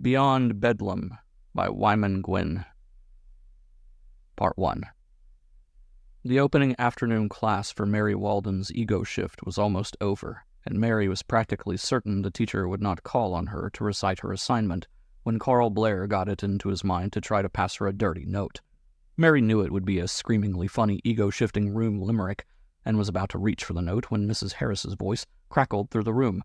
Beyond Bedlam by Wyman Guin. Part 1. The opening afternoon class for Mary Walden's ego shift was almost over, and Mary was practically certain the teacher would not call on her to recite her assignment when Carl Blair got it into his mind to try to pass her a dirty note. Mary knew it would be a screamingly funny ego-shifting room limerick, and was about to reach for the note when Mrs. Harris's voice crackled through the room.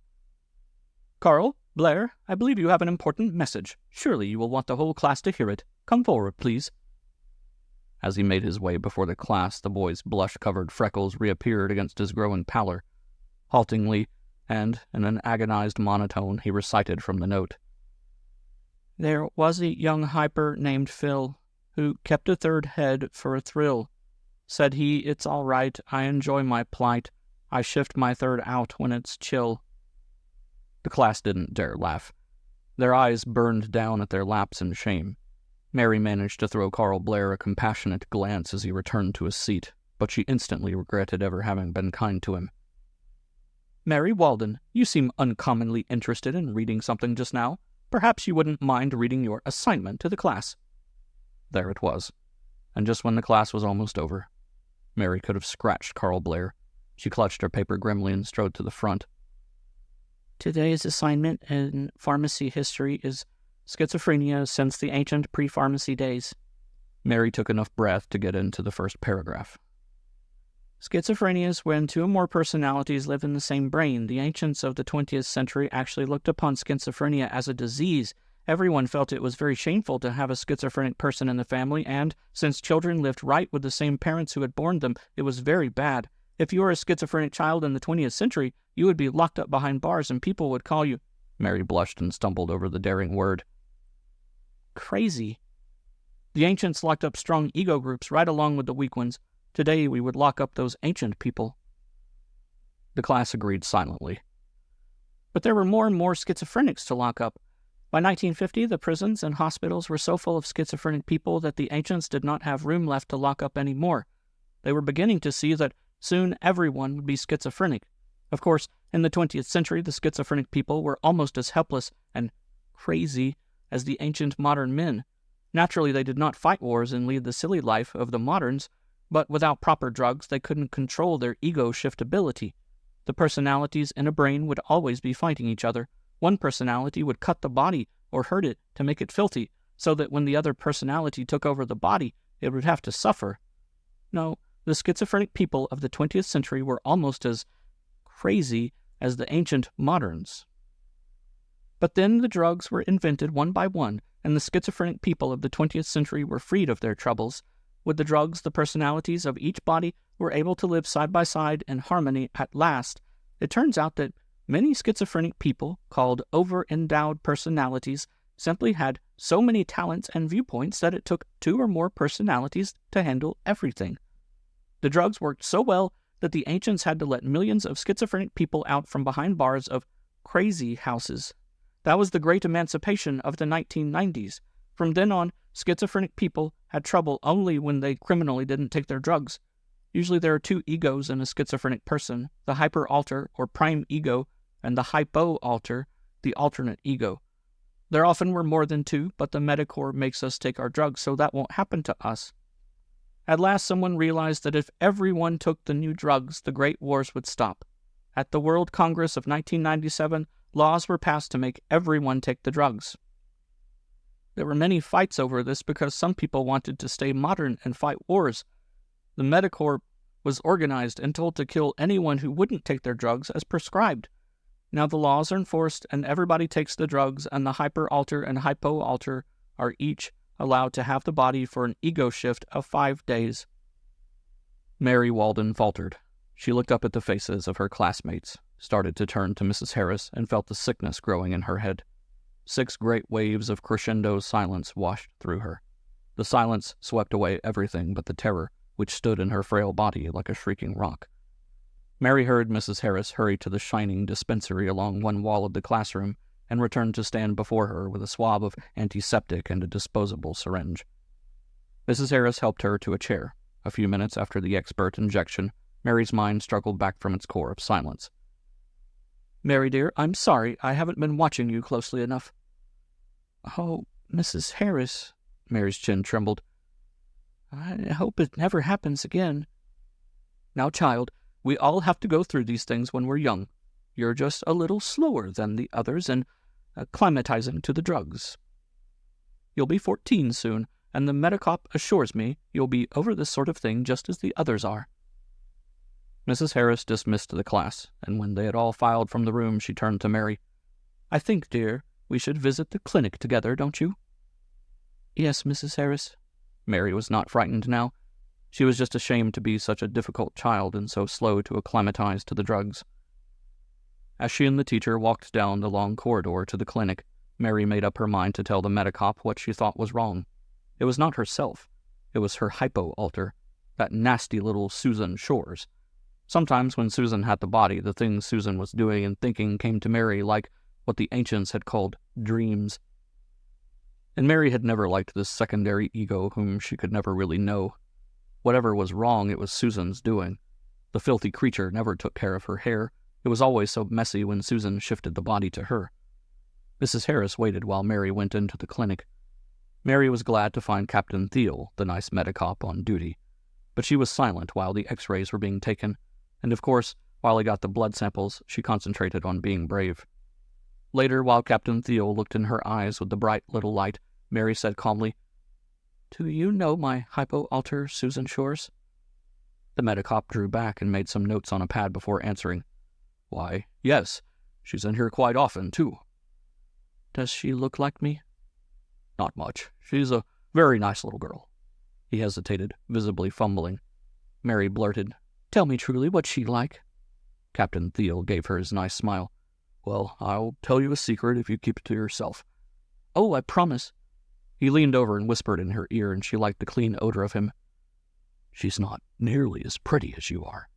"Carl, Blair, I believe you have an important message. Surely you will want the whole class to hear it. Come forward, please." As he made his way before the class, the boy's blush-covered freckles reappeared against his growing pallor. Haltingly, and in an agonized monotone, he recited from the note. "There was a young hyper named Phil, who kept a third head for a thrill. Said he, it's all right, I enjoy my plight. I shift my third out when it's chill." The class didn't dare laugh. Their eyes burned down at their laps in shame. Mary managed to throw Carl Blair a compassionate glance as he returned to his seat, but she instantly regretted ever having been kind to him. "Mary Walden, you seem uncommonly interested in reading something just now. Perhaps you wouldn't mind reading your assignment to the class." There it was, and just when the class was almost over, Mary could have scratched Carl Blair. She clutched her paper grimly and strode to the front. "Today's assignment in pharmacy history is schizophrenia since the ancient pre-pharmacy days." Mary took enough breath to get into the first paragraph. "Schizophrenia is when two or more personalities live in the same brain. The ancients of the 20th century actually looked upon schizophrenia as a disease. Everyone felt it was very shameful to have a schizophrenic person in the family, and since children lived right with the same parents who had born them, it was very bad. If you were a schizophrenic child in the 20th century, you would be locked up behind bars and people would call you—" Mary blushed and stumbled over the daring word. "Crazy. The ancients locked up strong ego groups right along with the weak ones. Today we would lock up those ancient people." The class agreed silently. "But there were more and more schizophrenics to lock up. By 1950, the prisons and hospitals were so full of schizophrenic people that the ancients did not have room left to lock up any more. They were beginning to see that soon everyone would be schizophrenic. Of course, in the 20th century, the schizophrenic people were almost as helpless and crazy as the ancient modern men. Naturally, they did not fight wars and lead the silly life of the moderns, but without proper drugs, they couldn't control their ego shiftability. The personalities in a brain would always be fighting each other. One personality would cut the body or hurt it to make it filthy, so that when the other personality took over the body, it would have to suffer. No, the schizophrenic people of the 20th century were almost as crazy as the ancient moderns. But then the drugs were invented one by one, and the schizophrenic people of the 20th century were freed of their troubles. With the drugs, the personalities of each body were able to live side by side in harmony at last. It turns out that many schizophrenic people, called over-endowed personalities, simply had so many talents and viewpoints that it took two or more personalities to handle everything. The drugs worked so well that the ancients had to let millions of schizophrenic people out from behind bars of crazy houses. That was the great emancipation of the 1990s. From then on, schizophrenic people had trouble only when they criminally didn't take their drugs. Usually there are two egos in a schizophrenic person, the hyper-alter or prime ego, and the hypo-alter, the alternate ego. There often were more than two, but the Medicorps makes us take our drugs, so that won't happen to us. At last someone realized that if everyone took the new drugs, the Great Wars would stop. At the World Congress of 1997, laws were passed to make everyone take the drugs. There were many fights over this because some people wanted to stay modern and fight wars. The Medicorps was organized and told to kill anyone who wouldn't take their drugs as prescribed. Now the laws are enforced and everybody takes the drugs, and the hyper-alter and hypo-alter are each allowed to have the body for an ego shift of 5 days. Mary Walden faltered. She looked up at the faces of her classmates, started to turn to Mrs. Harris, and felt the sickness growing in her head. 6 great waves of crescendo silence washed through her. The silence swept away everything but the terror, which stood in her frail body like a shrieking rock. Mary heard Mrs. Harris hurry to the shining dispensary along one wall of the classroom and returned to stand before her with a swab of antiseptic and a disposable syringe. Mrs. Harris helped her to a chair. A few minutes after the expert injection, Mary's mind struggled back from its core of silence. "Mary dear, I'm sorry I haven't been watching you closely enough." Oh, Mrs. Harris, Mary's chin trembled. I hope it never happens again. Now, child, we all have to go through these things when we're young. You're just a little slower than the others in acclimatizing to the drugs. You'll be 14 soon, and the Medicop assures me you'll be over this sort of thing just as the others are. Mrs. Harris dismissed the class, and when they had all filed from the room, she turned to Mary. I think, dear, we should visit the clinic together, don't you? Yes, Mrs. Harris. Mary was not frightened now. She was just ashamed to be such a difficult child and so slow to acclimatize to the drugs. As she and the teacher walked down the long corridor to the clinic, Mary made up her mind to tell the Medicop what she thought was wrong. It was not herself. It was her hypo-alter, that nasty little Susan Shores. Sometimes when Susan had the body, the things Susan was doing and thinking came to Mary like what the ancients had called dreams. And Mary had never liked this secondary ego whom she could never really know. Whatever was wrong, it was Susan's doing. The filthy creature never took care of her hair. It was always so messy when Susan shifted the body to her. Mrs. Harris waited while Mary went into the clinic. Mary was glad to find Captain Thiel, the nice Medicop, on duty. But she was silent while the x-rays were being taken, and of course, while he got the blood samples, she concentrated on being brave. Later, while Captain Thiel looked in her eyes with the bright little light, Mary said calmly, Do you know my hypo-alter, Susan Shores? The Medicop drew back and made some notes on a pad before answering. Why, yes, she's in here quite often, too. Does she look like me? Not much. She's a very nice little girl. He hesitated, visibly fumbling. Mary blurted, Tell me truly, what's she like? Captain Thiel gave her his nice smile. Well, I'll tell you a secret if you keep it to yourself. Oh, I promise. He leaned over and whispered in her ear, and she liked the clean odor of him. She's not nearly as pretty as you are.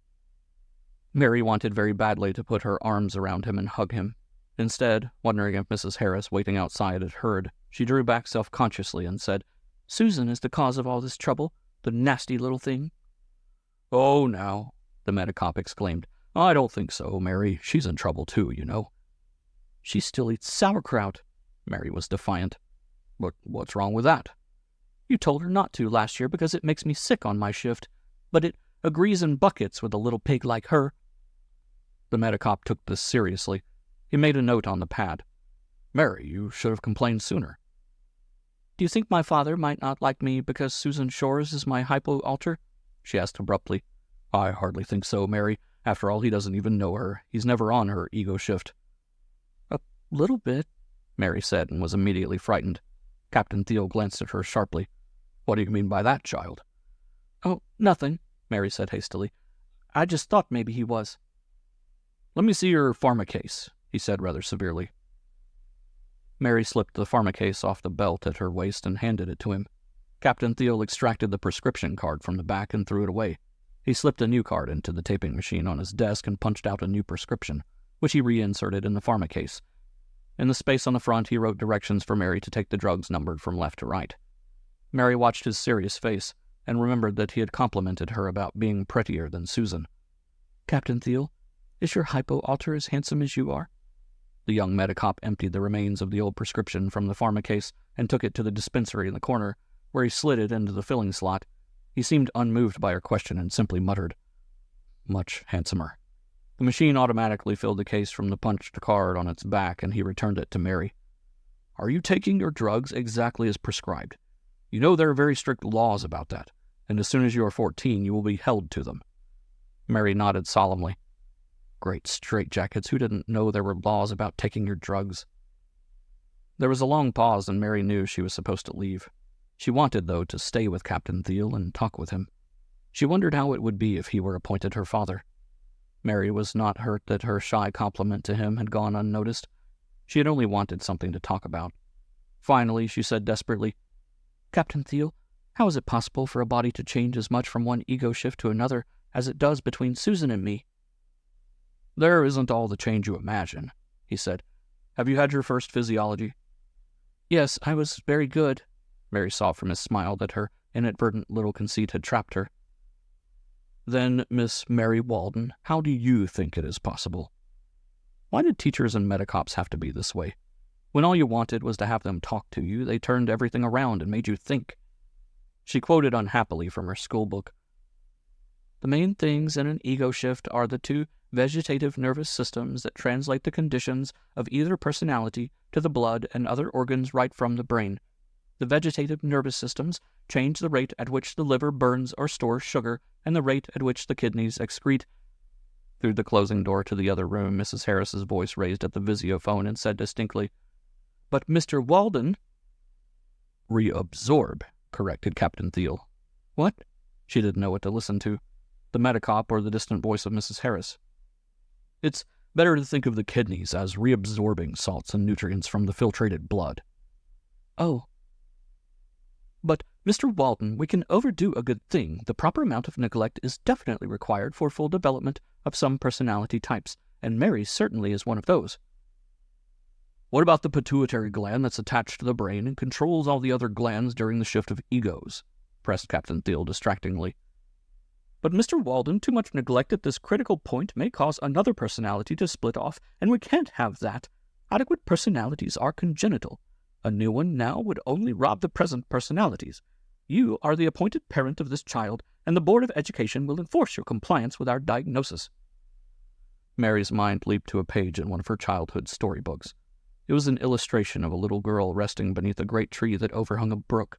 Mary wanted very badly to put her arms around him and hug him. Instead, wondering if Mrs. Harris waiting outside had heard, she drew back self-consciously and said, Susan is the cause of all this trouble, the nasty little thing. Oh, now, the Medicop exclaimed. I don't think so, Mary. She's in trouble too, you know. She still eats sauerkraut. Mary was defiant. But what's wrong with that? You told her not to last year because it makes me sick on my shift, but it agrees in buckets with a little pig like her. The Medicop took this seriously. He made a note on the pad. Mary, you should have complained sooner. Do you think my father might not like me because Susan Shores is my hypo-alter? She asked abruptly. I hardly think so, Mary. After all, he doesn't even know her. He's never on her ego shift. A little bit, Mary said, and was immediately frightened. Captain Thiel glanced at her sharply. What do you mean by that, child? Oh, nothing, Mary said hastily. I just thought maybe he was. Let me see your pharmacase, he said rather severely. Mary slipped the pharmacase off the belt at her waist and handed it to him. Captain Thiel extracted the prescription card from the back and threw it away. He slipped a new card into the taping machine on his desk and punched out a new prescription, which he reinserted in the pharmacase. In the space on the front, he wrote directions for Mary to take the drugs numbered from left to right. Mary watched his serious face and remembered that he had complimented her about being prettier than Susan. Captain Thiel, is your hypo-alter as handsome as you are? The young Medicop emptied the remains of the old prescription from the pharmacase and took it to the dispensary in the corner, where he slid it into the filling slot. He seemed unmoved by her question and simply muttered, Much handsomer. The machine automatically filled the case from the punched card on its back, and he returned it to Mary. Are you taking your drugs exactly as prescribed? You know there are very strict laws about that, and as soon as you are 14, you will be held to them. Mary nodded solemnly. Great straitjackets, who didn't know there were laws about taking your drugs? There was a long pause, and Mary knew she was supposed to leave. She wanted, though, to stay with Captain Thiel and talk with him. She wondered how it would be if he were appointed her father. Mary was not hurt that her shy compliment to him had gone unnoticed. She had only wanted something to talk about. Finally, she said desperately, Captain Thiel, how is it possible for a body to change as much from one ego shift to another as it does between Susan and me? There isn't all the change you imagine, he said. Have you had your first physiology? Yes, I was very good. Mary saw from his smile that her inadvertent little conceit had trapped her. Then, Miss Mary Walden, how do you think it is possible? Why did teachers and medicops have to be this way? When all you wanted was to have them talk to you, they turned everything around and made you think. She quoted unhappily from her schoolbook. The main things in an ego shift are the two vegetative nervous systems that translate the conditions of either personality to the blood and other organs right from the brain. The vegetative nervous systems change the rate at which the liver burns or stores sugar and the rate at which the kidneys excrete. Through the closing door to the other room, Mrs. Harris's voice raised at the Visiophone and said distinctly, "But Mr. Walden—" "Reabsorb," corrected Captain Thiel. "What?" She didn't know what to listen to, the Medicop or the distant voice of Mrs. Harris. "It's better to think of the kidneys as reabsorbing salts and nutrients from the filtrated blood." "Oh. But, Mr. Walden, we can overdo a good thing. The proper amount of neglect is definitely required for full development of some personality types, and Mary certainly is one of those." "What about the pituitary gland that's attached to the brain and controls all the other glands during the shift of egos?" pressed Captain Thiel distractingly. "But, Mr. Walden, too much neglect at this critical point may cause another personality to split off, and we can't have that. Adequate personalities are congenital. A new one now would only rob the present personalities. You are the appointed parent of this child, and the Board of Education will enforce your compliance with our diagnosis." Mary's mind leaped to a page in one of her childhood storybooks. It was an illustration of a little girl resting beneath a great tree that overhung a brook.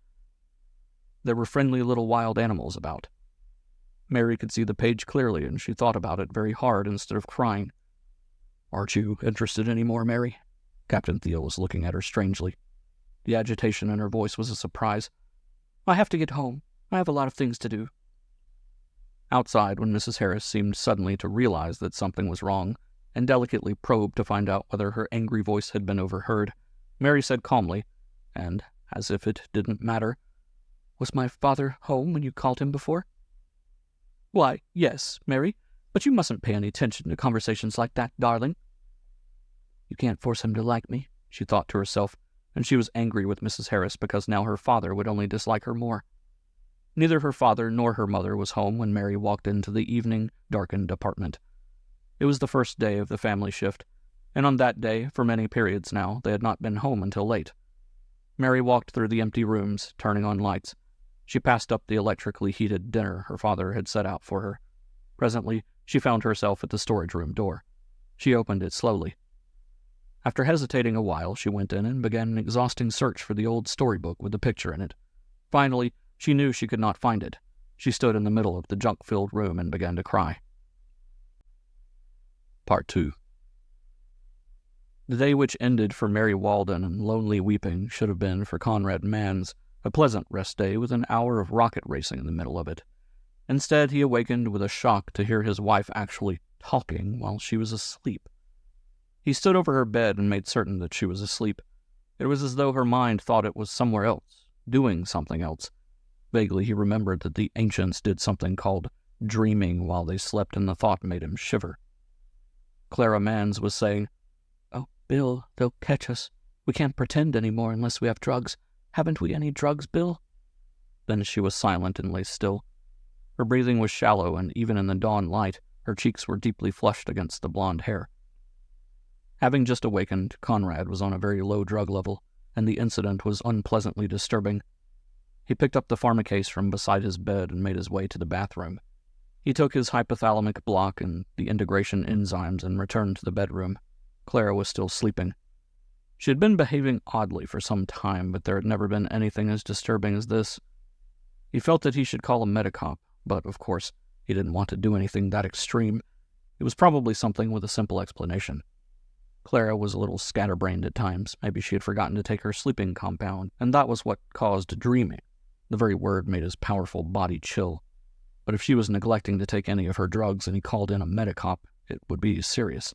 There were friendly little wild animals about. Mary could see the page clearly, and she thought about it very hard instead of crying. "Aren't you interested any more, Mary?" Captain Thiel was looking at her strangely. The agitation in her voice was a surprise. "I have to get home. I have a lot of things to do." Outside, when Mrs. Harris seemed suddenly to realize that something was wrong, and delicately probed to find out whether her angry voice had been overheard, Mary said calmly, and as if it didn't matter, "Was my father home when you called him before?" "Why, yes, Mary, but you mustn't pay any attention to conversations like that, darling." "You can't force him to like me," she thought to herself, and she was angry with Mrs. Harris because now her father would only dislike her more. Neither her father nor her mother was home when Mary walked into the evening, darkened apartment. It was the first day of the family shift, and on that day, for many periods now, they had not been home until late. Mary walked through the empty rooms, turning on lights. She passed up the electrically heated dinner her father had set out for her. Presently, she found herself at the storage room door. She opened it slowly. After hesitating a while, she went in and began an exhausting search for the old storybook with the picture in it. Finally, she knew she could not find it. She stood in the middle of the junk-filled room and began to cry. Part 2. The day which ended for Mary Walden in lonely weeping should have been, for Conrad Manns, a pleasant rest day with an hour of rocket racing in the middle of it. Instead, he awakened with a shock to hear his wife actually talking while she was asleep. He stood over her bed and made certain that she was asleep. It was as though her mind thought it was somewhere else, doing something else. Vaguely he remembered that the ancients did something called dreaming while they slept, and the thought made him shiver. Clara Manns was saying, "Oh, Bill, they'll catch us. We can't pretend any more unless we have drugs. Haven't we any drugs, Bill?" Then she was silent and lay still. Her breathing was shallow, and even in the dawn light, her cheeks were deeply flushed against the blonde hair. Having just awakened, Conrad was on a very low drug level, and the incident was unpleasantly disturbing. He picked up the pharmacase from beside his bed and made his way to the bathroom. He took his hypothalamic block and the integration enzymes and returned to the bedroom. Clara was still sleeping. She had been behaving oddly for some time, but there had never been anything as disturbing as this. He felt that he should call a medicop, but, of course, he didn't want to do anything that extreme. It was probably something with a simple explanation. Clara was a little scatterbrained at times. Maybe she had forgotten to take her sleeping compound, and that was what caused dreaming. The very word made his powerful body chill. But if she was neglecting to take any of her drugs and he called in a medicop, it would be serious.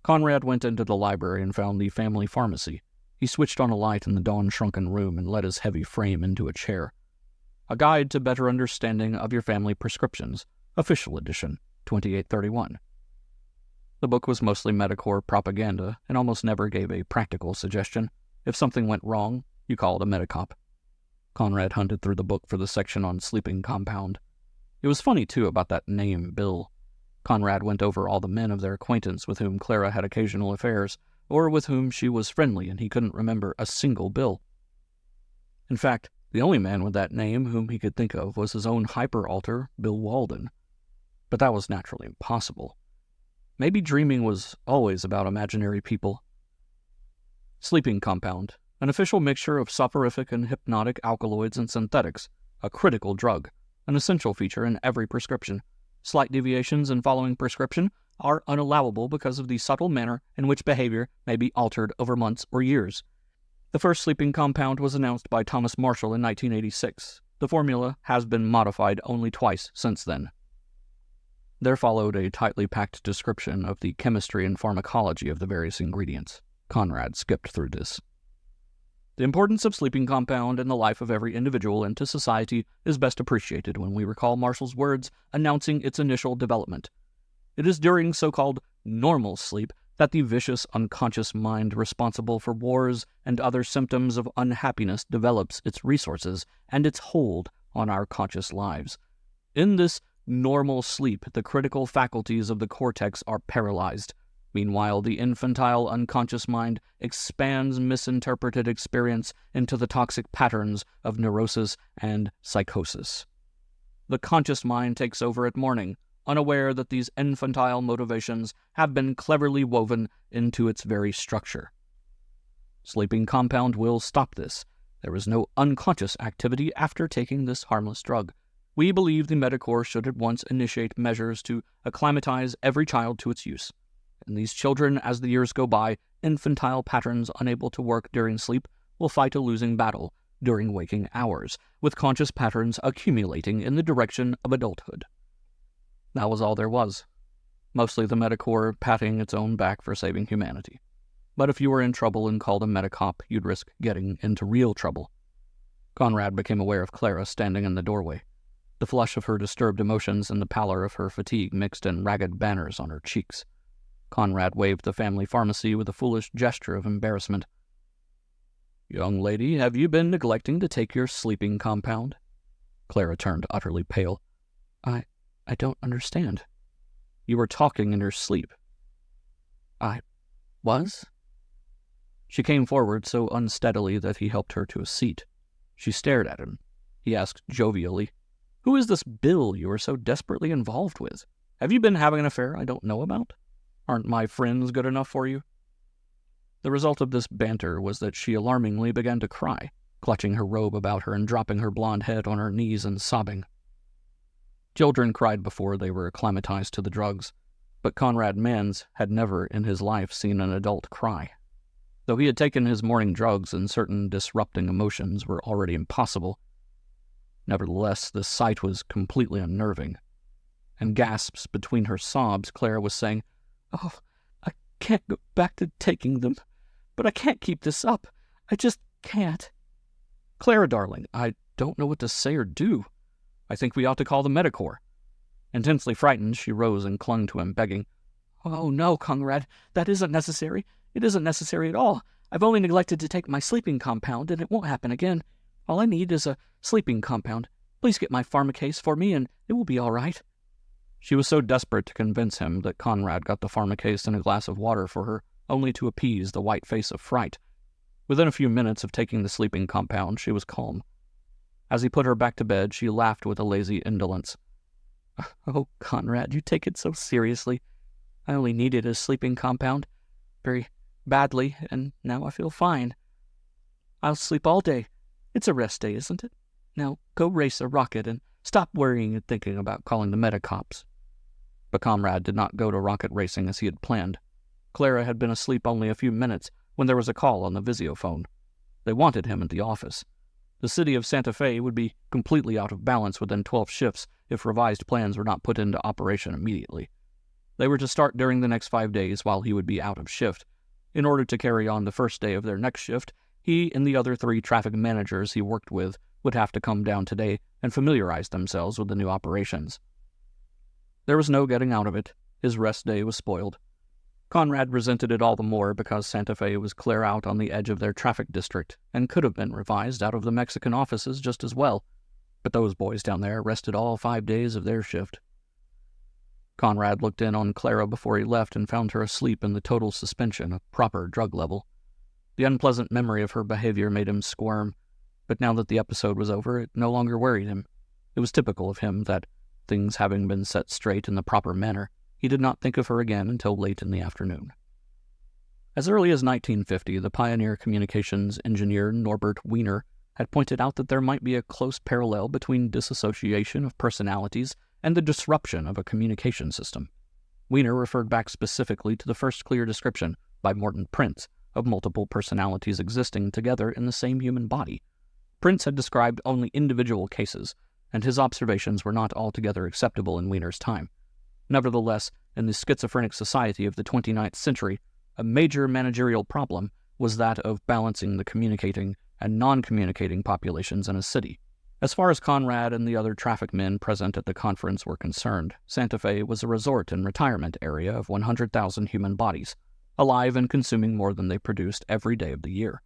Conrad went into the library and found the family pharmacy. He switched on a light in the dawn-shrunken room and led his heavy frame into a chair. A Guide to Better Understanding of Your Family Prescriptions, Official Edition, 2831. The book was mostly Medicor propaganda and almost never gave a practical suggestion. If something went wrong, you called a medicop. Conrad hunted through the book for the section on sleeping compound. It was funny, too, about that name, Bill. Conrad went over all the men of their acquaintance with whom Clara had occasional affairs, or with whom she was friendly, and he couldn't remember a single bill. In fact, the only man with that name whom he could think of was his own hyper-alter, Bill Walden. But that was naturally impossible. Maybe dreaming was always about imaginary people. Sleeping compound, an official mixture of soporific and hypnotic alkaloids and synthetics, a critical drug, an essential feature in every prescription. Slight deviations in following prescription are unallowable because of the subtle manner in which behavior may be altered over months or years. The first sleeping compound was announced by Thomas Marshall in 1986. The formula has been modified only twice since then. There followed a tightly packed description of the chemistry and pharmacology of the various ingredients. Conrad skipped through this. The importance of sleeping compound in the life of every individual and to society is best appreciated when we recall Marshall's words announcing its initial development. It is during so-called normal sleep that the vicious unconscious mind responsible for wars and other symptoms of unhappiness develops its resources and its hold on our conscious lives. In this normal sleep, the critical faculties of the cortex are paralyzed. Meanwhile, the infantile unconscious mind expands misinterpreted experience into the toxic patterns of neurosis and psychosis. The conscious mind takes over at morning, unaware that these infantile motivations have been cleverly woven into its very structure. Sleeping compound will stop this. There is no unconscious activity after taking this harmless drug. We believe the Medicorps should at once initiate measures to acclimatize every child to its use. And these children, as the years go by, infantile patterns unable to work during sleep will fight a losing battle during waking hours, with conscious patterns accumulating in the direction of adulthood. That was all there was. Mostly the Medicorps patting its own back for saving humanity. But if you were in trouble and called a Medicop, you'd risk getting into real trouble. Conrad became aware of Clara standing in the doorway. The flush of her disturbed emotions and the pallor of her fatigue mixed in ragged banners on her cheeks. Conrad waved the family pharmacy with a foolish gesture of embarrassment. "Young lady, have you been neglecting to take your sleeping compound?" Clara turned utterly pale. I don't understand." "You were talking in your sleep." "I was?" She came forward so unsteadily that he helped her to a seat. She stared at him. He asked jovially, "Who is this Bill you are so desperately involved with? Have you been having an affair I don't know about? Aren't my friends good enough for you?" The result of this banter was that she alarmingly began to cry, clutching her robe about her and dropping her blonde head on her knees and sobbing. Children cried before they were acclimatized to the drugs, but Conrad Manns had never in his life seen an adult cry. Though he had taken his morning drugs and certain disrupting emotions were already impossible, nevertheless the sight was completely unnerving. In gasps between her sobs, Clara was saying, "Oh, I can't go back to taking them, but I can't keep this up. I just can't." "Clara, darling, I don't know what to say or do. I think we ought to call the Medicorps." Intensely frightened, she rose and clung to him, begging, "Oh, no, Conrad, that isn't necessary. It isn't necessary at all. I've only neglected to take my sleeping compound, and it won't happen again. All I need is a sleeping compound. Please get my pharmacase for me, and it will be all right." She was so desperate to convince him that Conrad got the pharmacase and a glass of water for her, only to appease the white face of fright. Within a few minutes of taking the sleeping compound, she was calm. As he put her back to bed, she laughed with a lazy indolence. "Oh, Conrad, you take it so seriously. I only needed a sleeping compound, very badly, and now I feel fine. I'll sleep all day. It's a rest day, isn't it? Now go race a rocket and stop worrying and thinking about calling the Medicops." But Conrad did not go to rocket racing as he had planned. Clara had been asleep only a few minutes when there was a call on the Visiophone. They wanted him at the office. The city of Santa Fe would be completely out of balance within 12 shifts if revised plans were not put into operation immediately. They were to start during the next 5 days while he would be out of shift. In order to carry on the first day of their next shift, he and the other 3 traffic managers he worked with would have to come down today and familiarize themselves with the new operations. There was no getting out of it. His rest day was spoiled. Conrad resented it all the more because Santa Fe was clear out on the edge of their traffic district and could have been revised out of the Mexican offices just as well. But those boys down there rested all 5 days of their shift. Conrad looked in on Clara before he left and found her asleep in the total suspension of proper drug level. The unpleasant memory of her behavior made him squirm, but now that the episode was over, it no longer worried him. It was typical of him that, things having been set straight in the proper manner, he did not think of her again until late in the afternoon. As early as 1950, the pioneer communications engineer Norbert Wiener had pointed out that there might be a close parallel between dissociation of personalities and the disruption of a communication system. Wiener referred back specifically to the first clear description, by Morton Prince, of multiple personalities existing together in the same human body. Prince had described only individual cases, and his observations were not altogether acceptable in Wiener's time. Nevertheless, in the schizophrenic society of the 29th century, a major managerial problem was that of balancing the communicating and non-communicating populations in a city. As far as Conrad and the other traffic men present at the conference were concerned, Santa Fe was a resort and retirement area of 100,000 human bodies, alive and consuming more than they produced every day of the year.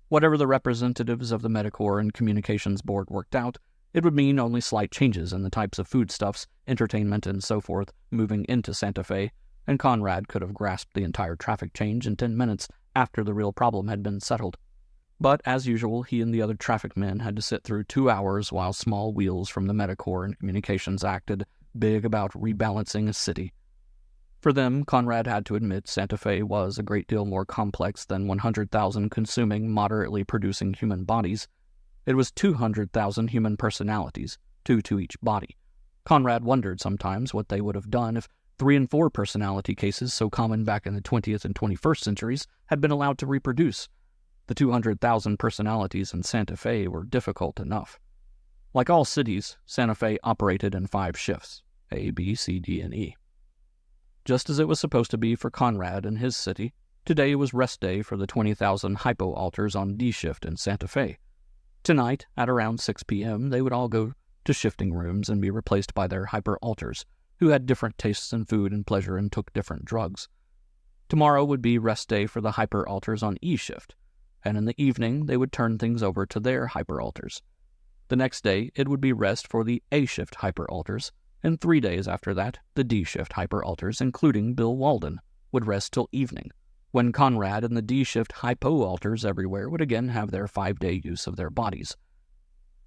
Whatever the representatives of the Medicorps and Communications Board worked out, it would mean only slight changes in the types of foodstuffs, entertainment, and so forth moving into Santa Fe, and Conrad could have grasped the entire traffic change in 10 minutes after the real problem had been settled. But, as usual, he and the other traffic men had to sit through 2 hours while small wheels from the Medicorps and Communications acted big about rebalancing a city. For them, Conrad had to admit Santa Fe was a great deal more complex than 100,000 consuming, moderately producing human bodies. It was 200,000 human personalities, 2 to each body. Conrad wondered sometimes what they would have done if 3 and 4 personality cases so common back in the 20th and 21st centuries had been allowed to reproduce. The 200,000 personalities in Santa Fe were difficult enough. Like all cities, Santa Fe operated in 5 shifts, A, B, C, D, and E. Just as it was supposed to be for Conrad and his city, today was rest day for the 20,000 hypo-alters on D shift in Santa Fe. Tonight, at around 6 p.m., they would all go to shifting rooms and be replaced by their hyper-alters, who had different tastes in food and pleasure and took different drugs. Tomorrow would be rest day for the hyper-alters on E shift, and in the evening they would turn things over to their hyper-alters. The next day it would be rest for the A shift hyper-alters, and 3 days after that the D shift hyper-alters, including Bill Walden, would rest till evening, when Conrad and the D shift hypo-alters everywhere would again have their 5-day use of their bodies.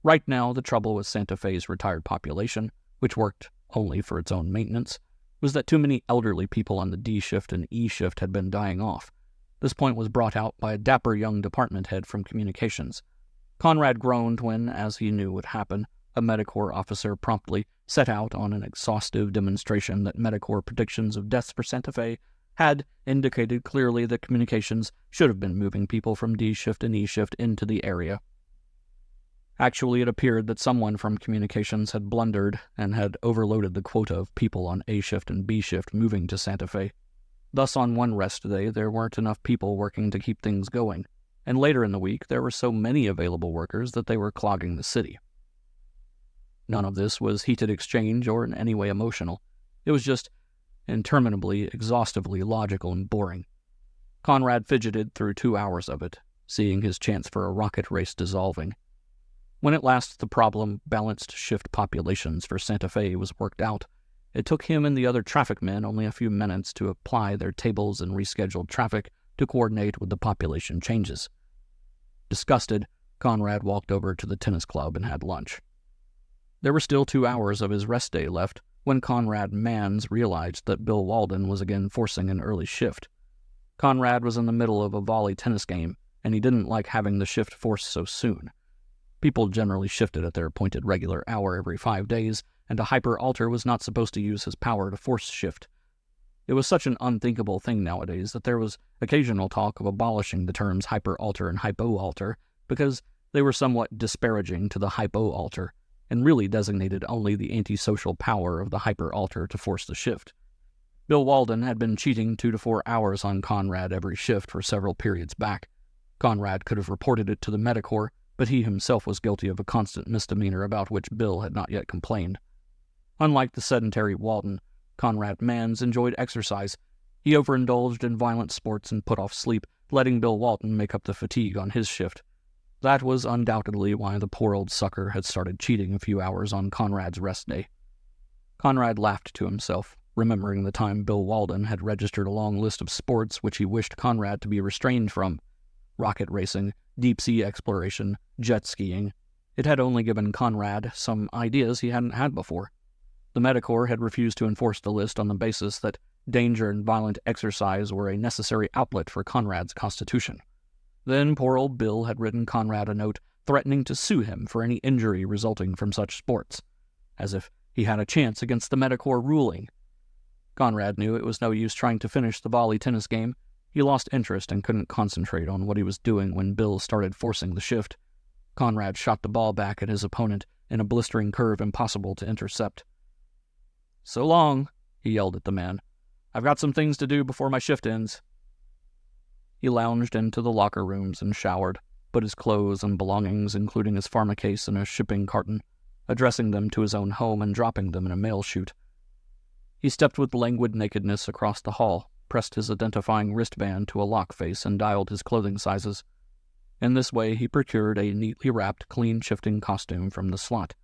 Right now the trouble with Santa Fe's retired population, which worked only for its own maintenance, was that too many elderly people on the D shift and E shift had been dying off. This point was brought out by a dapper young department head from communications. Conrad groaned when, as he knew would happen, a Medicorps officer promptly set out on an exhaustive demonstration that Medicorps predictions of deaths for Santa Fe had indicated clearly that communications should have been moving people from D shift and E shift into the area. Actually, it appeared that someone from communications had blundered and had overloaded the quota of people on A shift and B shift moving to Santa Fe. Thus, on one rest day, there weren't enough people working to keep things going, and later in the week there were so many available workers that they were clogging the city. None of this was heated exchange or in any way emotional. It was just interminably, exhaustively logical and boring. Conrad fidgeted through 2 hours of it, seeing his chance for a rocket race dissolving. When at last the problem balanced shift populations for Santa Fe was worked out, it took him and the other traffic men only a few minutes to apply their tables and rescheduled traffic to coordinate with the population changes. Disgusted, Conrad walked over to the tennis club and had lunch. There were still 2 hours of his rest day left when Conrad Manns realized that Bill Walden was again forcing an early shift. Conrad was in the middle of a volley tennis game, and he didn't like having the shift forced so soon. People generally shifted at their appointed regular hour every 5 days, and a hyper-alter was not supposed to use his power to force shift. It was such an unthinkable thing nowadays that there was occasional talk of abolishing the terms hyper-alter and hypo-alter because they were somewhat disparaging to the hypo-alter, and really designated only the antisocial power of the hyper-alter to force the shift. Bill Walden had been cheating 2 to 4 hours on Conrad every shift for several periods back. Conrad could have reported it to the Medicorps, but he himself was guilty of a constant misdemeanor about which Bill had not yet complained. Unlike the sedentary Walden, Conrad Manns enjoyed exercise. He overindulged in violent sports and put off sleep, letting Bill Walden make up the fatigue on his shift. That was undoubtedly why the poor old sucker had started cheating a few hours on Conrad's rest day. Conrad laughed to himself, remembering the time Bill Walden had registered a long list of sports which he wished Conrad to be restrained from. Rocket racing, deep-sea exploration, jet skiing. It had only given Conrad some ideas he hadn't had before. The Medicorps had refused to enforce the list on the basis that danger and violent exercise were a necessary outlet for Conrad's constitution. Then poor old Bill had written Conrad a note threatening to sue him for any injury resulting from such sports, as if he had a chance against the Medicorps ruling. Conrad knew it was no use trying to finish the volley tennis game. He lost interest and couldn't concentrate on what he was doing when Bill started forcing the shift. Conrad shot the ball back at his opponent in a blistering curve impossible to intercept. "So long," he yelled at the man. "I've got some things to do before my shift ends." He lounged into the locker rooms and showered, put his clothes and belongings, including his pharmacase, in a shipping carton, addressing them to his own home and dropping them in a mail chute. He stepped with languid nakedness across the hall, pressed his identifying wristband to a lock face, and dialed his clothing sizes. In this way, he procured a neatly wrapped, clean-shifting costume from the slot.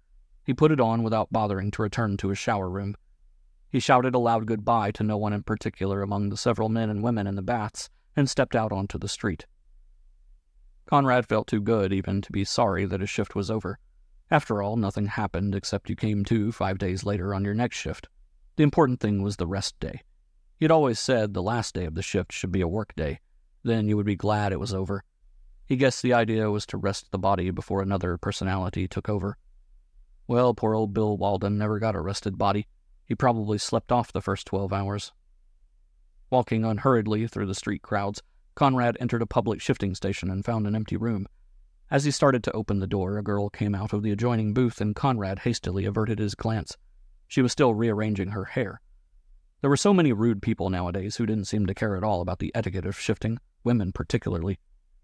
He put it on without bothering to return to his shower room. He shouted a loud goodbye to no one in particular among the several men and women in the baths, and stepped out onto the street. Conrad felt too good even to be sorry that his shift was over. After all, nothing happened except you came to 5 days later on your next shift. The important thing was the rest day. He had always said the last day of the shift should be a work day. Then you would be glad it was over. He guessed the idea was to rest the body before another personality took over. Well, poor old Bill Walden never got a rested body. He probably slept off the first 12 hours. Walking unhurriedly through the street crowds, Conrad entered a public shifting station and found an empty room. As he started to open the door, a girl came out of the adjoining booth and Conrad hastily averted his glance. She was still rearranging her hair. There were so many rude people nowadays who didn't seem to care at all about the etiquette of shifting, women particularly.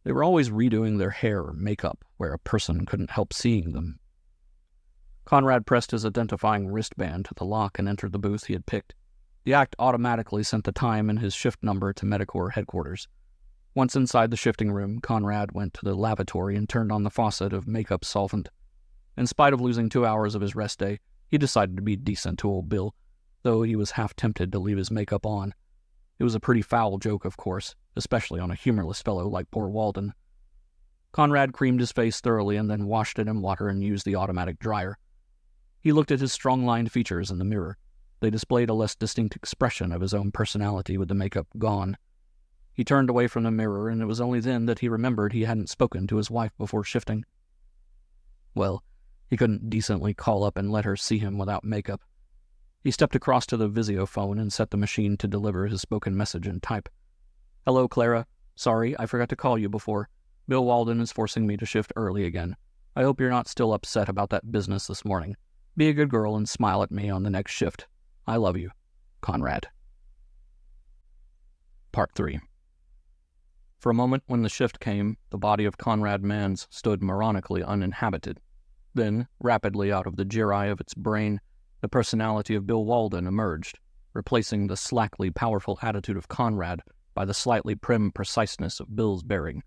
They were always redoing their hair or makeup where a person couldn't help seeing them. Conrad pressed his identifying wristband to the lock and entered the booth he had picked. The act automatically sent the time and his shift number to Medicorps headquarters. Once inside the shifting room, Conrad went to the lavatory and turned on the faucet of makeup solvent. In spite of losing 2 hours of his rest day, he decided to be decent to old Bill, though he was half tempted to leave his makeup on. It was a pretty foul joke, of course, especially on a humorless fellow like poor Walden. Conrad creamed his face thoroughly and then washed it in water and used the automatic dryer. He looked at his strong-lined features in the mirror. They displayed a less distinct expression of his own personality with the makeup gone. He turned away from the mirror, and it was only then that he remembered he hadn't spoken to his wife before shifting. Well, he couldn't decently call up and let her see him without makeup. He stepped across to the Visio-phone and set the machine to deliver his spoken message in type. "Hello, Clara. Sorry, I forgot to call you before. Bill Walden is forcing me to shift early again. I hope you're not still upset about that business this morning. Be a good girl and smile at me on the next shift. I love you. Conrad." Part 3. For a moment when the shift came, the body of Conrad Mans stood moronically uninhabited. Then, rapidly out of the gyri of its brain, the personality of Bill Walden emerged, replacing the slackly powerful attitude of Conrad by the slightly prim preciseness of Bill's bearing.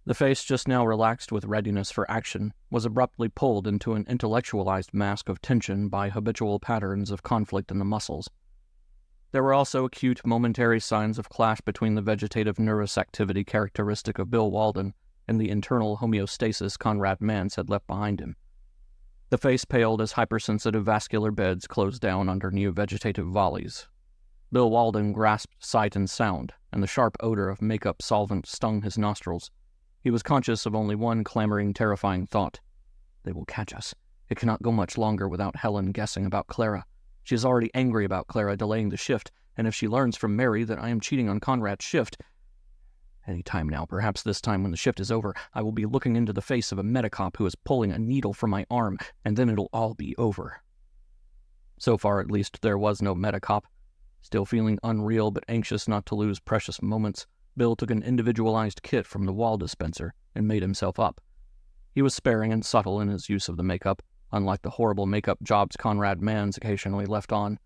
The face, just now relaxed with readiness for action, was abruptly pulled into an intellectualized mask of tension by habitual patterns of conflict in the muscles. There were also acute, momentary signs of clash between the vegetative nervous activity characteristic of Bill Walden and the internal homeostasis Conrad Mans had left behind him. The face paled as hypersensitive vascular beds closed down under new vegetative volleys. Bill Walden grasped sight and sound, and the sharp odor of makeup solvent stung his nostrils. He was conscious of only one clamoring, terrifying thought. They will catch us. It cannot go much longer without Helen guessing about Clara. She is already angry about Clara delaying the shift, and if she learns from Mary that I am cheating on Conrad's shift... Any time now, perhaps this time when the shift is over, I will be looking into the face of a medicop who is pulling a needle from my arm, and then it'll all be over. So far, at least, there was no medicop. Still feeling unreal but anxious not to lose precious moments, Bill took an individualized kit from the wall dispenser and made himself up. He was sparing and subtle in his use of the makeup, unlike the horrible makeup jobs Conrad Mans occasionally left on.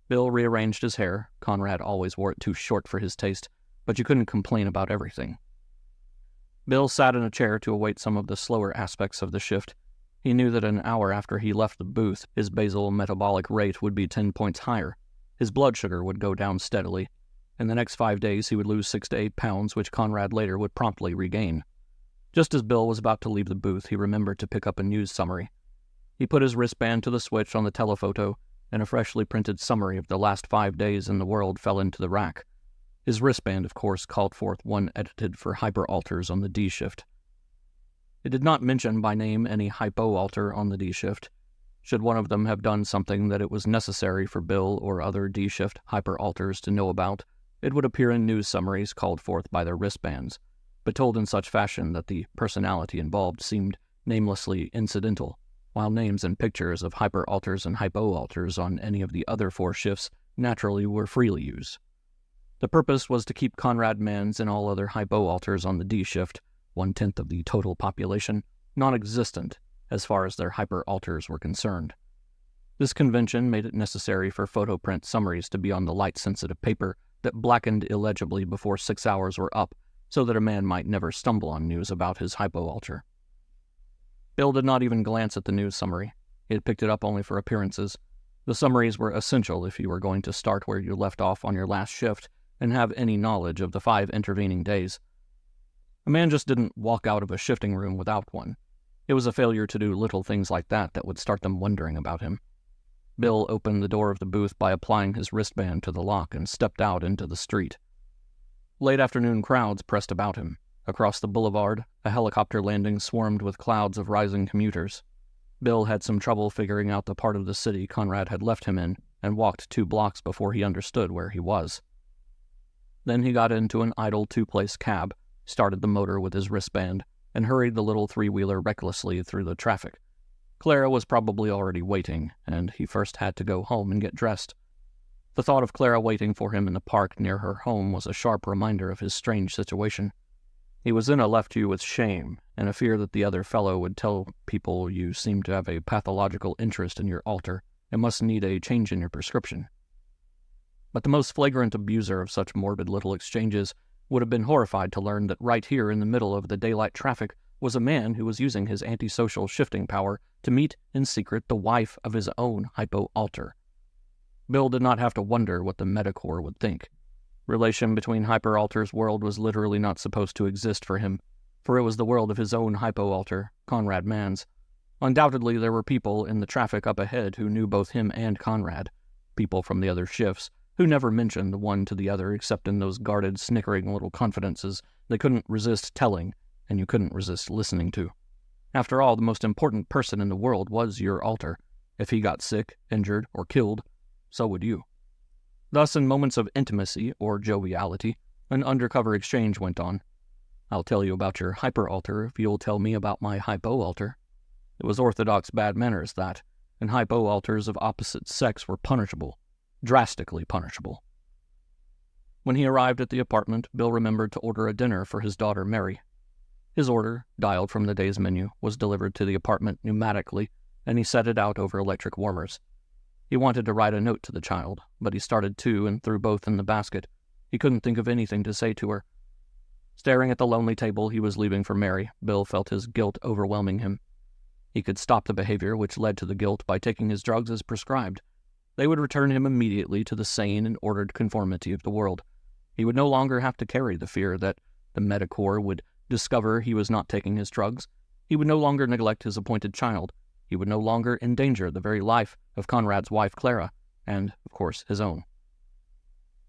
Bill rearranged his hair. Conrad always wore it too short for his taste, but you couldn't complain about everything. Bill sat in a chair to await some of the slower aspects of the shift. He knew that an hour after he left the booth, his basal metabolic rate would be 10 points higher. His blood sugar would go down steadily. In the next 5 days he would lose 6 to 8 pounds, which Conrad later would promptly regain. Just as Bill was about to leave the booth, he remembered to pick up a news summary. He put his wristband to the switch on the telephoto, and a freshly printed summary of the last 5 days in the world fell into the rack. His wristband, of course, called forth one edited for hyperalters on the D shift. It did not mention by name any hypoalter on the D shift. Should one of them have done something that it was necessary for Bill or other D shift hyperalters to know about, it would appear in news summaries called forth by their wristbands, but told in such fashion that the personality involved seemed namelessly incidental, while names and pictures of hyperalters and hypoalters on any of the other 4 shifts naturally were freely used. The purpose was to keep Conrad Manns and all other hypoalters on the D shift, 1/10 of the total population, non-existent as far as their hyperalters were concerned. This convention made it necessary for photoprint summaries to be on the light-sensitive paper that blackened illegibly before 6 hours were up, so that a man might never stumble on news about his hypoalter. Bill did not even glance at the news summary. He had picked it up only for appearances. The summaries were essential if you were going to start where you left off on your last shift and have any knowledge of the 5 intervening days. A man just didn't walk out of a shifting room without one. It was a failure to do little things like that that would start them wondering about him. Bill opened the door of the booth by applying his wristband to the lock and stepped out into the street. Late afternoon crowds pressed about him. Across the boulevard, a helicopter landing swarmed with clouds of rising commuters. Bill had some trouble figuring out the part of the city Conrad had left him in, and walked 2 blocks before he understood where he was. Then he got into an idle 2-place cab, started the motor with his wristband, and hurried the little 3-wheeler recklessly through the traffic. Clara was probably already waiting, and he first had to go home and get dressed. The thought of Clara waiting for him in the park near her home was a sharp reminder of his strange situation. He was in a left you with shame, and a fear that the other fellow would tell people you seemed to have a pathological interest in your alter and must need a change in your prescription. But the most flagrant abuser of such morbid little exchanges would have been horrified to learn that right here in the middle of the daylight traffic was a man who was using his antisocial shifting power to meet in secret the wife of his own hypoalter. Bill did not have to wonder what the Medicorps would think. Relation between hyperalter's world was literally not supposed to exist for him, for it was the world of his own hypoalter, Conrad Manns. Undoubtedly there were people in the traffic up ahead who knew both him and Conrad, people from the other shifts, who never mentioned the one to the other except in those guarded, snickering little confidences they couldn't resist telling and you couldn't resist listening to. After all, the most important person in the world was your alter. If he got sick, injured, or killed, so would you. Thus, in moments of intimacy or joviality, an undercover exchange went on. I'll tell you about your hyperalter if you'll tell me about my hypoalter. It was orthodox bad manners, that, and hypoalters of opposite sex were punishable, drastically punishable. When he arrived at the apartment, Bill remembered to order a dinner for his daughter Mary. His order, dialed from the day's menu, was delivered to the apartment pneumatically, and he set it out over electric warmers. He wanted to write a note to the child, but he started 2 and threw both in the basket. He couldn't think of anything to say to her. Staring at the lonely table he was leaving for Mary, Bill felt his guilt overwhelming him. He could stop the behavior which led to the guilt by taking his drugs as prescribed. They would return him immediately to the sane and ordered conformity of the world. He would no longer have to carry the fear that the Medicorps would discover he was not taking his drugs. He would no longer neglect his appointed child. He would no longer endanger the very life of Conrad's wife Clara, and, of course, his own.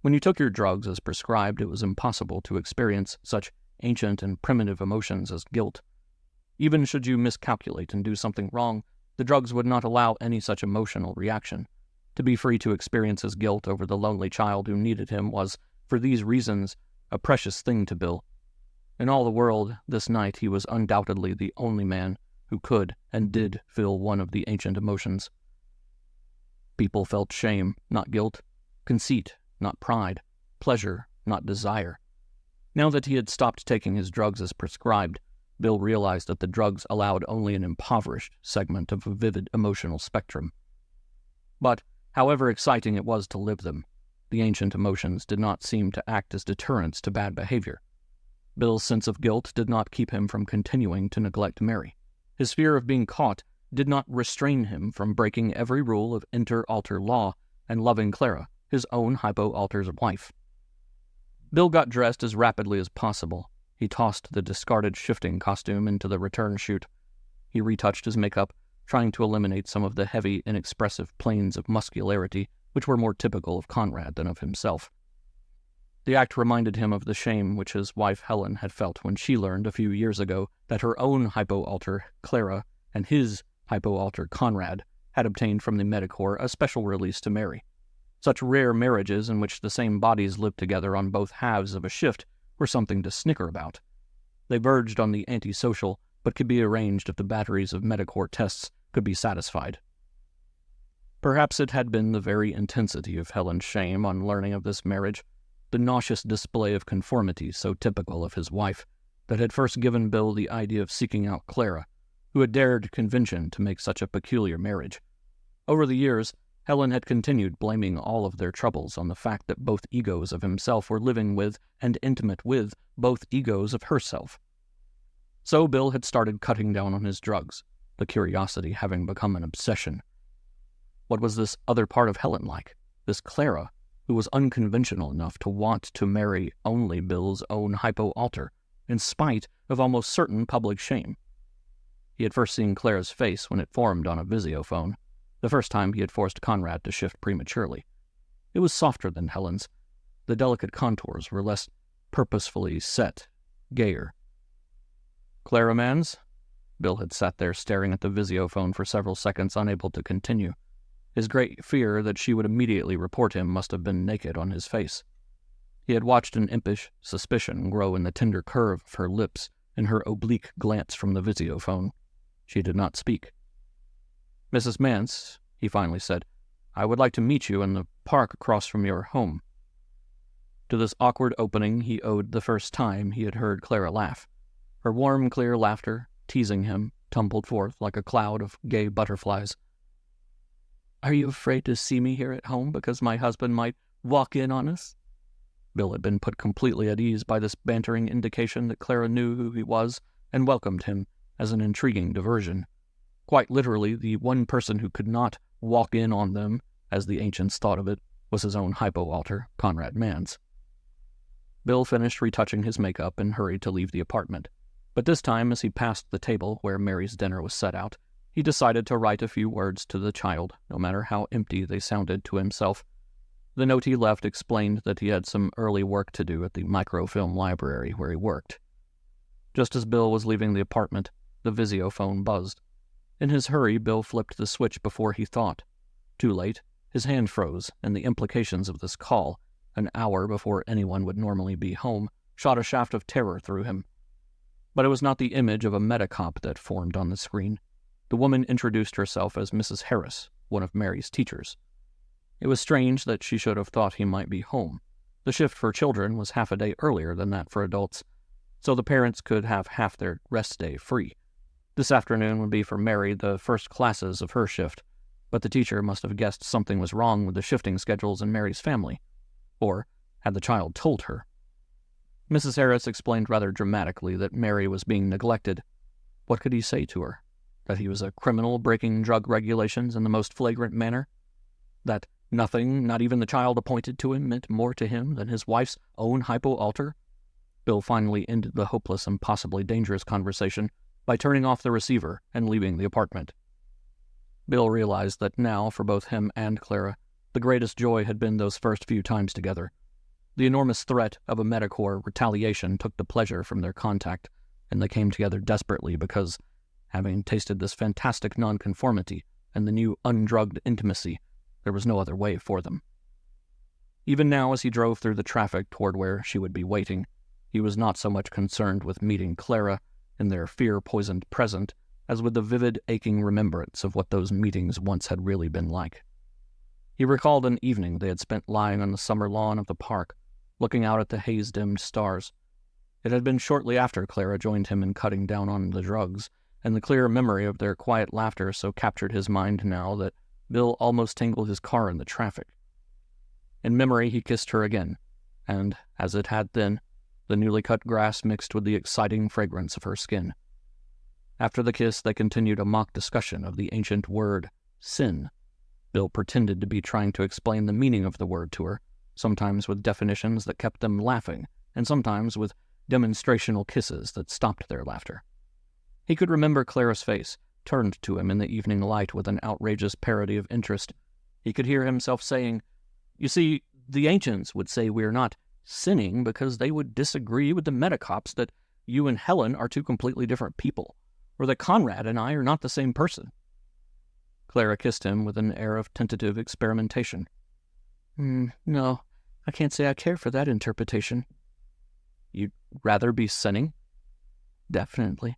When you took your drugs as prescribed, it was impossible to experience such ancient and primitive emotions as guilt. Even should you miscalculate and do something wrong, the drugs would not allow any such emotional reaction. To be free to experience his guilt over the lonely child who needed him was, for these reasons, a precious thing to Bill. In all the world, this night he was undoubtedly the only man who could and did feel one of the ancient emotions. People felt shame, not guilt, conceit, not pride, pleasure, not desire. Now that he had stopped taking his drugs as prescribed, Bill realized that the drugs allowed only an impoverished segment of a vivid emotional spectrum. But, however exciting it was to live them, the ancient emotions did not seem to act as deterrents to bad behavior. Bill's sense of guilt did not keep him from continuing to neglect Mary. His fear of being caught did not restrain him from breaking every rule of inter-alter law and loving Clara his own hypo-alter's wife. Bill got dressed as rapidly as possible. He tossed the discarded shifting costume into the return chute. He retouched his makeup, trying to eliminate some of the heavy, inexpressive planes of muscularity which were more typical of Conrad than of himself. The act reminded him of the shame which his wife Helen had felt when she learned a few years ago that her own hypo-alter, Clara, and his hypo-alter, Conrad, had obtained from the Medicorps a special release to marry. Such rare marriages in which the same bodies lived together on both halves of a shift were something to snicker about. They verged on the antisocial, but could be arranged if the batteries of Medicorps tests could be satisfied. Perhaps it had been the very intensity of Helen's shame on learning of this marriage, the nauseous display of conformity so typical of his wife, that had first given Bill the idea of seeking out Clara, who had dared convention to make such a peculiar marriage. Over the years, Helen had continued blaming all of their troubles on the fact that both egos of himself were living with and intimate with both egos of herself. So Bill had started cutting down on his drugs, the curiosity having become an obsession. What was this other part of Helen like, this Clara, who was unconventional enough to want to marry only Bill's own hypo-alter, in spite of almost certain public shame? He had first seen Clara's face when it formed on a visiophone, the first time he had forced Conrad to shift prematurely. It was softer than Helen's. The delicate contours were less purposefully set, gayer. "Clara Mans?" Bill had sat there staring at the visiophone for several seconds, unable to continue. His great fear that she would immediately report him must have been naked on his face. He had watched an impish suspicion grow in the tender curve of her lips and her oblique glance from the visiophone. She did not speak. "Mrs. Mance," he finally said, "I would like to meet you in the park across from your home." To this awkward opening he owed the first time he had heard Clara laugh. Her warm, clear laughter, teasing him, tumbled forth like a cloud of gay butterflies. "Are you afraid to see me here at home because my husband might walk in on us?" Bill had been put completely at ease by this bantering indication that Clara knew who he was and welcomed him as an intriguing diversion. Quite literally, the one person who could not walk in on them, as the ancients thought of it, was his own hypo-alter, Conrad Mans. Bill finished retouching his makeup and hurried to leave the apartment. But this time, as he passed the table where Mary's dinner was set out, he decided to write a few words to the child, no matter how empty they sounded to himself. The note he left explained that he had some early work to do at the microfilm library where he worked. Just as Bill was leaving the apartment, the visiophone buzzed. In his hurry, Bill flipped the switch before he thought. Too late, his hand froze, and the implications of this call, an hour before anyone would normally be home, shot a shaft of terror through him. But it was not the image of a medicop that formed on the screen. The woman introduced herself as Mrs. Harris, one of Mary's teachers. It was strange that she should have thought he might be home. The shift for children was half a day earlier than that for adults, so the parents could have half their rest day free. This afternoon would be for Mary the first classes of her shift, but the teacher must have guessed something was wrong with the shifting schedules in Mary's family. Or had the child told her? Mrs. Harris explained rather dramatically that Mary was being neglected. What could he say to her? That he was a criminal breaking drug regulations in the most flagrant manner? That nothing, not even the child appointed to him, meant more to him than his wife's own hypo-alter? Bill finally ended the hopeless and possibly dangerous conversation by turning off the receiver and leaving the apartment. Bill realized that now, for both him and Clara, the greatest joy had been those first few times together. The enormous threat of a Medicorps retaliation took the pleasure from their contact, and they came together desperately because, having tasted this fantastic nonconformity and the new undrugged intimacy, there was no other way for them. Even now, as he drove through the traffic toward where she would be waiting, he was not so much concerned with meeting Clara in their fear-poisoned present as with the vivid, aching remembrance of what those meetings once had really been like. He recalled an evening they had spent lying on the summer lawn of the park, looking out at the haze-dimmed stars. It had been shortly after Clara joined him in cutting down on the drugs, and the clear memory of their quiet laughter so captured his mind now that Bill almost tangled his car in the traffic. In memory he kissed her again, and, as it had then, the newly cut grass mixed with the exciting fragrance of her skin. After the kiss they continued a mock discussion of the ancient word, sin. Bill pretended to be trying to explain the meaning of the word to her, sometimes with definitions that kept them laughing, and sometimes with demonstrational kisses that stopped their laughter. He could remember Clara's face, turned to him in the evening light with an outrageous parody of interest. He could hear himself saying, "You see, the ancients would say we're not sinning because they would disagree with the Medicops that you and Helen are two completely different people, or that Conrad and I are not the same person." Clara kissed him with an air of tentative experimentation. No, I can't say I care for that interpretation." "You'd rather be sinning?" "Definitely."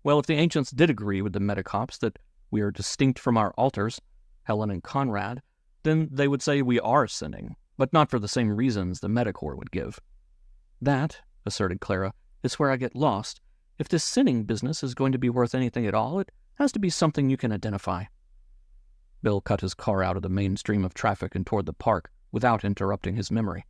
"Well, if the ancients did agree with the Medicops that we are distinct from our alters, Helen and Conrad, then they would say we are sinning, but not for the same reasons the Medicor would give." "That," asserted Clara, "is where I get lost. If this sinning business is going to be worth anything at all, it has to be something you can identify." Bill cut his car out of the mainstream of traffic and toward the park without interrupting his memory.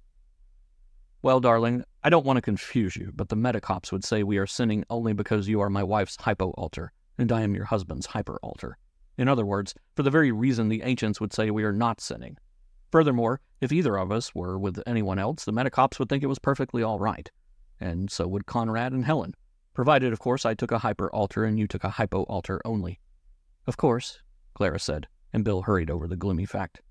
"Well, darling, I don't want to confuse you, but the Medicops would say we are sinning only because you are my wife's hypo-alter, and I am your husband's hyper-alter. In other words, for the very reason the ancients would say we are not sinning. Furthermore, if either of us were with anyone else, the Medicops would think it was perfectly all right, and so would Conrad and Helen, provided, of course, I took a hyper-alter and you took a hypo-alter only." "Of course," Clara said, and Bill hurried over the gloomy fact.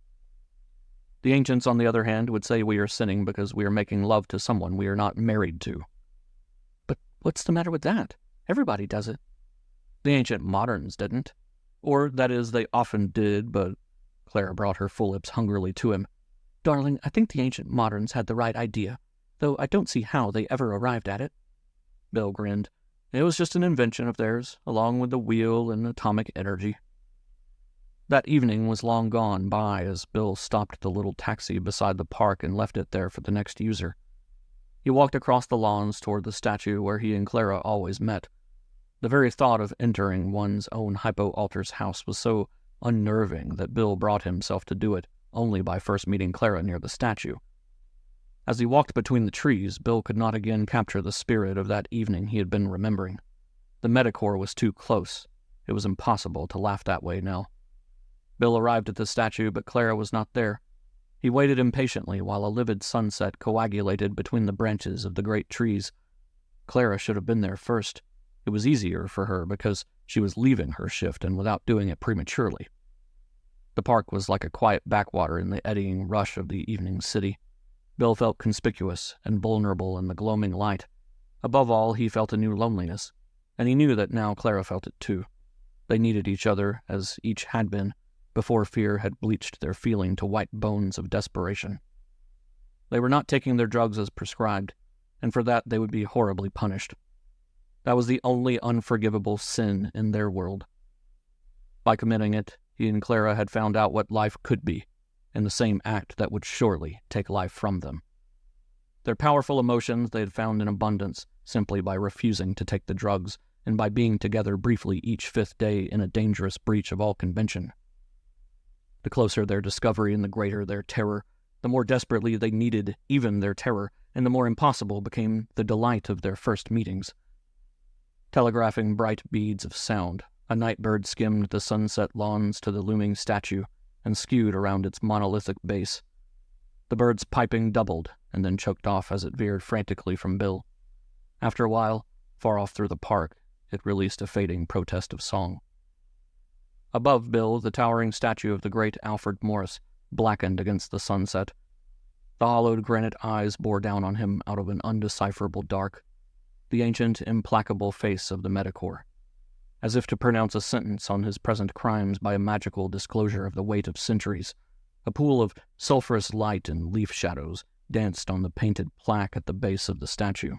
"The ancients, on the other hand, would say we are sinning because we are making love to someone we are not married to." "But what's the matter with that? Everybody does it." "The ancient moderns didn't. Or, that is, they often did, but—" Clara brought her full lips hungrily to him. "Darling, I think the ancient moderns had the right idea, though I don't see how they ever arrived at it." Bill grinned. "It was just an invention of theirs, along with the wheel and atomic energy." That evening was long gone by as Bill stopped the little taxi beside the park and left it there for the next user. He walked across the lawns toward the statue where he and Clara always met. The very thought of entering one's own hypo-alter's house was so unnerving that Bill brought himself to do it only by first meeting Clara near the statue. As he walked between the trees, Bill could not again capture the spirit of that evening he had been remembering. The Medicor was too close. It was impossible to laugh that way now. Bill arrived at the statue, but Clara was not there. He waited impatiently while a livid sunset coagulated between the branches of the great trees. Clara should have been there first. It was easier for her because she was leaving her shift and without doing it prematurely. The park was like a quiet backwater in the eddying rush of the evening city. Bill felt conspicuous and vulnerable in the gloaming light. Above all, he felt a new loneliness, and he knew that now Clara felt it too. They needed each other, as each had been, before fear had bleached their feeling to white bones of desperation. They were not taking their drugs as prescribed, and for that they would be horribly punished. That was the only unforgivable sin in their world. By committing it, he and Clara had found out what life could be, in the same act that would surely take life from them. Their powerful emotions they had found in abundance simply by refusing to take the drugs and by being together briefly each fifth day in a dangerous breach of all convention. The closer their discovery and the greater their terror, the more desperately they needed even their terror, and the more impossible became the delight of their first meetings. Telegraphing bright beads of sound, a night bird skimmed the sunset lawns to the looming statue and skewed around its monolithic base. The bird's piping doubled and then choked off as it veered frantically from Bill. After a while, far off through the park, it released a fading protest of song. Above Bill, the towering statue of the great Alfred Morris blackened against the sunset. The hollowed granite eyes bore down on him out of an undecipherable dark, the ancient, implacable face of the Medicor. As if to pronounce a sentence on his present crimes by a magical disclosure of the weight of centuries, a pool of sulphurous light and leaf shadows danced on the painted plaque at the base of the statue.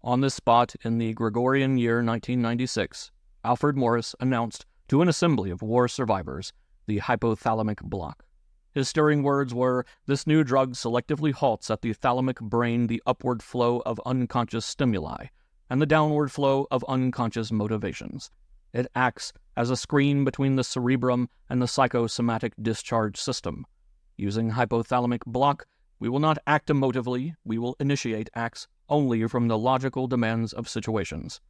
On this spot, in the Gregorian year 1996, Alfred Morris announced to an assembly of war survivors the hypothalamic block. His stirring words were, "This new drug selectively halts at the thalamic brain the upward flow of unconscious stimuli and the downward flow of unconscious motivations. It acts as a screen between the cerebrum and the psychosomatic discharge system. Using hypothalamic block, we will not act emotively, we will initiate acts only from the logical demands of situations."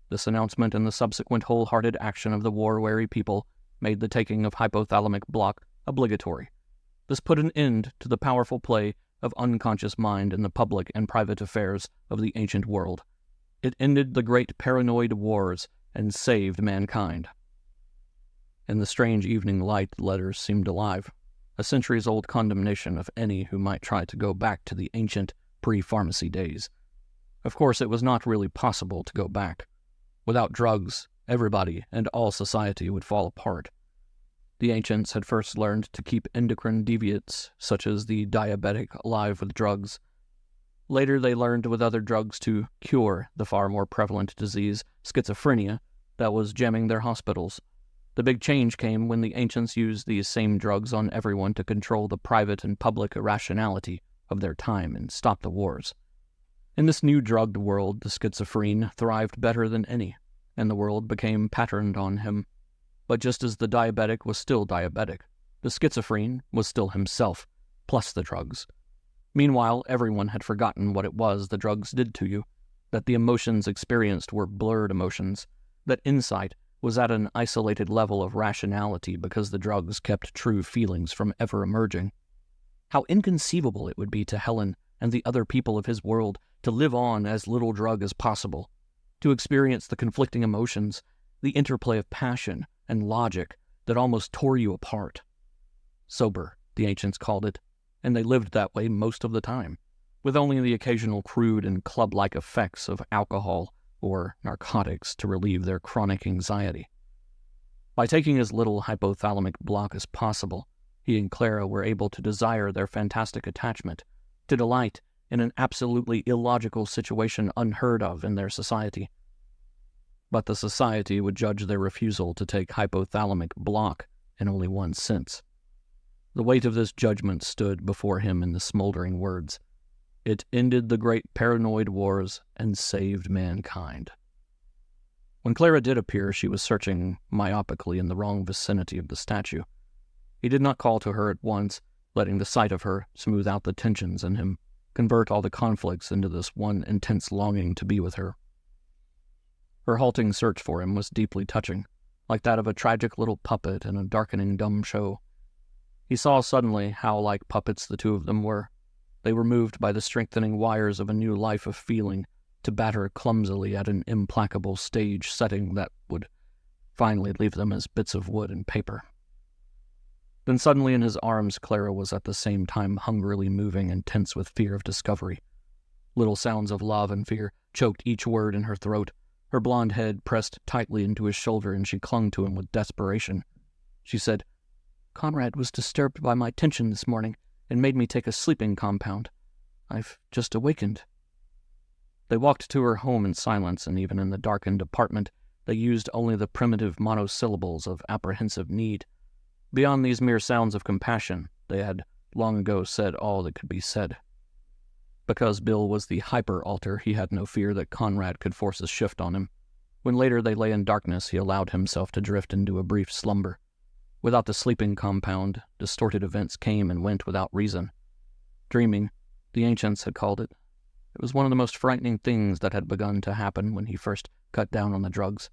This announcement and the subsequent wholehearted action of the war-weary people made the taking of hypothalamic block obligatory. This put an end to the powerful play of unconscious mind in the public and private affairs of the ancient world. It ended the great paranoid wars and saved mankind. In the strange evening light, the letters seemed alive, a centuries-old condemnation of any who might try to go back to the ancient pre-pharmacy days. Of course, it was not really possible to go back. Without drugs, everybody and all society would fall apart. The ancients had first learned to keep endocrine deviates, such as the diabetic, alive with drugs. Later, they learned with other drugs to cure the far more prevalent disease, schizophrenia, that was jamming their hospitals. The big change came when the ancients used these same drugs on everyone to control the private and public irrationality of their time and stop the wars. In this new drugged world, the schizophrene thrived better than any, and the world became patterned on him. But just as the diabetic was still diabetic, the schizophrene was still himself, plus the drugs. Meanwhile, everyone had forgotten what it was the drugs did to you, that the emotions experienced were blurred emotions, that insight was at an isolated level of rationality because the drugs kept true feelings from ever emerging. How inconceivable it would be to Helen and the other people of his world to live on as little drug as possible, to experience the conflicting emotions, the interplay of passion and logic that almost tore you apart. Sober, the ancients called it, and they lived that way most of the time, with only the occasional crude and club-like effects of alcohol or narcotics to relieve their chronic anxiety. By taking as little hypothalamic block as possible, he and Clara were able to desire their fantastic attachment, to delight in an absolutely illogical situation unheard of in their society. But the society would judge their refusal to take hypothalamic block in only one sense. The weight of this judgment stood before him in the smoldering words, "It ended the great paranoid wars and saved mankind." When Clara did appear, she was searching myopically in the wrong vicinity of the statue. He did not call to her at once, letting the sight of her smooth out the tensions in him, convert all the conflicts into this one intense longing to be with her. Her halting search for him was deeply touching, like that of a tragic little puppet in a darkening dumb show. He saw suddenly how like puppets the two of them were. They were moved by the strengthening wires of a new life of feeling to batter clumsily at an implacable stage setting that would finally leave them as bits of wood and paper. Then suddenly in his arms, Clara was at the same time hungrily moving and tense with fear of discovery. Little sounds of love and fear choked each word in her throat. Her blonde head pressed tightly into his shoulder, and she clung to him with desperation. She said, "Conrad was disturbed by my tension this morning and made me take a sleeping compound. I've just awakened." They walked to her home in silence, and even in the darkened apartment, they used only the primitive monosyllables of apprehensive need. Beyond these mere sounds of compassion, they had long ago said all that could be said. Because Bill was the hyper-alter, he had no fear that Conrad could force a shift on him. When later they lay in darkness, he allowed himself to drift into a brief slumber. Without the sleeping compound, distorted events came and went without reason. Dreaming, the ancients had called it. It was one of the most frightening things that had begun to happen when he first cut down on the drugs.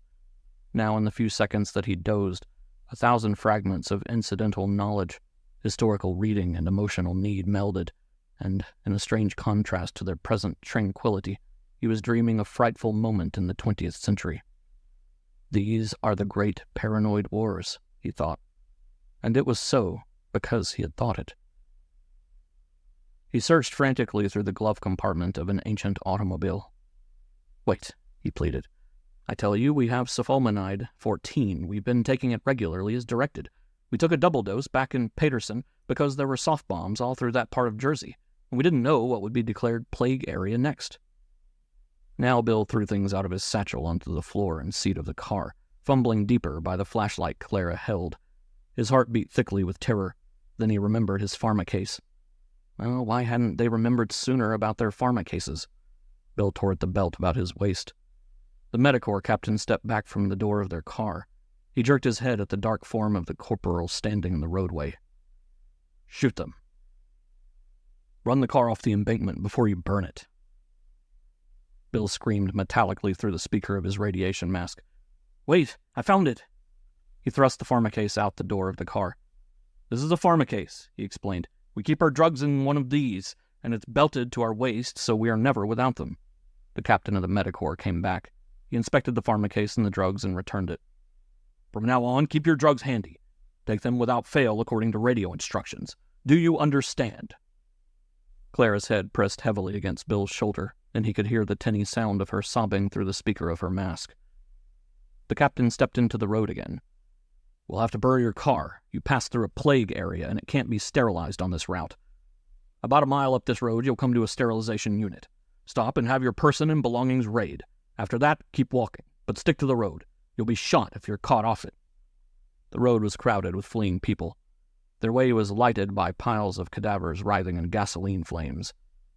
Now, in the few seconds that he dozed, 1,000 fragments of incidental knowledge, historical reading, and emotional need melded, and, in a strange contrast to their present tranquility, he was dreaming a frightful moment in the 20th century. These are the great paranoid wars, he thought. And it was so because he had thought it. He searched frantically through the glove compartment of an ancient automobile. "Wait," he pleaded. "I tell you, we have sulfonamide 14. We've been taking it regularly as directed. We took a double dose back in Paterson because there were soft bombs all through that part of Jersey, and we didn't know what would be declared plague area next." Now Bill threw things out of his satchel onto the floor and seat of the car, fumbling deeper by the flashlight Clara held. His heart beat thickly with terror. Then he remembered his pharma case. Well, why hadn't they remembered sooner about their pharma cases? Bill tore at the belt about his waist. The Medicorps captain stepped back from the door of their car. He jerked his head at the dark form of the corporal standing in the roadway. "Shoot them. Run the car off the embankment before you burn it." Bill screamed metallically through the speaker of his radiation mask. "Wait, I found it." He thrust the pharmacase out the door of the car. "This is a pharmacase," he explained. "We keep our drugs in one of these, and it's belted to our waist so we are never without them." The captain of the Medicorps came back. He inspected the pharmacase and the drugs and returned it. "From now on, keep your drugs handy. Take them without fail according to radio instructions. Do you understand?" Clara's head pressed heavily against Bill's shoulder, and he could hear the tinny sound of her sobbing through the speaker of her mask. The captain stepped into the road again. "We'll have to bury your car. You pass through a plague area, and it can't be sterilized on this route. About a mile up this road, you'll come to a sterilization unit. Stop and have your person and belongings weighed. After that, keep walking, but stick to the road. You'll be shot if you're caught off it." The road was crowded with fleeing people. Their way was lighted by piles of cadavers writhing in gasoline flames.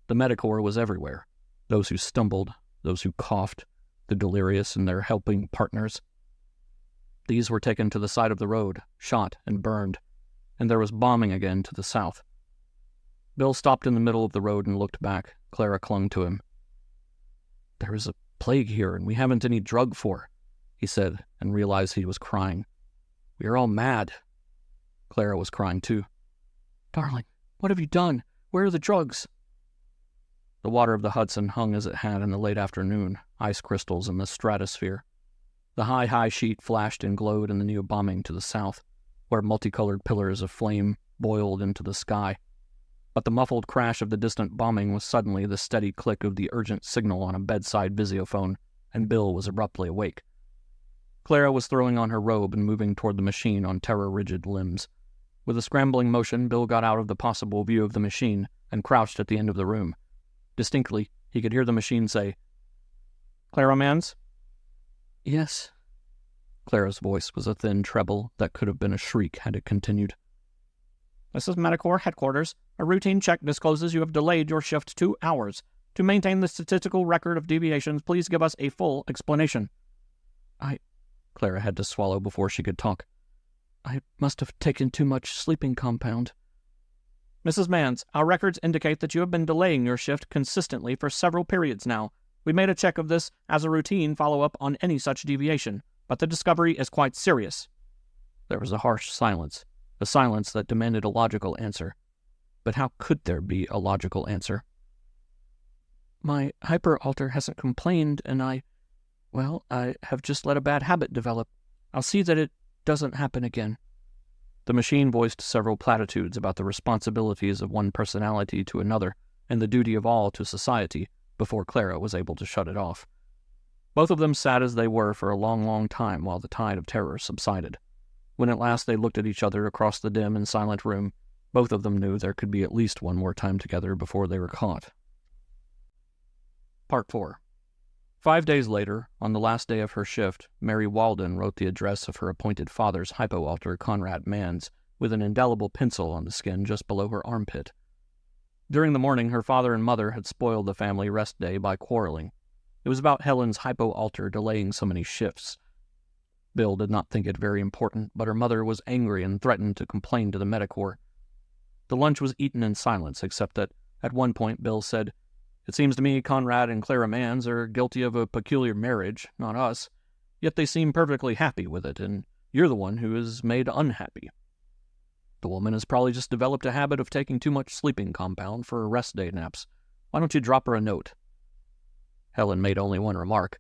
The Medicorps was everywhere. Those who stumbled, those who coughed, the delirious and their helping partners. These were taken to the side of the road, shot and burned, and there was bombing again to the south. Bill stopped in the middle of the road and looked back. Clara clung to him. "There is a plague here, and we haven't any drug for," he said, and realized he was crying. "We are all mad." Clara was crying too. "Darling, what have you done? Where are the drugs?" The water of the Hudson hung as it had in the late afternoon, ice crystals in the stratosphere. The high sheet flashed and glowed in the new bombing to the south, where multicolored pillars of flame boiled into the sky. But the muffled crash of the distant bombing was suddenly the steady click of the urgent signal on a bedside visiophone, and Bill was abruptly awake. Clara was throwing on her robe and moving toward the machine on terror-rigid limbs. With a scrambling motion, Bill got out of the possible view of the machine and crouched at the end of the room. Distinctly, he could hear the machine say, "Clara Mans?" "Yes." Clara's voice was a thin treble that could have been a shriek had it continued. "This is Medicorps headquarters. A routine check discloses you have delayed your shift 2 hours. To maintain the statistical record of deviations, please give us a full explanation." Clara had to swallow before she could talk. "I must have taken too much sleeping compound." "Mrs. Mans, our records indicate that you have been delaying your shift consistently for several periods now. We made a check of this as a routine follow-up on any such deviation, but the discovery is quite serious." There was a harsh silence, a silence that demanded a logical answer. But how could there be a logical answer? "My hyper-alter hasn't complained, and I have just let a bad habit develop. I'll see that it doesn't happen again." The machine voiced several platitudes about the responsibilities of one personality to another and the duty of all to society before Clara was able to shut it off. Both of them sat as they were for a long time while the tide of terror subsided. When at last they looked at each other across the dim and silent room, both of them knew there could be at least one more time together before they were caught. Part 4. 5 days later, on the last day of her shift, Mary Walden wrote the address of her appointed father's hypo-alter, Conrad Mans, with an indelible pencil on the skin just below her armpit. During the morning, her father and mother had spoiled the family rest day by quarreling. It was about Helen's hypo-alter delaying so many shifts. Bill did not think it very important, but her mother was angry and threatened to complain to the Medicorps. The lunch was eaten in silence, except that at one point Bill said, "It seems to me Conrad and Clara Mans are guilty of a peculiar marriage, not us. Yet they seem perfectly happy with it, and you're the one who is made unhappy. The woman has probably just developed a habit of taking too much sleeping compound for her rest day naps. Why don't you drop her a note?" Helen made only one remark.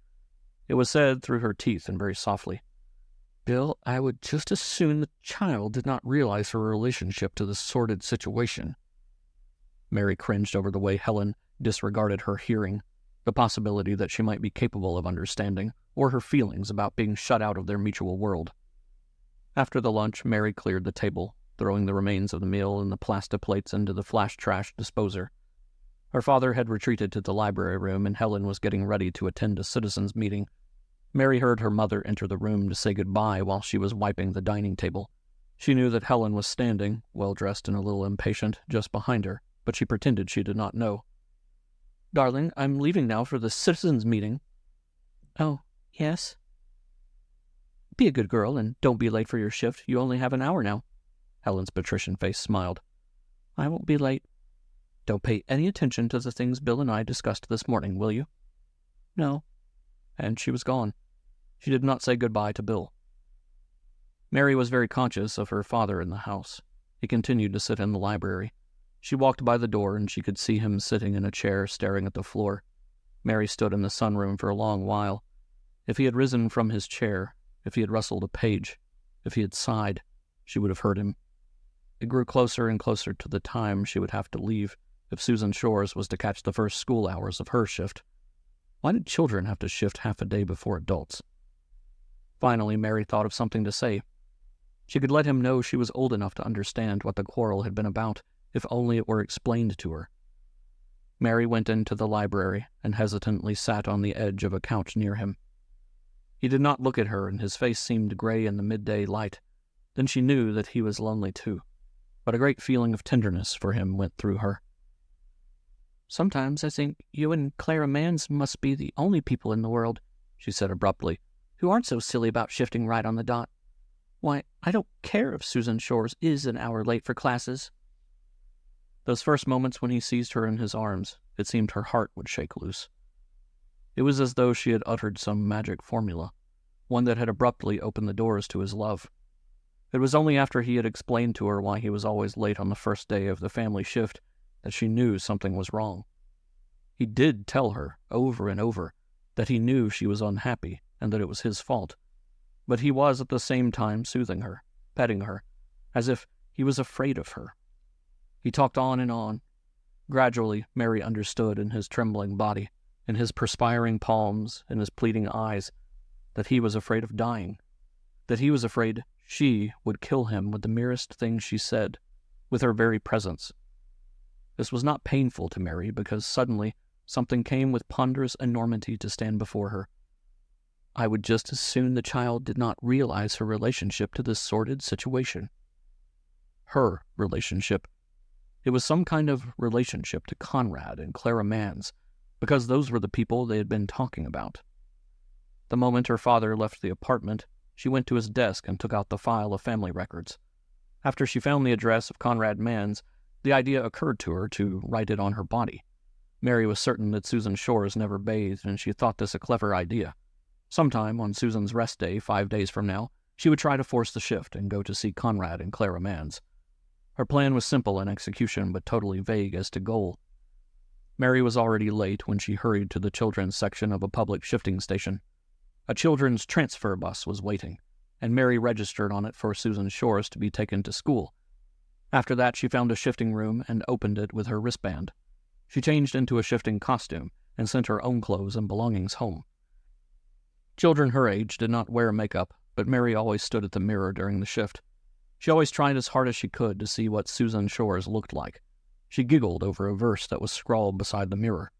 It was said through her teeth and very softly. "Bill, I would just as soon the child did not realize her relationship to this sordid situation." Mary cringed over the way Helen disregarded her hearing, the possibility that she might be capable of understanding, or her feelings about being shut out of their mutual world. After the lunch, Mary cleared the table, throwing the remains of the meal and the plastic plates into the flash trash disposer. Her father had retreated to the library room, and Helen was getting ready to attend a citizens' meeting. Mary heard her mother enter the room to say goodbye while she was wiping the dining table. She knew that Helen was standing, well-dressed and a little impatient, just behind her, but she pretended she did not know. "Darling, I'm leaving now for the citizens' meeting." "Oh, yes?" "Be a good girl and don't be late for your shift. You only have an hour now." Helen's patrician face smiled. "I won't be late." "Don't pay any attention to the things Bill and I discussed this morning, will you?" "No." And she was gone. She did not say goodbye to Bill. Mary was very conscious of her father in the house. He continued to sit in the library. She walked by the door, and she could see him sitting in a chair staring at the floor. Mary stood in the sunroom for a long while. If he had risen from his chair, if he had rustled a page, if he had sighed, she would have heard him. It grew closer and closer to the time she would have to leave if Susan Shores was to catch the first school hours of her shift. Why did children have to shift half a day before adults? Finally, Mary thought of something to say. She could let him know she was old enough to understand what the quarrel had been about, if only it were explained to her. Mary went into the library and hesitantly sat on the edge of a couch near him. He did not look at her, and his face seemed gray in the midday light. Then she knew that he was lonely too, but a great feeling of tenderness for him went through her. "Sometimes I think you and Clara Mans must be the only people in the world," she said abruptly, "who aren't so silly about shifting right on the dot. Why, I don't care if Susan Shores is an hour late for classes." Those first moments when he seized her in his arms, it seemed her heart would shake loose. It was as though she had uttered some magic formula, one that had abruptly opened the doors to his love. It was only after he had explained to her why he was always late on the first day of the family shift that she knew something was wrong. He did tell her, over and over, that he knew she was unhappy and that it was his fault, but he was at the same time soothing her, petting her, as if he was afraid of her. He talked on and on. Gradually, Mary understood in his trembling body, in his perspiring palms, in his pleading eyes, that he was afraid of dying, that he was afraid she would kill him with the merest thing she said, with her very presence. This was not painful to Mary, because suddenly something came with ponderous enormity to stand before her. I would just as soon the child did not realize her relationship to this sordid situation. Her relationship. It was some kind of relationship to Conrad and Clara Mans, because those were the people they had been talking about. The moment her father left the apartment, she went to his desk and took out the file of family records. After she found the address of Conrad Mans, the idea occurred to her to write it on her body. Mary was certain that Susan Shores never bathed, and she thought this a clever idea. Sometime on Susan's rest day, 5 days from now, she would try to force the shift and go to see Conrad and Clara Mans. Her plan was simple in execution, but totally vague as to goal. Mary was already late when she hurried to the children's section of a public shifting station. A children's transfer bus was waiting, and Mary registered on it for Susan Shores to be taken to school. After that, she found a shifting room and opened it with her wristband. She changed into a shifting costume and sent her own clothes and belongings home. Children her age did not wear makeup, but Mary always stood at the mirror during the shift. She always tried as hard as she could to see what Susan Shores looked like. She giggled over a verse that was scrawled beside the mirror.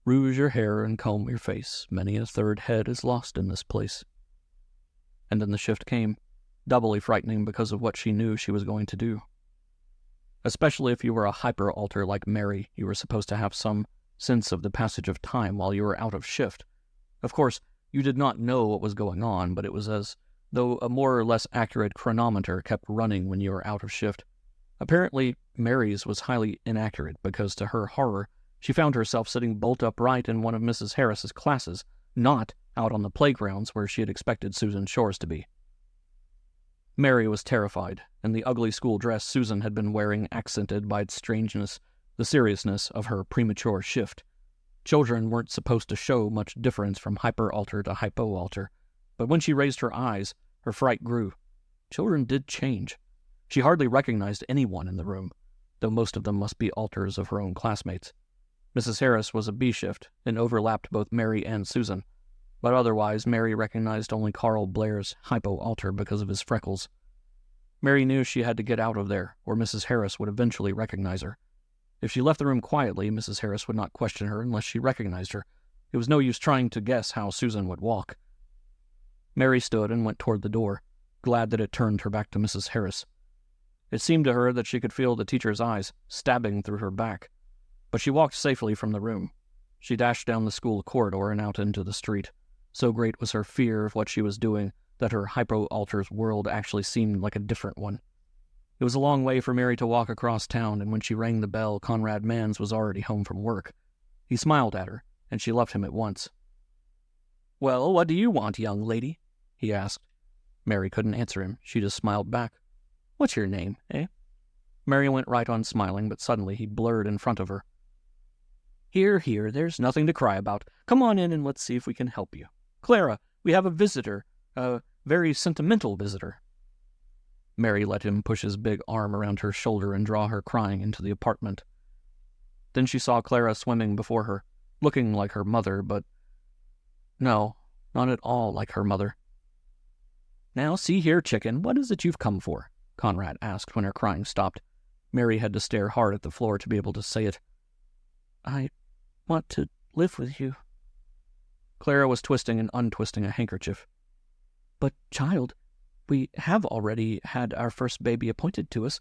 "Rouge your hair and comb your face. Many a third head is lost in this place." And then the shift came, doubly frightening because of what she knew she was going to do. Especially if you were a hyper-alter like Mary, you were supposed to have some sense of the passage of time while you were out of shift. Of course, you did not know what was going on, but it was as though a more or less accurate chronometer kept running when you were out of shift. Apparently, Mary's was highly inaccurate because, to her horror, she found herself sitting bolt upright in one of Mrs. Harris's classes, not out on the playgrounds where she had expected Susan Shores to be. Mary was terrified, and the ugly school dress Susan had been wearing accented by its strangeness the seriousness of her premature shift. Children weren't supposed to show much difference from hyper-alter to hypo-alter, but when she raised her eyes, her fright grew. Children did change. She hardly recognized anyone in the room, though most of them must be alters of her own classmates. Mrs. Harris was a B-shift and overlapped both Mary and Susan, but otherwise Mary recognized only Carl Blair's hypo-alter because of his freckles. Mary knew she had to get out of there, or Mrs. Harris would eventually recognize her. If she left the room quietly, Mrs. Harris would not question her unless she recognized her. It was no use trying to guess how Susan would walk. Mary stood and went toward the door, glad that it turned her back to Mrs. Harris. It seemed to her that she could feel the teacher's eyes stabbing through her back, but she walked safely from the room. She dashed down the school corridor and out into the street. So great was her fear of what she was doing that her hypo-alter's world actually seemed like a different one. It was a long way for Mary to walk across town, and when she rang the bell, Conrad Mans was already home from work. He smiled at her, and she left him at once. "Well, what do you want, young lady?" he asked. Mary couldn't answer him. She just smiled back. What's your name, eh? Mary went right on smiling, but suddenly he blurred in front of her. Here, here, there's nothing to cry about. Come on in and let's see if we can help you. Clara, we have a visitor, a very sentimental visitor. Mary let him push his big arm around her shoulder and draw her crying into the apartment. Then she saw Clara swimming before her, looking like her mother, but no, not at all like her mother. Now, see here, chicken, what is it you've come for? Conrad asked when her crying stopped. Mary had to stare hard at the floor to be able to say it. I want to live with you. Clara was twisting and untwisting a handkerchief. But, child, we have already had our first baby appointed to us.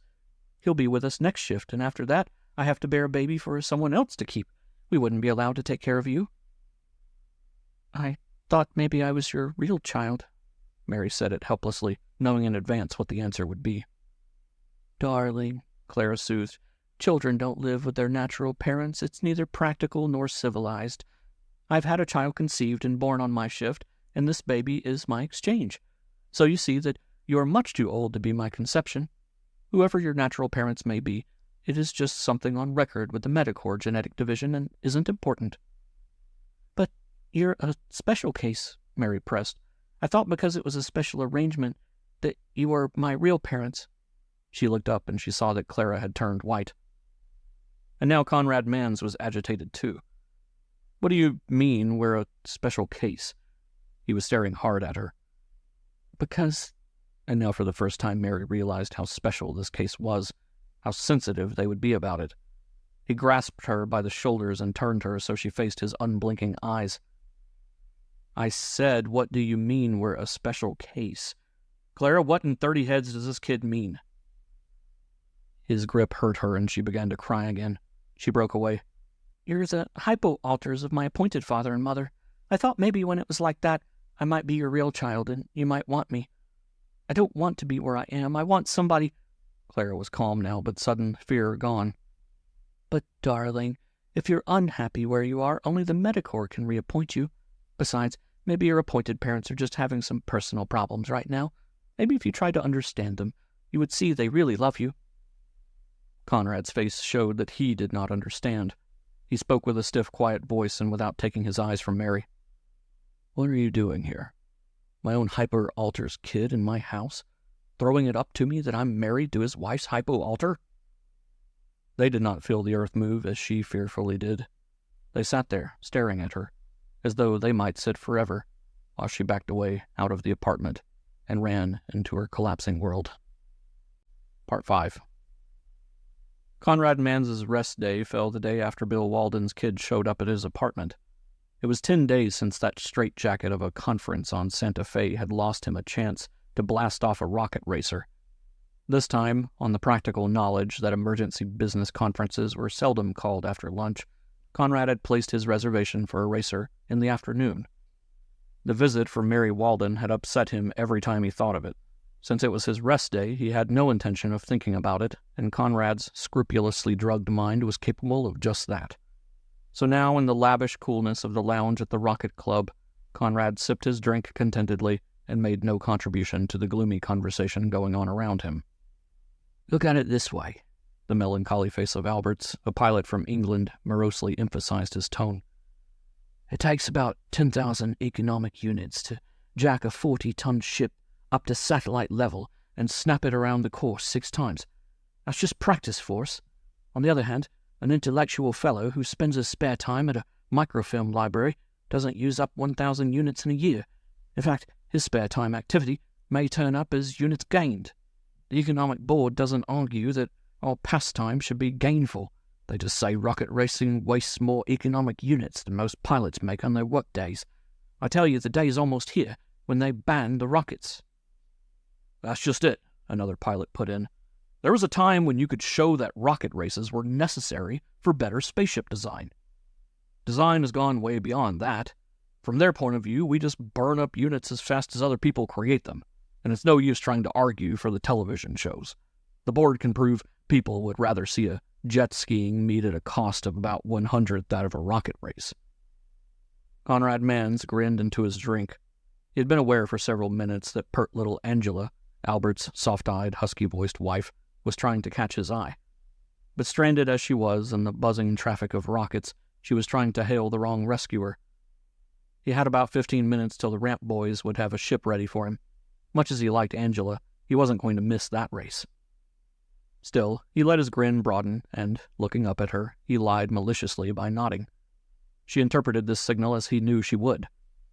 He'll be with us next shift, and after that, I have to bear a baby for someone else to keep. We wouldn't be allowed to take care of you. I thought maybe I was your real child, Mary said it helplessly, knowing in advance what the answer would be. Darling, Clara soothed, children don't live with their natural parents. It's neither practical nor civilized. I've had a child conceived and born on my shift, and this baby is my exchange. So you see that you're much too old to be my conception. Whoever your natural parents may be, it is just something on record with the Medicore genetic division and isn't important. But you're a special case, Mary pressed. I thought because it was a special arrangement that you were my real parents. She looked up and she saw that Clara had turned white. And now Conrad Manns was agitated too. What do you mean we're a special case? He was staring hard at her. Because, and now for the first time Mary realized how special this case was, how sensitive they would be about it. He grasped her by the shoulders and turned her so she faced his unblinking eyes. I said, what do you mean we're a special case? Clara, what in 30 heads does this kid mean? His grip hurt her and she began to cry again. She broke away. You're the hypo-alters of my appointed father and mother. I thought maybe when it was like that, I might be your real child and you might want me. I don't want to be where I am. I want somebody... Clara was calm now, but sudden fear gone. But, darling, if you're unhappy where you are, only the Medicore can reappoint you. Besides, maybe your appointed parents are just having some personal problems right now. Maybe if you tried to understand them, you would see they really love you. Conrad's face showed that he did not understand. He spoke with a stiff, quiet voice and without taking his eyes from Mary. What are you doing here? My own hyper-alters kid in my house? Throwing it up to me that I'm married to his wife's hypo-alter? They did not feel the earth move as she fearfully did. They sat there, staring at her, as though they might sit forever, while she backed away out of the apartment and ran into her collapsing world. Part 5. Conrad Manns's rest day fell the day after Bill Walden's kid showed up at his apartment. It was 10 days since that straitjacket of a conference on Santa Fe had lost him a chance to blast off a rocket racer. This time, on the practical knowledge that emergency business conferences were seldom called after lunch, Conrad had placed his reservation for a racer in the afternoon. The visit from Mary Walden had upset him every time he thought of it. Since it was his rest day, he had no intention of thinking about it, and Conrad's scrupulously drugged mind was capable of just that. So now, in the lavish coolness of the lounge at the Rocket Club, Conrad sipped his drink contentedly and made no contribution to the gloomy conversation going on around him. Look at it this way, the melancholy face of Alberts, a pilot from England, morosely emphasized his tone. It takes about 10,000 economic units to jack a 40-ton ship up to satellite level and snap it around the course 6 times. That's just practice force. On the other hand, an intellectual fellow who spends his spare time at a microfilm library doesn't use up 1,000 units in a year. In fact, his spare time activity may turn up as units gained. The Economic Board doesn't argue that all pastime should be gainful. They just say rocket racing wastes more economic units than most pilots make on their work days. I tell you, the day is almost here when they ban the rockets. That's just it, another pilot put in. There was a time when you could show that rocket races were necessary for better spaceship design. Design has gone way beyond that. From their point of view, we just burn up units as fast as other people create them, and it's no use trying to argue for the television shows. The board can prove people would rather see a jet skiing meet at a cost of about 1/100th that of a rocket race. Conrad Manns grinned into his drink. He had been aware for several minutes that pert little Angela, Albert's soft-eyed, husky-voiced wife, was trying to catch his eye. But stranded as she was in the buzzing traffic of rockets, she was trying to hail the wrong rescuer. He had about 15 minutes till the ramp boys would have a ship ready for him. Much as he liked Angela, he wasn't going to miss that race. Still, he let his grin broaden, and, looking up at her, he lied maliciously by nodding. She interpreted this signal as he knew she would.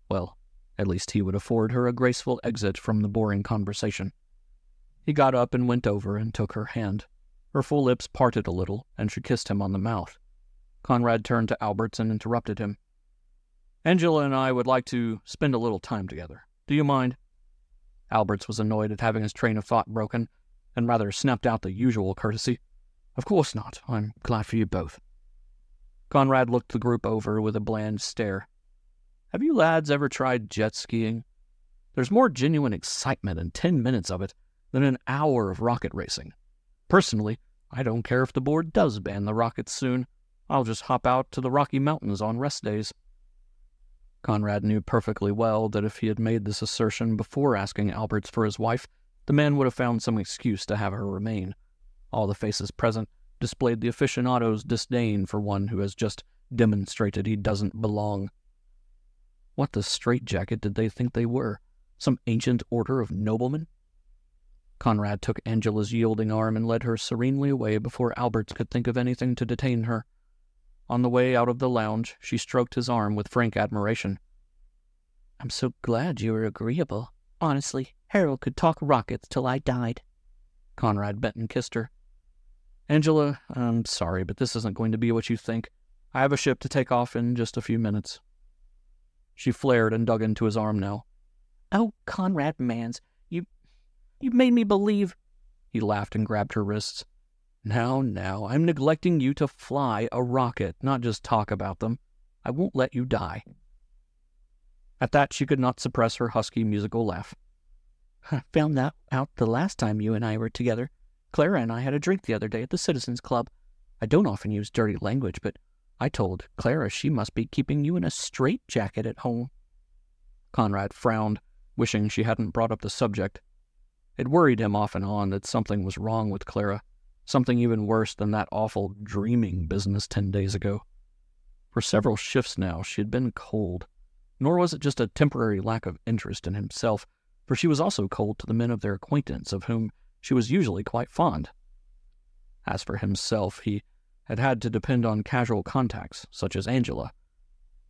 Well, at least he would afford her a graceful exit from the boring conversation. He got up and went over and took her hand. Her full lips parted a little, and she kissed him on the mouth. Conrad turned to Alberts and interrupted him. "Angela and I would like to spend a little time together. Do you mind?" Alberts was annoyed at having his train of thought broken, and rather snapped out the usual courtesy. "Of course not. I'm glad for you both." Conrad looked the group over with a bland stare. "Have you lads ever tried jet skiing? There's more genuine excitement in 10 minutes of it than an hour of rocket racing. Personally, I don't care if the board does ban the rockets soon. I'll just hop out to the Rocky Mountains on rest days." Conrad knew perfectly well that if he had made this assertion before asking Alberts for his wife, the man would have found some excuse to have her remain. All the faces present displayed the aficionado's disdain for one who has just demonstrated he doesn't belong. What the straitjacket did they think they were? Some ancient order of noblemen? Conrad took Angela's yielding arm and led her serenely away before Alberts could think of anything to detain her. On the way out of the lounge, she stroked his arm with frank admiration. "I'm so glad you were agreeable. Honestly, Harold could talk rockets till I died." Conrad bent and kissed her. "Angela, I'm sorry, but this isn't going to be what you think. I have a ship to take off in just a few minutes." She flared and dug into his arm now. "Oh, Conrad Mans, you made me believe—" He laughed and grabbed her wrists. Now, I'm neglecting you to fly a rocket, not just talk about them. I won't let you die." At that, she could not suppress her husky musical laugh. "I found that out the last time you and I were together. Clara and I had a drink the other day at the Citizens Club. I don't often use dirty language, but I told Clara she must be keeping you in a straitjacket at home." Conrad frowned, wishing she hadn't brought up the subject. It worried him off and on that something was wrong with Clara, something even worse than that awful dreaming business 10 days ago. For several shifts now, she had been cold. Nor was it just a temporary lack of interest in himself, for she was also cold to the men of their acquaintance, of whom she was usually quite fond. As for himself, he had had to depend on casual contacts, such as Angela.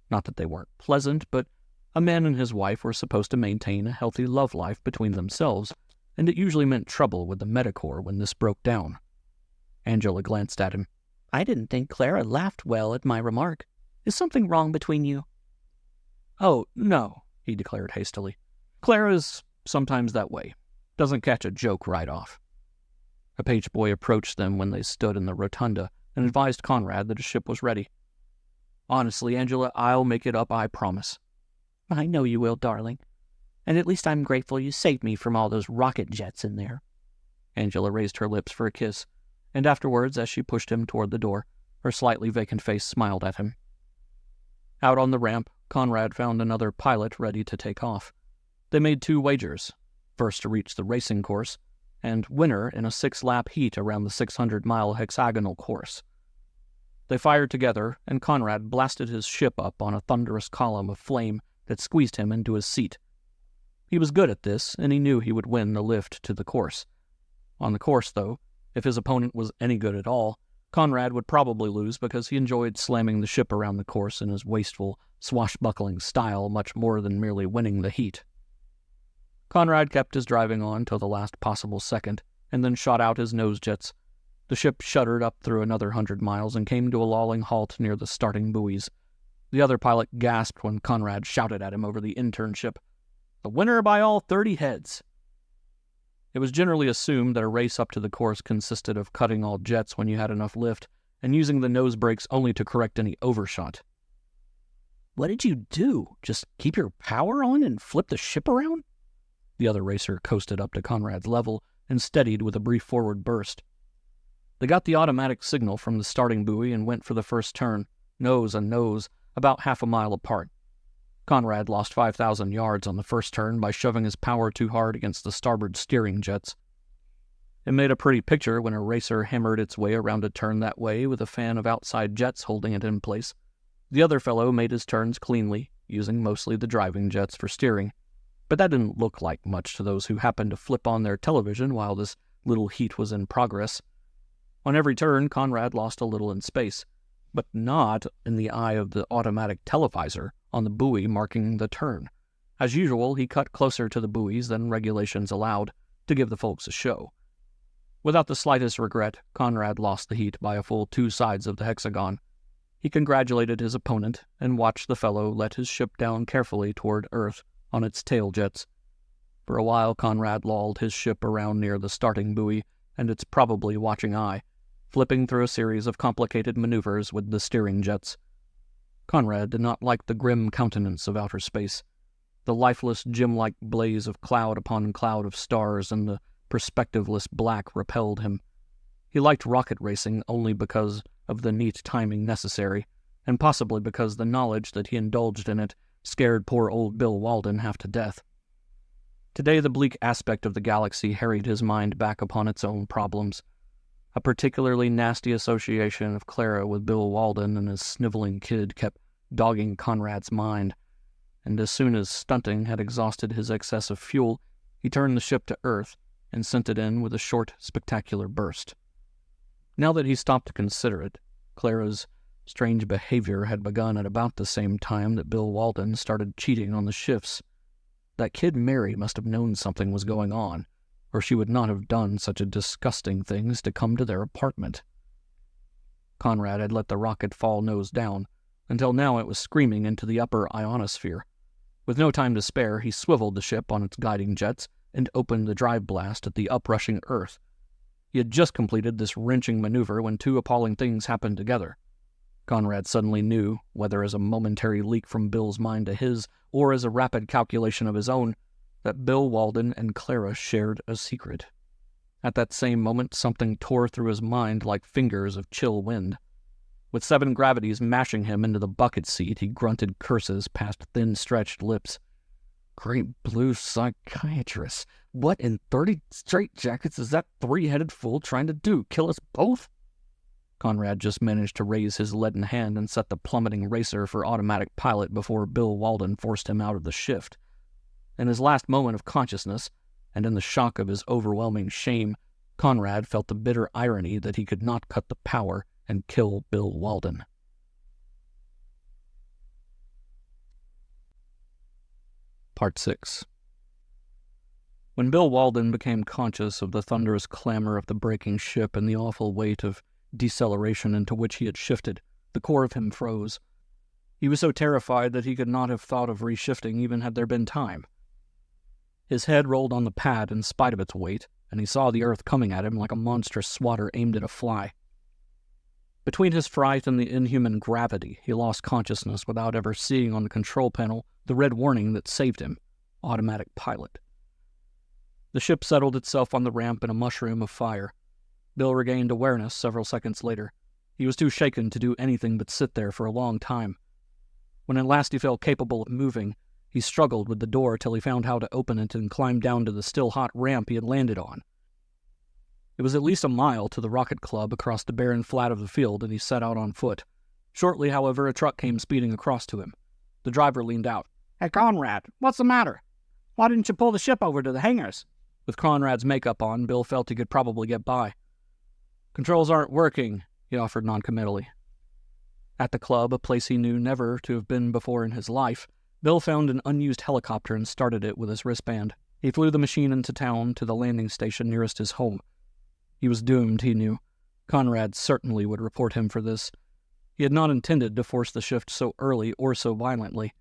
Not that they weren't pleasant, but a man and his wife were supposed to maintain a healthy love life between themselves, and it usually meant trouble with the Metacore when this broke down. Angela glanced at him. "I didn't think Clara laughed well at my remark. Is something wrong between you?" "Oh, no," he declared hastily. "Clara's sometimes that way. Doesn't catch a joke right off." A page boy approached them when they stood in the rotunda and advised Conrad that his ship was ready. "Honestly, Angela, I'll make it up, I promise." "I know you will, darling. And at least I'm grateful you saved me from all those rocket jets in there." Angela raised her lips for a kiss, and afterwards, as she pushed him toward the door, her slightly vacant face smiled at him. Out on the ramp, Conrad found another pilot ready to take off. They made 2 wagers, first to reach the racing course, and winner in a 6-lap heat around the 600-mile hexagonal course. They fired together, and Conrad blasted his ship up on a thunderous column of flame that squeezed him into his seat. He was good at this, and he knew he would win the lift to the course. On the course, though, if his opponent was any good at all, Conrad would probably lose because he enjoyed slamming the ship around the course in his wasteful, swashbuckling style much more than merely winning the heat. Conrad kept his driving on till the last possible second, and then shot out his nose jets. The ship shuddered up through another 100 miles and came to a lolling halt near the starting buoys. The other pilot gasped when Conrad shouted at him over the internship, "The winner by all 30 heads!" It was generally assumed that a race up to the course consisted of cutting all jets when you had enough lift, and using the nose brakes only to correct any overshot. "What did you do? Just keep your power on and flip the ship around?" The other racer coasted up to Conrad's level and steadied with a brief forward burst. They got the automatic signal from the starting buoy and went for the first turn, nose and nose, about half a mile apart. Conrad lost 5,000 yards on the first turn by shoving his power too hard against the starboard steering jets. It made a pretty picture when a racer hammered its way around a turn that way with a fan of outside jets holding it in place. The other fellow made his turns cleanly, using mostly the driving jets for steering, but that didn't look like much to those who happened to flip on their television while this little heat was in progress. On every turn, Conrad lost a little in space, but not in the eye of the automatic televisor on the buoy marking the turn. As usual, he cut closer to the buoys than regulations allowed to give the folks a show. Without the slightest regret, Conrad lost the heat by a full 2 sides of the hexagon. He congratulated his opponent and watched the fellow let his ship down carefully toward Earth on its tail jets. For a while, Conrad lolled his ship around near the starting buoy and its probably watching eye, flipping through a series of complicated maneuvers with the steering jets. Conrad did not like the grim countenance of outer space, the lifeless gem-like blaze of cloud upon cloud of stars, and the perspectiveless black repelled him. He liked rocket racing only because of the neat timing necessary, and possibly because the knowledge that he indulged in it scared poor old Bill Walden half to death. Today the bleak aspect of the galaxy harried his mind back upon its own problems. A particularly nasty association of Clara with Bill Walden and his sniveling kid kept dogging Conrad's mind, and as soon as stunting had exhausted his excess of fuel, he turned the ship to Earth and sent it in with a short, spectacular burst. Now that he stopped to consider it, Clara's strange behavior had begun at about the same time that Bill Walden started cheating on the shifts. That kid Mary must have known something was going on, or she would not have done such a disgusting thing as to come to their apartment. Conrad had let the rocket fall nose down, until now it was screaming into the upper ionosphere. With no time to spare, he swiveled the ship on its guiding jets and opened the drive blast at the uprushing Earth. He had just completed this wrenching maneuver when 2 appalling things happened together. Conrad suddenly knew, whether as a momentary leak from Bill's mind to his, or as a rapid calculation of his own, that Bill Walden and Clara shared a secret. At that same moment, something tore through his mind like fingers of chill wind. With 7 gravities mashing him into the bucket seat, he grunted curses past thin-stretched lips. Great blue psychiatrist. What in 30 straitjackets is that 3-headed fool trying to do? Kill us both? Conrad just managed to raise his leaden hand and set the plummeting racer for automatic pilot before Bill Walden forced him out of the shift. In his last moment of consciousness, and in the shock of his overwhelming shame, Conrad felt the bitter irony that he could not cut the power and kill Bill Walden. Part 6. When Bill Walden became conscious of the thunderous clamor of the breaking ship and the awful weight of deceleration into which he had shifted, the core of him froze. He was so terrified that he could not have thought of reshifting even had there been time. His head rolled on the pad in spite of its weight, and he saw the Earth coming at him like a monstrous swatter aimed at a fly. Between his fright and the inhuman gravity, he lost consciousness without ever seeing on the control panel the red warning that saved him: automatic pilot. The ship settled itself on the ramp in a mushroom of fire. Bill regained awareness several seconds later. He was too shaken to do anything but sit there for a long time. When at last he felt capable of moving, he struggled with the door till he found how to open it and climbed down to the still-hot ramp he had landed on. It was at least a mile to the rocket club across the barren flat of the field, and he set out on foot. Shortly, however, a truck came speeding across to him. The driver leaned out. "Hey, Conrad, what's the matter? Why didn't you pull the ship over to the hangars?" With Conrad's makeup on, Bill felt he could probably get by. "Controls aren't working," he offered noncommittally. At the club, a place he knew never to have been before in his life, Bill found an unused helicopter and started it with his wristband. He flew the machine into town to the landing station nearest his home. He was doomed, he knew. Conrad certainly would report him for this. He had not intended to force the shift so early or so violently.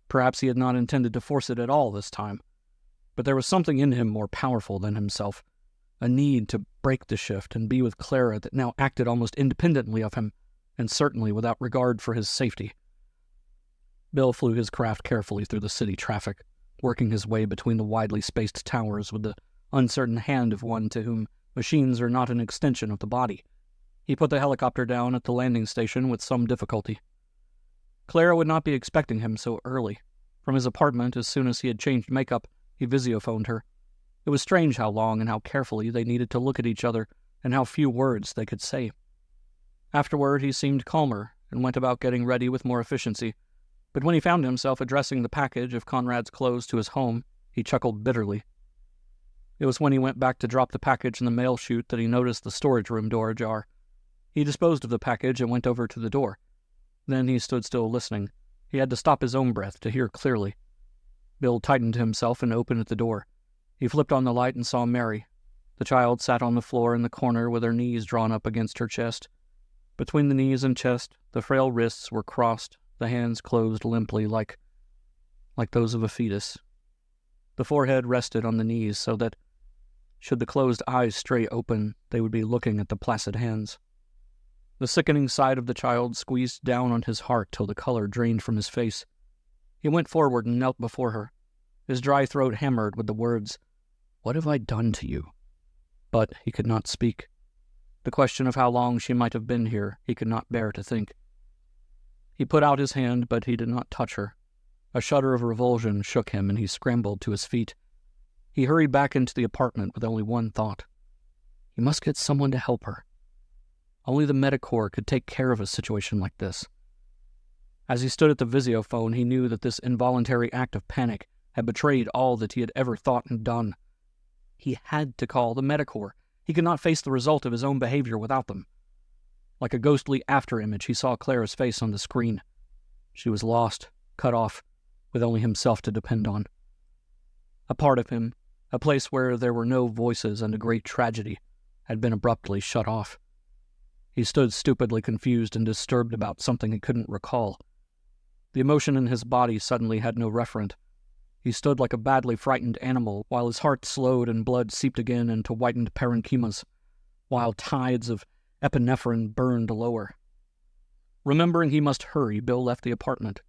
Perhaps he had not intended to force it at all this time. But there was something in him more powerful than himself. A need to break the shift and be with Clara that now acted almost independently of him, and certainly without regard for his safety. Bill flew his craft carefully through the city traffic, working his way between the widely spaced towers with the uncertain hand of one to whom machines are not an extension of the body. He put the helicopter down at the landing station with some difficulty. Clara would not be expecting him so early. From his apartment, as soon as he had changed makeup, he visiophoned her. It was strange how long and how carefully they needed to look at each other, and how few words they could say. Afterward, he seemed calmer, and went about getting ready with more efficiency. But when he found himself addressing the package of Conrad's clothes to his home, he chuckled bitterly. It was when he went back to drop the package in the mail chute that he noticed the storage room door ajar. He disposed of the package and went over to the door. Then he stood still listening. He had to stop his own breath to hear clearly. Bill tightened himself and opened at the door. He flipped on the light and saw Mary. The child sat on the floor in the corner with her knees drawn up against her chest. Between the knees and chest, the frail wrists were crossed, the hands closed limply like those of a fetus. The forehead rested on the knees so that, should the closed eyes stray open, they would be looking at the placid hands. The sickening sight of the child squeezed down on his heart till the color drained from his face. He went forward and knelt before her. His dry throat hammered with the words, "What have I done to you?" But he could not speak. The question of how long she might have been here he could not bear to think. He put out his hand, but he did not touch her. A shudder of revulsion shook him, and he scrambled to his feet. He hurried back into the apartment with only one thought. He must get someone to help her. Only the Medicorps could take care of a situation like this. As he stood at the visiophone, he knew that this involuntary act of panic had betrayed all that he had ever thought and done. He had to call the Medicorps. He could not face the result of his own behavior without them. Like a ghostly after-image, he saw Clara's face on the screen. She was lost, cut off, with only himself to depend on. A part of him, a place where there were no voices and a great tragedy, had been abruptly shut off. He stood stupidly confused and disturbed about something he couldn't recall. The emotion in his body suddenly had no referent. He stood like a badly frightened animal, while his heart slowed and blood seeped again into whitened parenchymas, while tides of epinephrine burned lower. Remembering he must hurry, Bill left the apartment.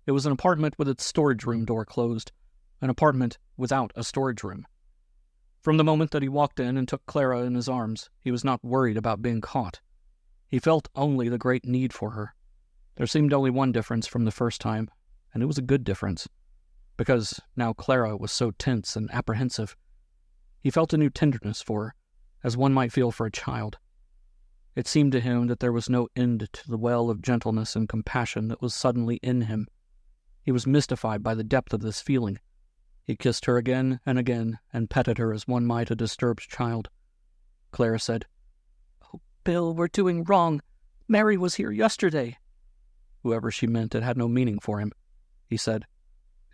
It was an apartment with its storage room door closed, an apartment without a storage room. From the moment that he walked in and took Clara in his arms, he was not worried about being caught. He felt only the great need for her. There seemed only one difference from the first time, and it was a good difference, because now Clara was so tense and apprehensive. He felt a new tenderness for her, as one might feel for a child. It seemed to him that there was no end to the well of gentleness and compassion that was suddenly in him. He was mystified by the depth of this feeling. He kissed her again, and petted her as one might a disturbed child. Clara said, "Oh, Bill, we're doing wrong. Mary was here yesterday." Whoever she meant, it had no meaning for him. He said,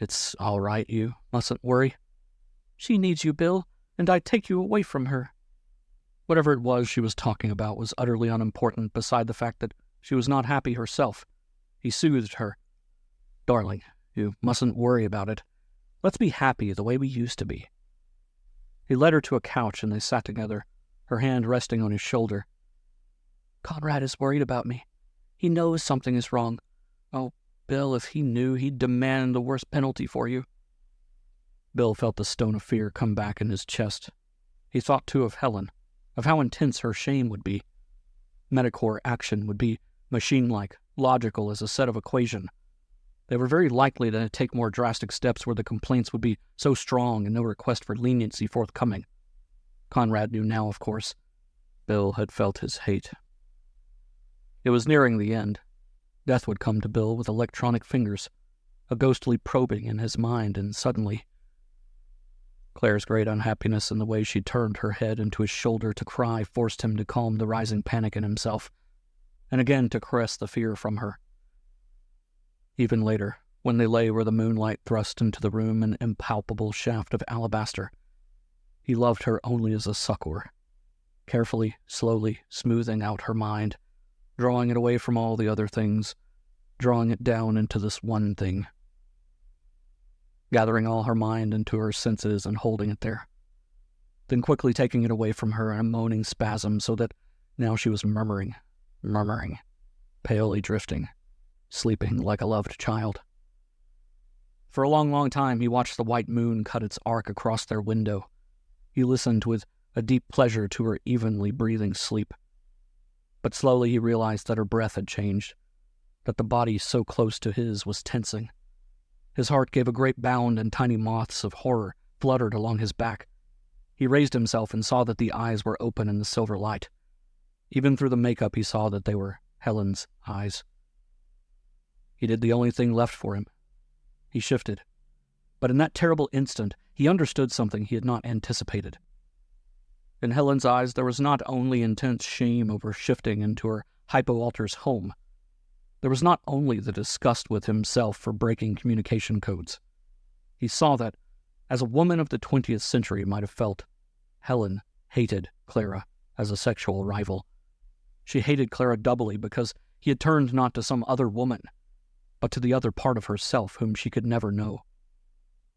"It's all right, you mustn't worry." "She needs you, Bill, and I'd take you away from her." Whatever it was she was talking about was utterly unimportant beside the fact that she was not happy herself. He soothed her. "Darling, you mustn't worry about it. Let's be happy the way we used to be." He led her to a couch and they sat together, her hand resting on his shoulder. "Conrad is worried about me. He knows something is wrong. Oh, Bill, if he knew, he'd demand the worst penalty for you." Bill felt the stone of fear come back in his chest. He thought, too, of Helen, of how intense her shame would be. Medicorps action would be machine-like, logical as a set of equation. They were very likely to take more drastic steps where the complaints would be so strong and no request for leniency forthcoming. Conrad knew now, of course. Bill had felt his hate. It was nearing the end. Death would come to Bill with electronic fingers, a ghostly probing in his mind, and suddenly... Claire's great unhappiness in the way she turned her head into his shoulder to cry forced him to calm the rising panic in himself, and again to caress the fear from her. Even later, when they lay where the moonlight thrust into the room an impalpable shaft of alabaster, he loved her only as a succor, carefully, slowly smoothing out her mind, drawing it away from all the other things, drawing it down into this one thing, gathering all her mind into her senses and holding it there, then quickly taking it away from her in a moaning spasm so that now she was murmuring, palely drifting, sleeping like a loved child. For a long, long time he watched the white moon cut its arc across their window. He listened with a deep pleasure to her evenly breathing sleep. But slowly he realized that her breath had changed. that the body so close to his was tensing. His heart gave a great bound and tiny moths of horror fluttered along his back. He raised himself and saw that the eyes were open in the silver light. Even through the makeup he saw that they were Helen's eyes. He did the only thing left for him. He shifted. But in that terrible instant, he understood something he had not anticipated. In Helen's eyes there was not only intense shame over shifting into her hypo-alter's home. There was not only the disgust with himself for breaking communication codes. He saw that, as a woman of the 20th century might have felt, Helen hated Clara as a sexual rival. She hated Clara doubly because he had turned not to some other woman, but to the other part of herself whom she could never know.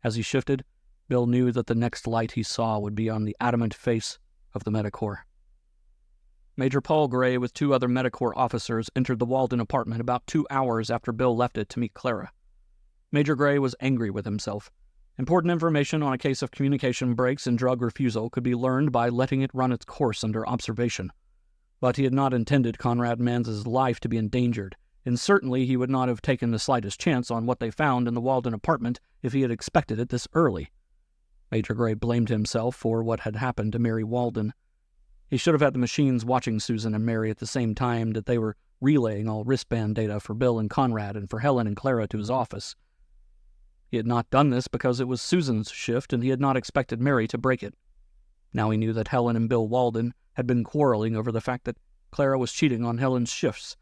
As he shifted, Bill knew that the next light he saw would be on the adamant face of the Medicorps. Major Paul Gray with 2 other Medicorps officers entered the Walden apartment about 2 hours after Bill left it to meet Clara. Major Gray was angry with himself. Important information on a case of communication breaks and drug refusal could be learned by letting it run its course under observation. But he had not intended Conrad Manns's life to be endangered, and certainly he would not have taken the slightest chance on what they found in the Walden apartment if he had expected it this early. Major Gray blamed himself for what had happened to Mary Walden. He should have had the machines watching Susan and Mary at the same time that they were relaying all wristband data for Bill and Conrad and for Helen and Clara to his office. He had not done this because it was Susan's shift and he had not expected Mary to break it. Now he knew that Helen and Bill Walden had been quarreling over the fact that Clara was cheating on Helen's shifts,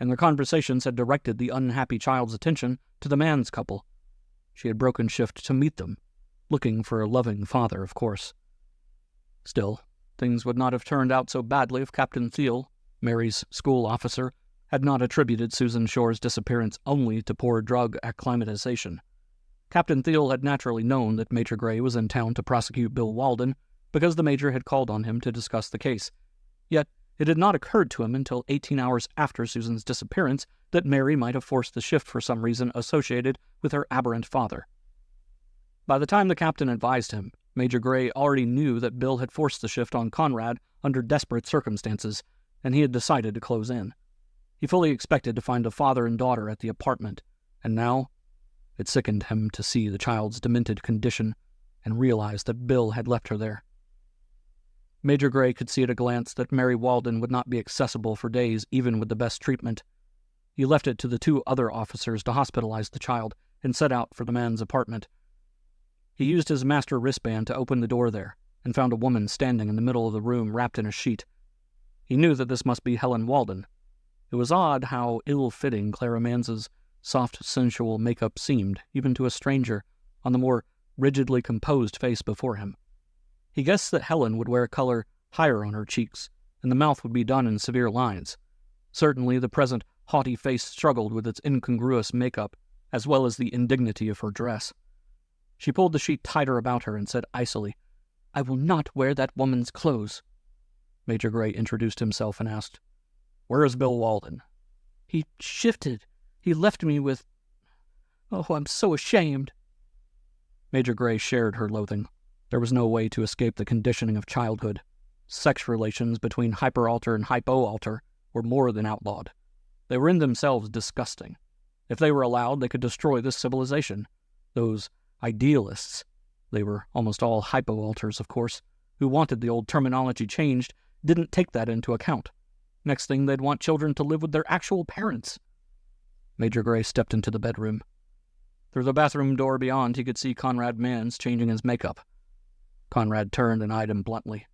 and their conversations had directed the unhappy child's attention to the Manns couple. She had broken shift to meet them, looking for a loving father, of course. Still, things would not have turned out so badly if Captain Thiel, Mary's school officer, had not attributed Susan Shore's disappearance only to poor drug acclimatization. Captain Thiel had naturally known that Major Gray was in town to prosecute Bill Walden because the Major had called on him to discuss the case. Yet it had not occurred to him until 18 hours after Susan's disappearance that Mary might have forced the shift for some reason associated with her aberrant father. By the time the captain advised him, Major Gray already knew that Bill had forced the shift on Conrad under desperate circumstances, and he had decided to close in. He fully expected to find a father and daughter at the apartment, and now it sickened him to see the child's demented condition and realize that Bill had left her there. Major Gray could see at a glance that Mary Walden would not be accessible for days even with the best treatment. He left it to the 2 other officers to hospitalize the child and set out for the man's apartment. He used his master wristband to open the door there and found a woman standing in the middle of the room wrapped in a sheet. He knew that this must be Helen Walden. It was odd how ill-fitting Clara Manns's soft, sensual makeup seemed, even to a stranger, on the more rigidly composed face before him. He guessed that Helen would wear a color higher on her cheeks, and the mouth would be done in severe lines. Certainly the present haughty face struggled with its incongruous makeup, as well as the indignity of her dress. She pulled the sheet tighter about her and said icily, "I will not wear that woman's clothes." Major Gray introduced himself and asked, "Where is Bill Walden?" "He shifted. He left me with... Oh, I'm so ashamed." Major Gray shared her loathing. There was no way to escape the conditioning of childhood. Sex relations between hyperalter and hypoalter were more than outlawed. They were in themselves disgusting. If they were allowed, they could destroy this civilization. Those idealists, they were almost all hypoalters, of course, who wanted the old terminology changed, didn't take that into account. Next thing, they'd want children to live with their actual parents. Major Gray stepped into the bedroom. Through the bathroom door beyond, he could see Conrad Manns changing his makeup. Conrad turned and eyed him bluntly.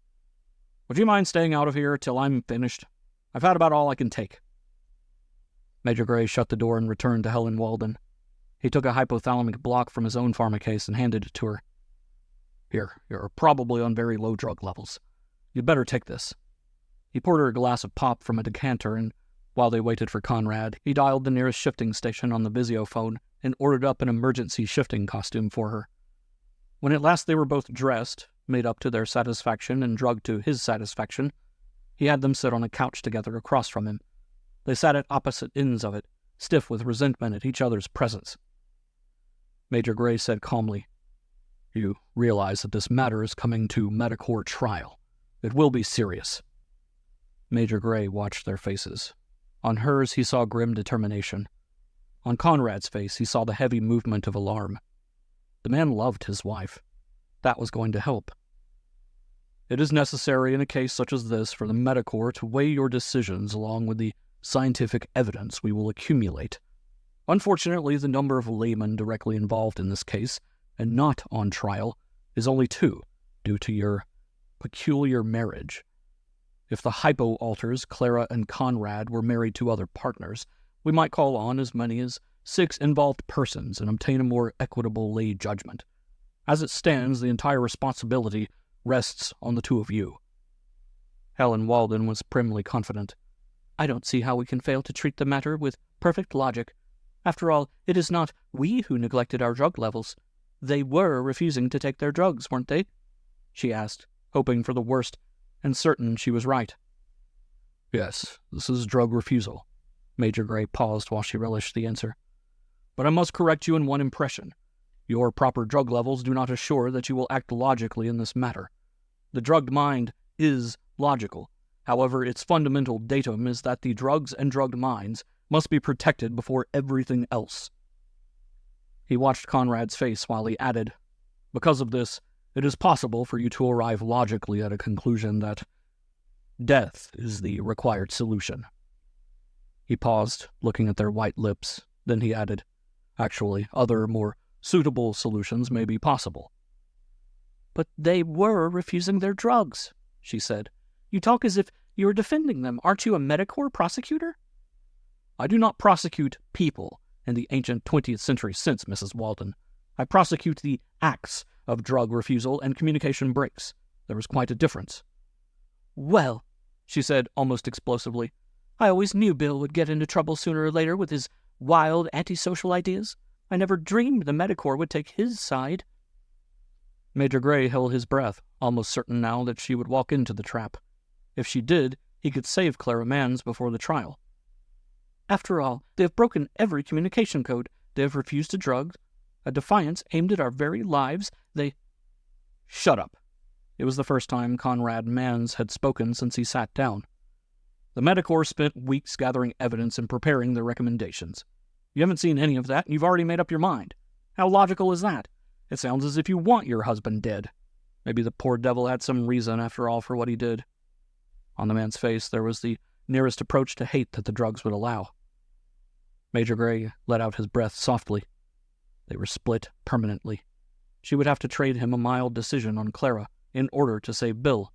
"Would you mind staying out of here till I'm finished? I've had about all I can take." Major Gray shut the door and returned to Helen Walden. He took a hypothalamic block from his own pharmacase and handed it to her. "Here, you're probably on very low drug levels. You'd better take this." He poured her a glass of pop from a decanter, and while they waited for Conrad, he dialed the nearest shifting station on the Vizio-phone and ordered up an emergency shifting costume for her. When at last they were both dressed, made up to their satisfaction and drugged to his satisfaction, he had them sit on a couch together across from him. They sat at opposite ends of it, stiff with resentment at each other's presence. Major Gray said calmly, "You realize that this matter is coming to Medicorps trial. It will be serious." Major Gray watched their faces. On hers he saw grim determination. On Conrad's face, he saw the heavy movement of alarm. The man loved his wife. That was going to help. It is necessary in a case such as this for the Medicorps to weigh your decisions along with the scientific evidence we will accumulate. Unfortunately, the number of laymen directly involved in this case, and not on trial, is only 2, due to your peculiar marriage. If the hypo-alters, Clara and Conrad, were married to other partners, we might call on as many as 6 involved persons and obtain a more equitable lay judgment. As it stands, the entire responsibility rests on the 2 of you. Helen Walden was primly confident. I don't see how we can fail to treat the matter with perfect logic. After all, it is not we who neglected our drug levels. They were refusing to take their drugs, weren't they? She asked, hoping for the worst, and certain she was right. Yes, this is drug refusal. Major Gray paused while she relished the answer. But I must correct you in one impression. Your proper drug levels do not assure that you will act logically in this matter. The drugged mind is logical. However, its fundamental datum is that the drugs and drugged minds must be protected before everything else. He watched Conrad's face while he added, because of this, it is possible for you to arrive logically at a conclusion that death is the required solution. He paused, looking at their white lips. Then he added, actually, other, more suitable solutions may be possible. But they were refusing their drugs, she said. You talk as if you are defending them. Aren't you a Medicorps prosecutor? I do not prosecute people in the ancient 20th century sense, Mrs. Walden. I prosecute the acts of drug refusal and communication breaks. There is quite a difference. Well, she said almost explosively, I always knew Bill would get into trouble sooner or later with his wild antisocial ideas. I never dreamed the Medicorps would take his side. Major Gray held his breath, almost certain now that she would walk into the trap. If she did, he could save Clara Mans before the trial. After all, they have broken every communication code. They have refused to drug. A defiance aimed at our very lives. They... Shut up. It was the first time Conrad Mans had spoken since he sat down. The Medicorps spent weeks gathering evidence and preparing their recommendations. You haven't seen any of that, and you've already made up your mind. How logical is that? It sounds as if you want your husband dead. Maybe the poor devil had some reason, after all, for what he did. On the man's face there was the nearest approach to hate that the drugs would allow. Major Gray let out his breath softly. They were split permanently. She would have to trade him a mild decision on Clara in order to save Bill.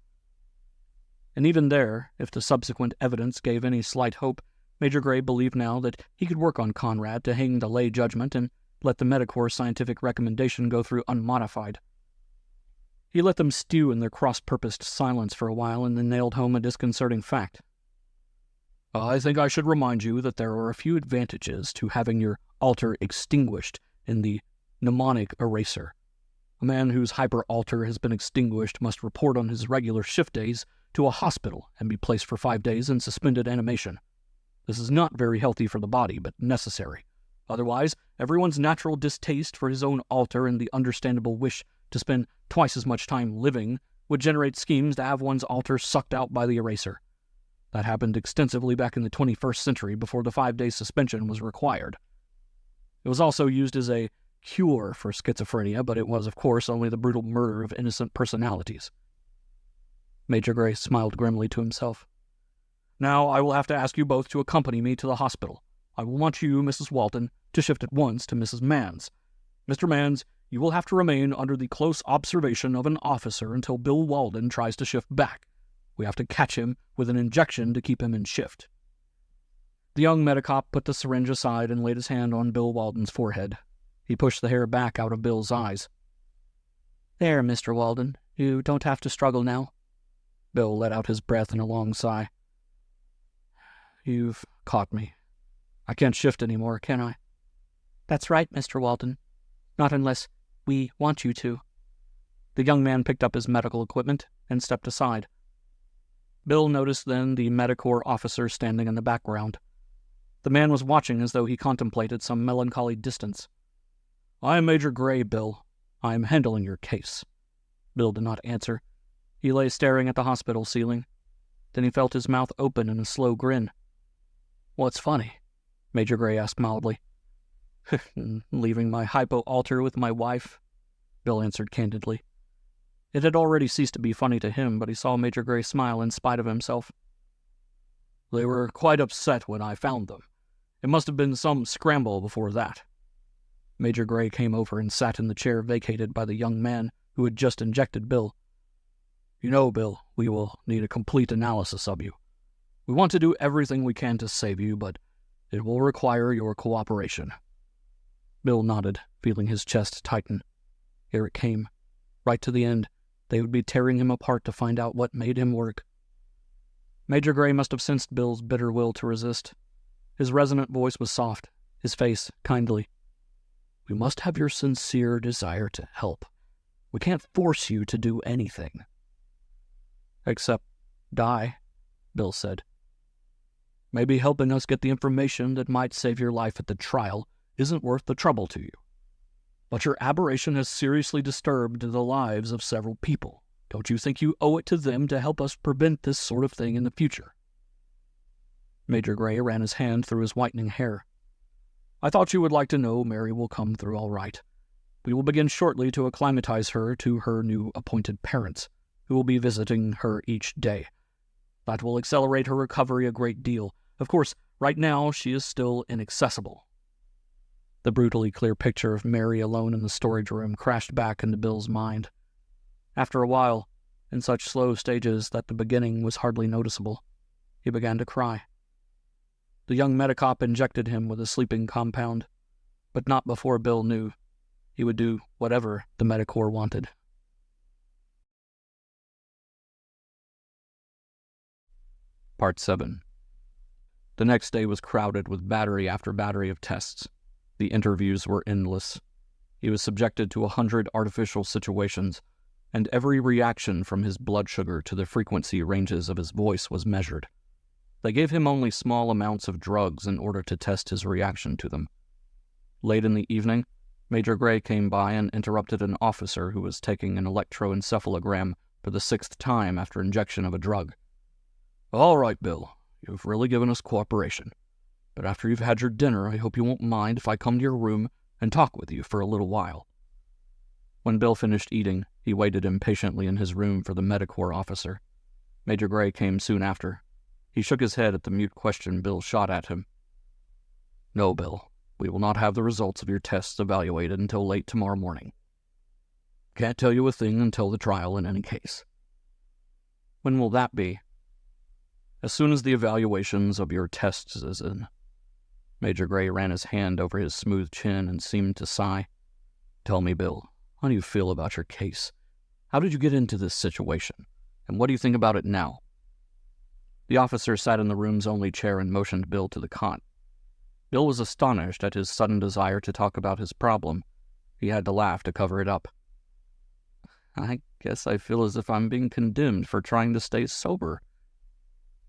And even there, if the subsequent evidence gave any slight hope, Major Gray believed now that he could work on Conrad to hang the lay judgment and let the Medicorps scientific recommendation go through unmodified. He let them stew in their cross-purposed silence for a while and then nailed home a disconcerting fact. I think I should remind you that there are a few advantages to having your alter extinguished in the mnemonic eraser. A man whose hyper-alter has been extinguished must report on his regular shift days to a hospital and be placed for 5 days in suspended animation. This is not very healthy for the body, but necessary. Otherwise, everyone's natural distaste for his own alter and the understandable wish to spend twice as much time living would generate schemes to have one's alter sucked out by the eraser. That happened extensively back in the 21st century before the 5-day suspension was required. It was also used as a cure for schizophrenia, but it was, of course, only the brutal murder of innocent personalities. Major Gray smiled grimly to himself. Now I will have to ask you both to accompany me to the hospital. I will want you, Mrs. Walton, to shift at once to Mrs. Mans. Mr. Mans, you will have to remain under the close observation of an officer until Bill Walden tries to shift back. We have to catch him with an injection to keep him in shift. The young medicop put the syringe aside and laid his hand on Bill Walden's forehead. He pushed the hair back out of Bill's eyes. There, Mr. Walden. You don't have to struggle now. Bill let out his breath in a long sigh. You've caught me. I can't shift anymore, can I? That's right, Mr. Walden. Not unless we want you to. The young man picked up his medical equipment and stepped aside. Bill noticed then the Medicorps officer standing in the background. The man was watching as though he contemplated some melancholy distance. I am Major Gray, Bill. I am handling your case. Bill did not answer. He lay staring at the hospital ceiling. Then he felt his mouth open in a slow grin. What's funny? Major Gray asked mildly. "Leaving my hypo-altar with my wife," Bill answered candidly. It had already ceased to be funny to him, but he saw Major Gray smile in spite of himself. "They were quite upset when I found them. It must have been some scramble before that." Major Gray came over and sat in the chair vacated by the young man who had just injected Bill. "You know, Bill, we will need a complete analysis of you. We want to do everything we can to save you, but it will require your cooperation." Bill nodded, feeling his chest tighten. Here it came. Right to the end, they would be tearing him apart to find out what made him work. Major Gray must have sensed Bill's bitter will to resist. His resonant voice was soft, his face kindly. "We must have your sincere desire to help. We can't force you to do anything." "Except die," Bill said. "Maybe helping us get the information that might save your life at the trial isn't worth the trouble to you. But your aberration has seriously disturbed the lives of several people. Don't you think you owe it to them to help us prevent this sort of thing in the future?" Major Gray ran his hand through his whitening hair. "I thought you would like to know Mary will come through all right. We will begin shortly to acclimatize her to her new appointed parents, who will be visiting her each day. That will accelerate her recovery a great deal. Of course, right now she is still inaccessible." The brutally clear picture of Mary alone in the storage room crashed back into Bill's mind. After a while, in such slow stages that the beginning was hardly noticeable, he began to cry. The young medicop injected him with a sleeping compound, but not before Bill knew. He would do whatever the Medicorps wanted. Part 7. The next day was crowded with battery after battery of tests. The interviews were endless. He was subjected to 100 artificial situations, and every reaction from his blood sugar to the frequency ranges of his voice was measured. They gave him only small amounts of drugs in order to test his reaction to them. Late in the evening, Major Gray came by and interrupted an officer who was taking an electroencephalogram for the 6th time after injection of a drug. "All right, Bill, you've really given us cooperation. But after you've had your dinner, I hope you won't mind if I come to your room and talk with you for a little while." When Bill finished eating, he waited impatiently in his room for the Medicorps officer. Major Gray came soon after. He shook his head at the mute question Bill shot at him. "No, Bill, we will not have the results of your tests evaluated until late tomorrow morning. Can't tell you a thing until the trial in any case." "When will that be?" "As soon as the evaluations of your tests is in." Major Gray ran his hand over his smooth chin and seemed to sigh. "Tell me, Bill, how do you feel about your case? How did you get into this situation? And what do you think about it now?" The officer sat in the room's only chair and motioned Bill to the cot. Bill was astonished at his sudden desire to talk about his problem. He had to laugh to cover it up. "I guess I feel as if I'm being condemned for trying to stay sober."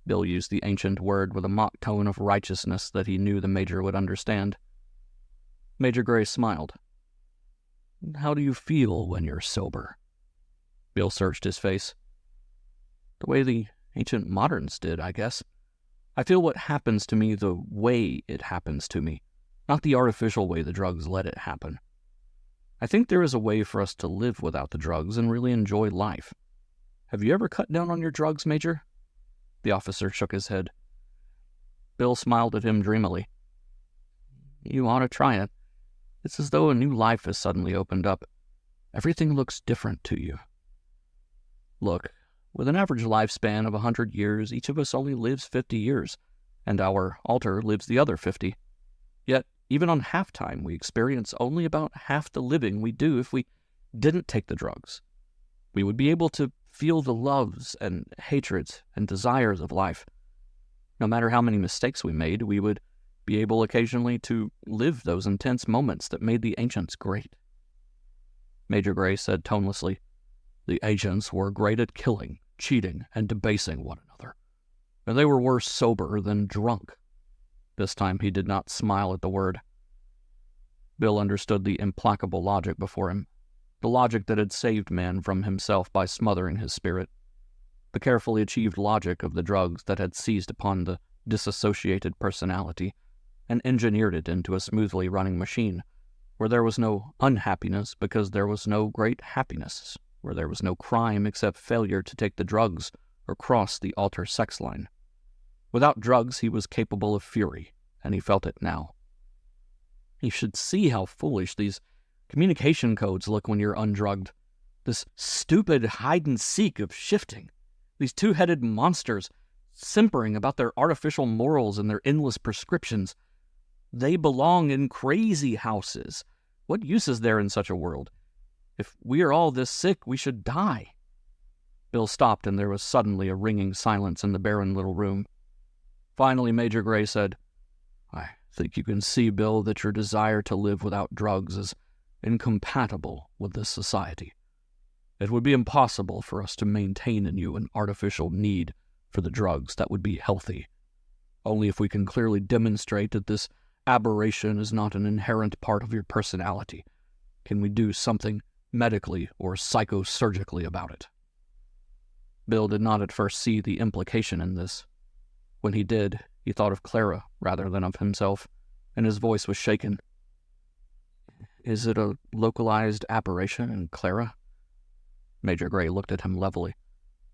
Bill used the ancient word with a mock tone of righteousness that he knew the Major would understand. Major Gray smiled. "How do you feel when you're sober?" Bill searched his face. "The way the ancient moderns did, I guess. I feel what happens to me the way it happens to me, not the artificial way the drugs let it happen. I think there is a way for us to live without the drugs and really enjoy life. Have you ever cut down on your drugs, Major?" The officer shook his head. Bill smiled at him dreamily. "You ought to try it. It's as though a new life has suddenly opened up. Everything looks different to you. Look, with an average lifespan of 100 years, each of us only lives 50 years, and our alter lives the other 50. Yet, even on half-time, we experience only about half the living we do if we didn't take the drugs. We would be able to feel the loves and hatreds and desires of life. No matter how many mistakes we made, we would be able occasionally to live those intense moments that made the ancients great." Major Gray said tonelessly, "The ancients were great at killing, cheating, and debasing one another, and they were worse sober than drunk." This time he did not smile at the word. Bill understood the implacable logic before him, the logic that had saved man from himself by smothering his spirit, the carefully achieved logic of the drugs that had seized upon the disassociated personality and engineered it into a smoothly running machine, where there was no unhappiness because there was no great happiness, where there was no crime except failure to take the drugs or cross the altar sex line. Without drugs, he was capable of fury, and he felt it now. You should see how foolish these communication codes look when you're undrugged. This stupid hide-and-seek of shifting. These two-headed monsters simpering about their artificial morals and their endless prescriptions. They belong in crazy houses. What use is there in such a world? If we are all this sick, we should die. Bill stopped, and there was suddenly a ringing silence in the barren little room. Finally, Major Gray said, I think you can see, Bill, that your desire to live without drugs is incompatible with this society. It would be impossible for us to maintain in you an artificial need for the drugs that would be healthy. Only if we can clearly demonstrate that this aberration is not an inherent part of your personality can we do something medically or psychosurgically about it. Bill did not at first see the implication in this. When he did, he thought of Clara rather than of himself, and his voice was shaken. Is it a localized aberration in Clara? Major Gray looked at him levelly.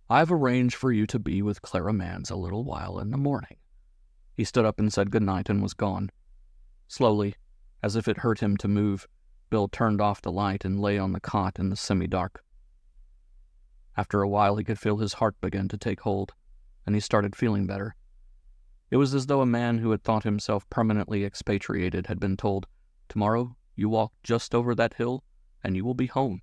I've arranged for you to be with Clara Mans a little while in the morning. He stood up and said good night and was gone. Slowly, as if it hurt him to move, Bill turned off the light and lay on the cot in the semi-dark. After a while he could feel his heart begin to take hold, and he started feeling better. It was as though a man who had thought himself permanently expatriated had been told, Tomorrow you walk just over that hill, and you will be home.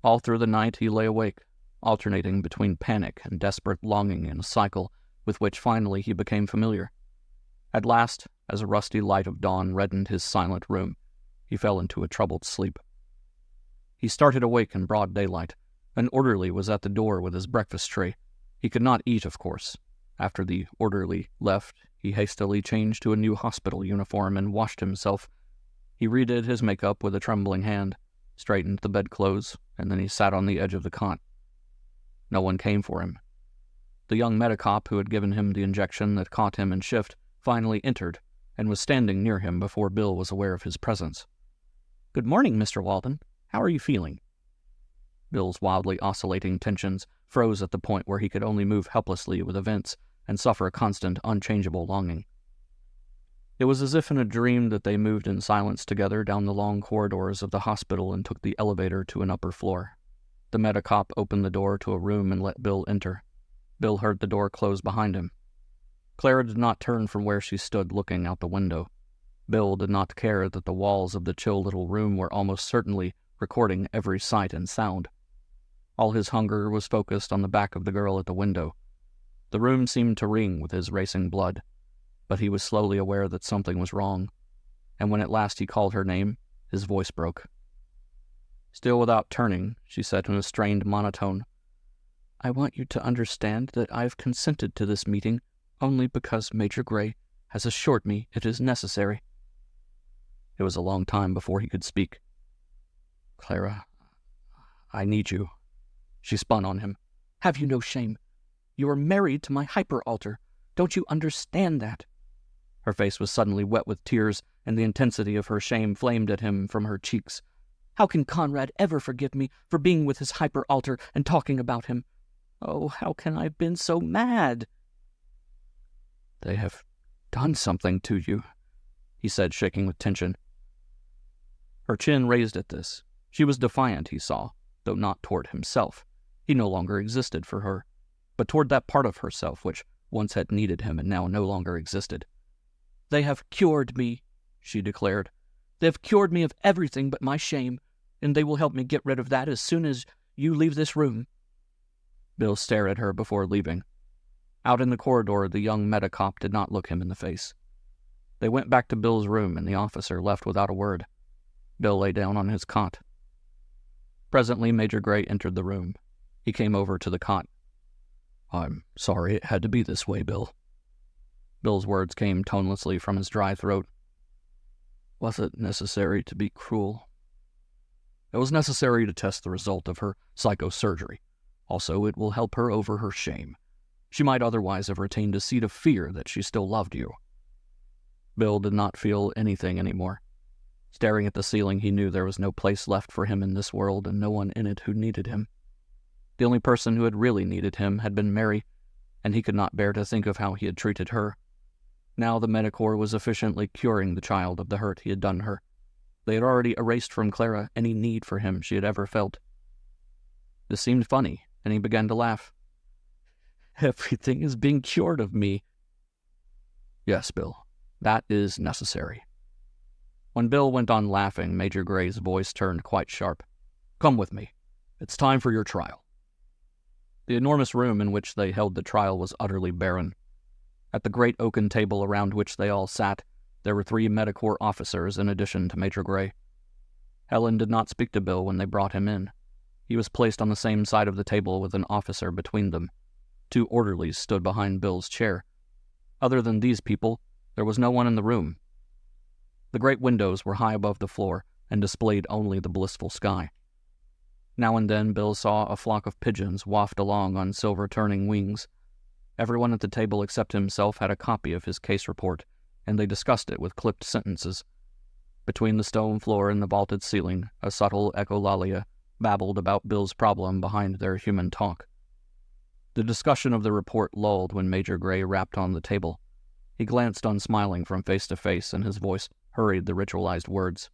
All through the night he lay awake, alternating between panic and desperate longing in a cycle with which finally he became familiar. At last, as a rusty light of dawn reddened his silent room, he fell into a troubled sleep. He started awake in broad daylight. An orderly was at the door with his breakfast tray. He could not eat, of course. After the orderly left, he hastily changed to a new hospital uniform and washed himself. He redid his makeup with a trembling hand, straightened the bedclothes, and then he sat on the edge of the cot. No one came for him. The young medicop who had given him the injection that caught him in shift finally entered and was standing near him before Bill was aware of his presence. Good morning, Mr. Walden. How are you feeling? Bill's wildly oscillating tensions froze at the point where he could only move helplessly with events and suffer a constant, unchangeable longing. It was as if in a dream that they moved in silence together down the long corridors of the hospital and took the elevator to an upper floor. The medicop opened the door to a room and let Bill enter. Bill heard the door close behind him. Clara did not turn from where she stood looking out the window. Bill did not care that the walls of the chill little room were almost certainly recording every sight and sound. All his hunger was focused on the back of the girl at the window. The room seemed to ring with his racing blood, but he was slowly aware that something was wrong, and when at last he called her name, his voice broke. Still without turning, she said in a strained monotone, I want you to understand that I have consented to this meeting only because Major Gray has assured me it is necessary. It was a long time before he could speak. Clara, I need you. She spun on him. Have you no shame? You are married to my hyper-alter. Don't you understand that? Her face was suddenly wet with tears, and the intensity of her shame flamed at him from her cheeks. How can Conrad ever forgive me for being with his hyper-alter and talking about him? Oh, how can I have been so mad? They have done something to you, he said, shaking with tension. Her chin raised at this. She was defiant, he saw, though not toward himself. He no longer existed for her, but toward that part of herself which once had needed him and now no longer existed. They have cured me, she declared. They have cured me of everything but my shame, and they will help me get rid of that as soon as you leave this room. Bill stared at her before leaving. Out in the corridor, the young medicop did not look him in the face. They went back to Bill's room, and the officer left without a word. Bill lay down on his cot. Presently, Major Gray entered the room. He came over to the cot. I'm sorry it had to be this way, Bill. Bill's words came tonelessly from his dry throat. Was it necessary to be cruel? It was necessary to test the result of her psychosurgery. Also, it will help her over her shame. She might otherwise have retained a seed of fear that she still loved you. Bill did not feel anything anymore. Staring at the ceiling, he knew there was no place left for him in this world and no one in it who needed him. The only person who had really needed him had been Mary, and he could not bear to think of how he had treated her. Now the Medicore was efficiently curing the child of the hurt he had done her. They had already erased from Clara any need for him she had ever felt. This seemed funny, and he began to laugh. "Everything is being cured of me." "Yes, Bill, that is necessary." When Bill went on laughing, Major Gray's voice turned quite sharp. "Come with me. It's time for your trial." The enormous room in which they held the trial was utterly barren. At the great oaken table around which they all sat, there were 3 Medicore officers in addition to Major Gray. Helen did not speak to Bill when they brought him in. He was placed on the same side of the table with an officer between them. 2 orderlies stood behind Bill's chair. Other than these people, there was no one in the room. The great windows were high above the floor and displayed only the blissful sky. Now and then Bill saw a flock of pigeons waft along on silver-turning wings. Everyone at the table except himself had a copy of his case report, and they discussed it with clipped sentences. Between the stone floor and the vaulted ceiling, a subtle echolalia babbled about Bill's problem behind their human talk. The discussion of the report lulled when Major Gray rapped on the table. He glanced unsmiling from face to face, and his voice hurried the ritualized words.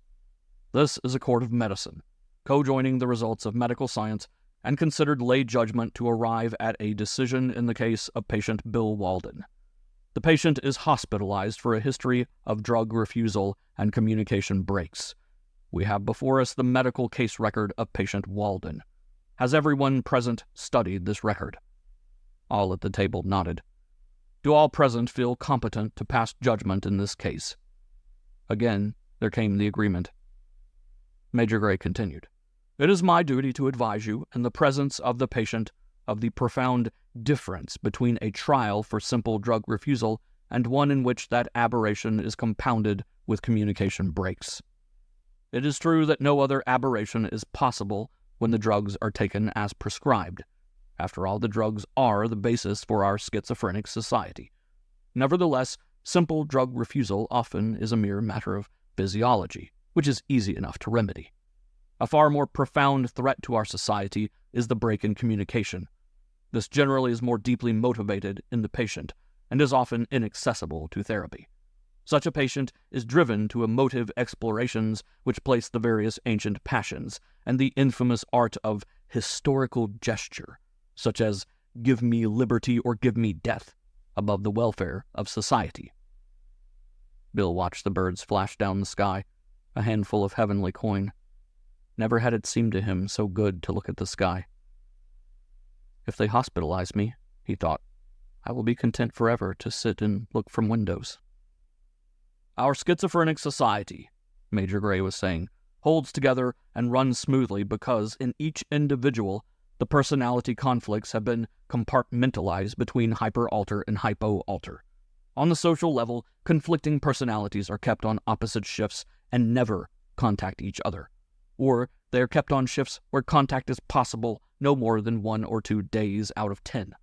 "This is a court of medicine, co-joining the results of medical science and considered lay judgment to arrive at a decision in the case of patient Bill Walden. The patient is hospitalized for a history of drug refusal and communication breaks. We have before us the medical case record of patient Walden. Has everyone present studied this record?" All at the table nodded. "Do all present feel competent to pass judgment in this case?" Again, there came the agreement. Major Gray continued. "It is my duty to advise you, in the presence of the patient, of the profound difference between a trial for simple drug refusal and one in which that aberration is compounded with communication breaks. It is true that no other aberration is possible when the drugs are taken as prescribed. After all, the drugs are the basis for our schizophrenic society. Nevertheless, simple drug refusal often is a mere matter of physiology, which is easy enough to remedy. A far more profound threat to our society is the break in communication. This generally is more deeply motivated in the patient and is often inaccessible to therapy. Such a patient is driven to emotive explorations which place the various ancient passions and the infamous art of historical gesture, such as "give me liberty or give me death," above the welfare of society. Bill watched the birds flash down the sky, a handful of heavenly coin. Never had it seemed to him so good to look at the sky. "If they hospitalize me," he thought, "I will be content forever to sit and look from windows." "Our schizophrenic society," Major Gray was saying, "holds together and runs smoothly because in each individual the personality conflicts have been compartmentalized between hyper-alter and hypo-alter. On the social level, conflicting personalities are kept on opposite shifts and never contact each other. Or they are kept on shifts where contact is possible no more than 1 or 2 days out of 10.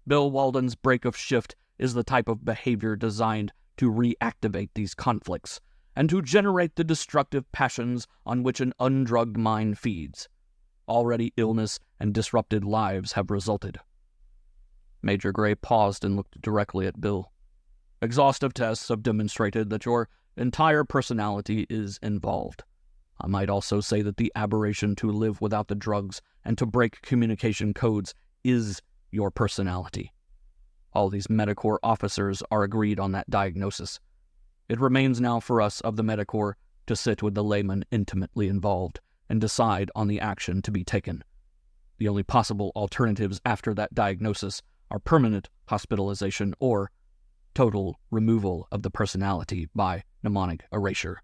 Bill Walden's break of shift is the type of behavior designed to reactivate these conflicts and to generate the destructive passions on which an undrugged mind feeds. Already illness and disrupted lives have resulted." Major Gray paused and looked directly at Bill. "Exhaustive tests have demonstrated that your entire personality is involved. I might also say that the aberration to live without the drugs and to break communication codes is your personality. All these Medicore officers are agreed on that diagnosis. It remains now for us of the Medicore to sit with the layman intimately involved and decide on the action to be taken. The only possible alternatives after that diagnosis are permanent hospitalization or total removal of the personality by mnemonic erasure."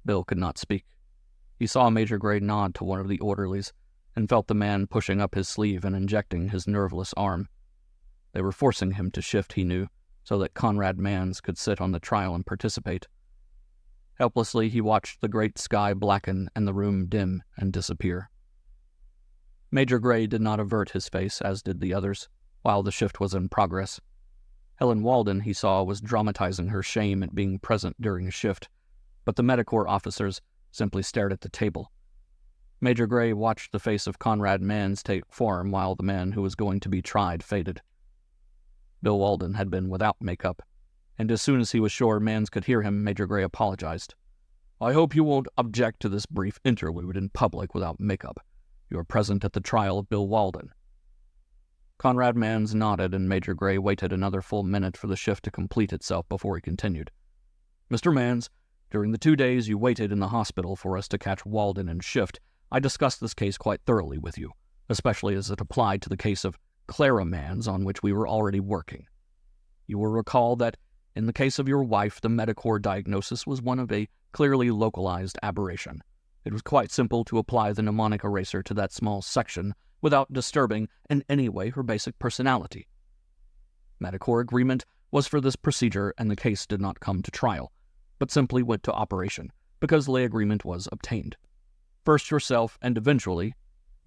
Bill could not speak. He saw Major Gray nod to one of the orderlies and felt the man pushing up his sleeve and injecting his nerveless arm. They were forcing him to shift, he knew, so that Conrad Manns could sit on the trial and participate. Helplessly, he watched the great sky blacken and the room dim and disappear. Major Gray did not avert his face, as did the others, while the shift was in progress. Helen Walden, he saw, was dramatizing her shame at being present during a shift, but the Medicorps officers simply stared at the table. Major Gray watched the face of Conrad Manns take form while the man who was going to be tried faded. Bill Walden had been without makeup, and as soon as he was sure Manns could hear him, Major Gray apologized. "I hope you won't object to this brief interlude in public without makeup. You are present at the trial of Bill Walden." Conrad Manns nodded, and Major Gray waited another full minute for the shift to complete itself before he continued. "Mr. Manns, during the 2 days you waited in the hospital for us to catch Walden and shift, I discussed this case quite thoroughly with you, especially as it applied to the case of Clara Manns on which we were already working. You will recall that in the case of your wife, the Medicorps diagnosis was one of a clearly localized aberration. It was quite simple to apply the mnemonic eraser to that small section without disturbing in any way her basic personality. Medicorps agreement was for this procedure, and the case did not come to trial, but simply went to operation, because lay agreement was obtained. First yourself, and eventually—"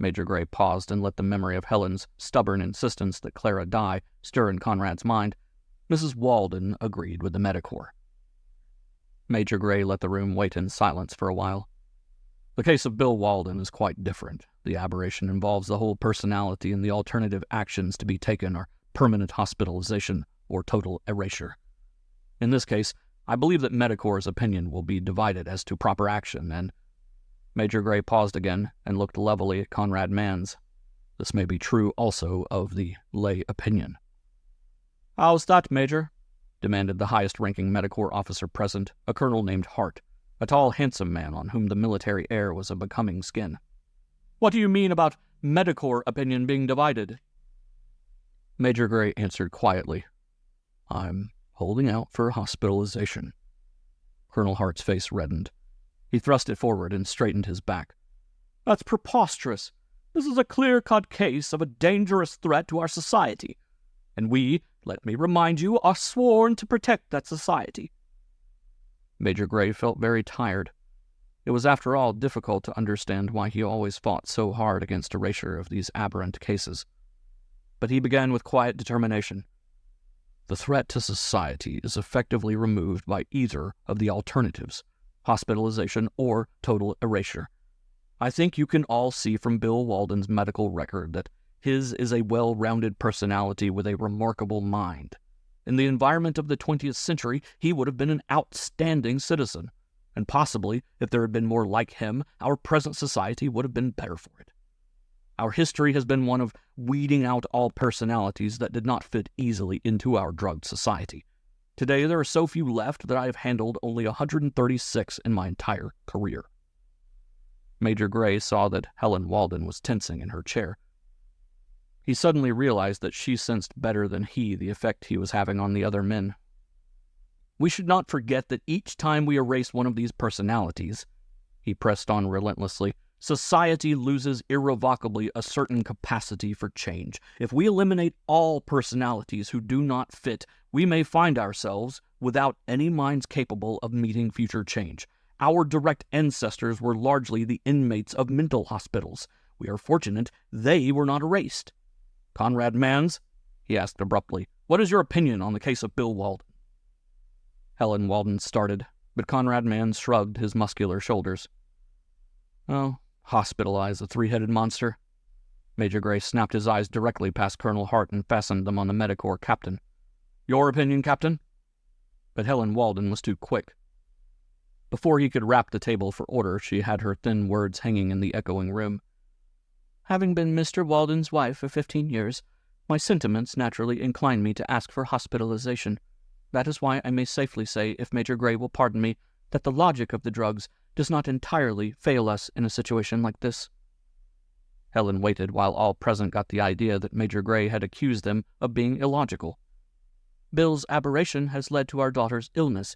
Major Gray paused and let the memory of Helen's stubborn insistence that Clara die stir in Conrad's mind. Mrs. Walden agreed with the Medicorps. Major Gray let the room wait in silence for a while. The case of Bill Walden is quite different. The aberration involves the whole personality, and the alternative actions to be taken are permanent hospitalization or total erasure. In this case, I believe that Medicorps' opinion will be divided as to proper action, and—" Major Gray paused again and looked levelly at Conrad Manns. This may be true also of the lay opinion. "How's that, Major?" demanded the highest-ranking Medicorps officer present, a colonel named Hart, a tall, handsome man on whom the military air was a becoming skin. "What do you mean about Medicorps opinion being divided?" Major Gray answered quietly, "I'm holding out for hospitalization." Colonel Hart's face reddened. He thrust it forward and straightened his back. "That's preposterous. This is a clear-cut case of a dangerous threat to our society, and we, let me remind you, are sworn to protect that society." Major Gray felt very tired. It was, after all, difficult to understand why he always fought so hard against erasure of these aberrant cases. But he began with quiet determination. "The threat to society is effectively removed by either of the alternatives, hospitalization or total erasure. I think you can all see from Bill Walden's medical record that his is a well-rounded personality with a remarkable mind. In the environment of the 20th century, he would have been an outstanding citizen, and possibly, if there had been more like him, our present society would have been better for it. Our history has been one of weeding out all personalities that did not fit easily into our drugged society. Today there are so few left that I have handled only 136 in my entire career." Major Gray saw that Helen Walden was tensing in her chair. He suddenly realized that she sensed better than he the effect he was having on the other men. "We should not forget that each time we erase one of these personalities," he pressed on relentlessly, "society loses irrevocably a certain capacity for change. If we eliminate all personalities who do not fit, we may find ourselves without any minds capable of meeting future change. Our direct ancestors were largely the inmates of mental hospitals. We are fortunate they were not erased. Conrad Manns," he asked abruptly, "what is your opinion on the case of Bill Walden?" Helen Walden started, but Conrad Manns shrugged his muscular shoulders. "Oh, hospitalize a three-headed monster." Major Gray snapped his eyes directly past Colonel Hart and fastened them on the Medicorps captain. "Your opinion, Captain?" But Helen Walden was too quick. Before he could rap the table for order, she had her thin words hanging in the echoing room. "Having been Mr. Walden's wife for 15 years, my sentiments naturally incline me to ask for hospitalization. That is why I may safely say, if Major Gray will pardon me, that the logic of the drugs does not entirely fail us in a situation like this." Helen waited while all present got the idea that Major Gray had accused them of being illogical. "Bill's aberration has led to our daughter's illness,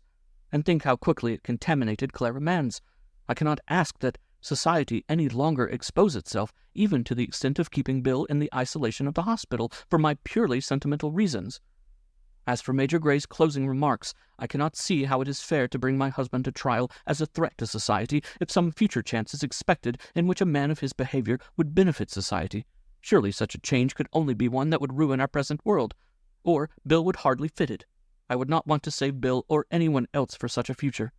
and think how quickly it contaminated Clara Manns. I cannot ask that society any longer expose itself, even to the extent of keeping Bill in the isolation of the hospital, for my purely sentimental reasons. As for Major Gray's closing remarks, I cannot see how it is fair to bring my husband to trial as a threat to society if some future chance is expected in which a man of his behavior would benefit society. Surely such a change could only be one that would ruin our present world. or Bill would hardly fit it. I would not want to save Bill or anyone else for such a future."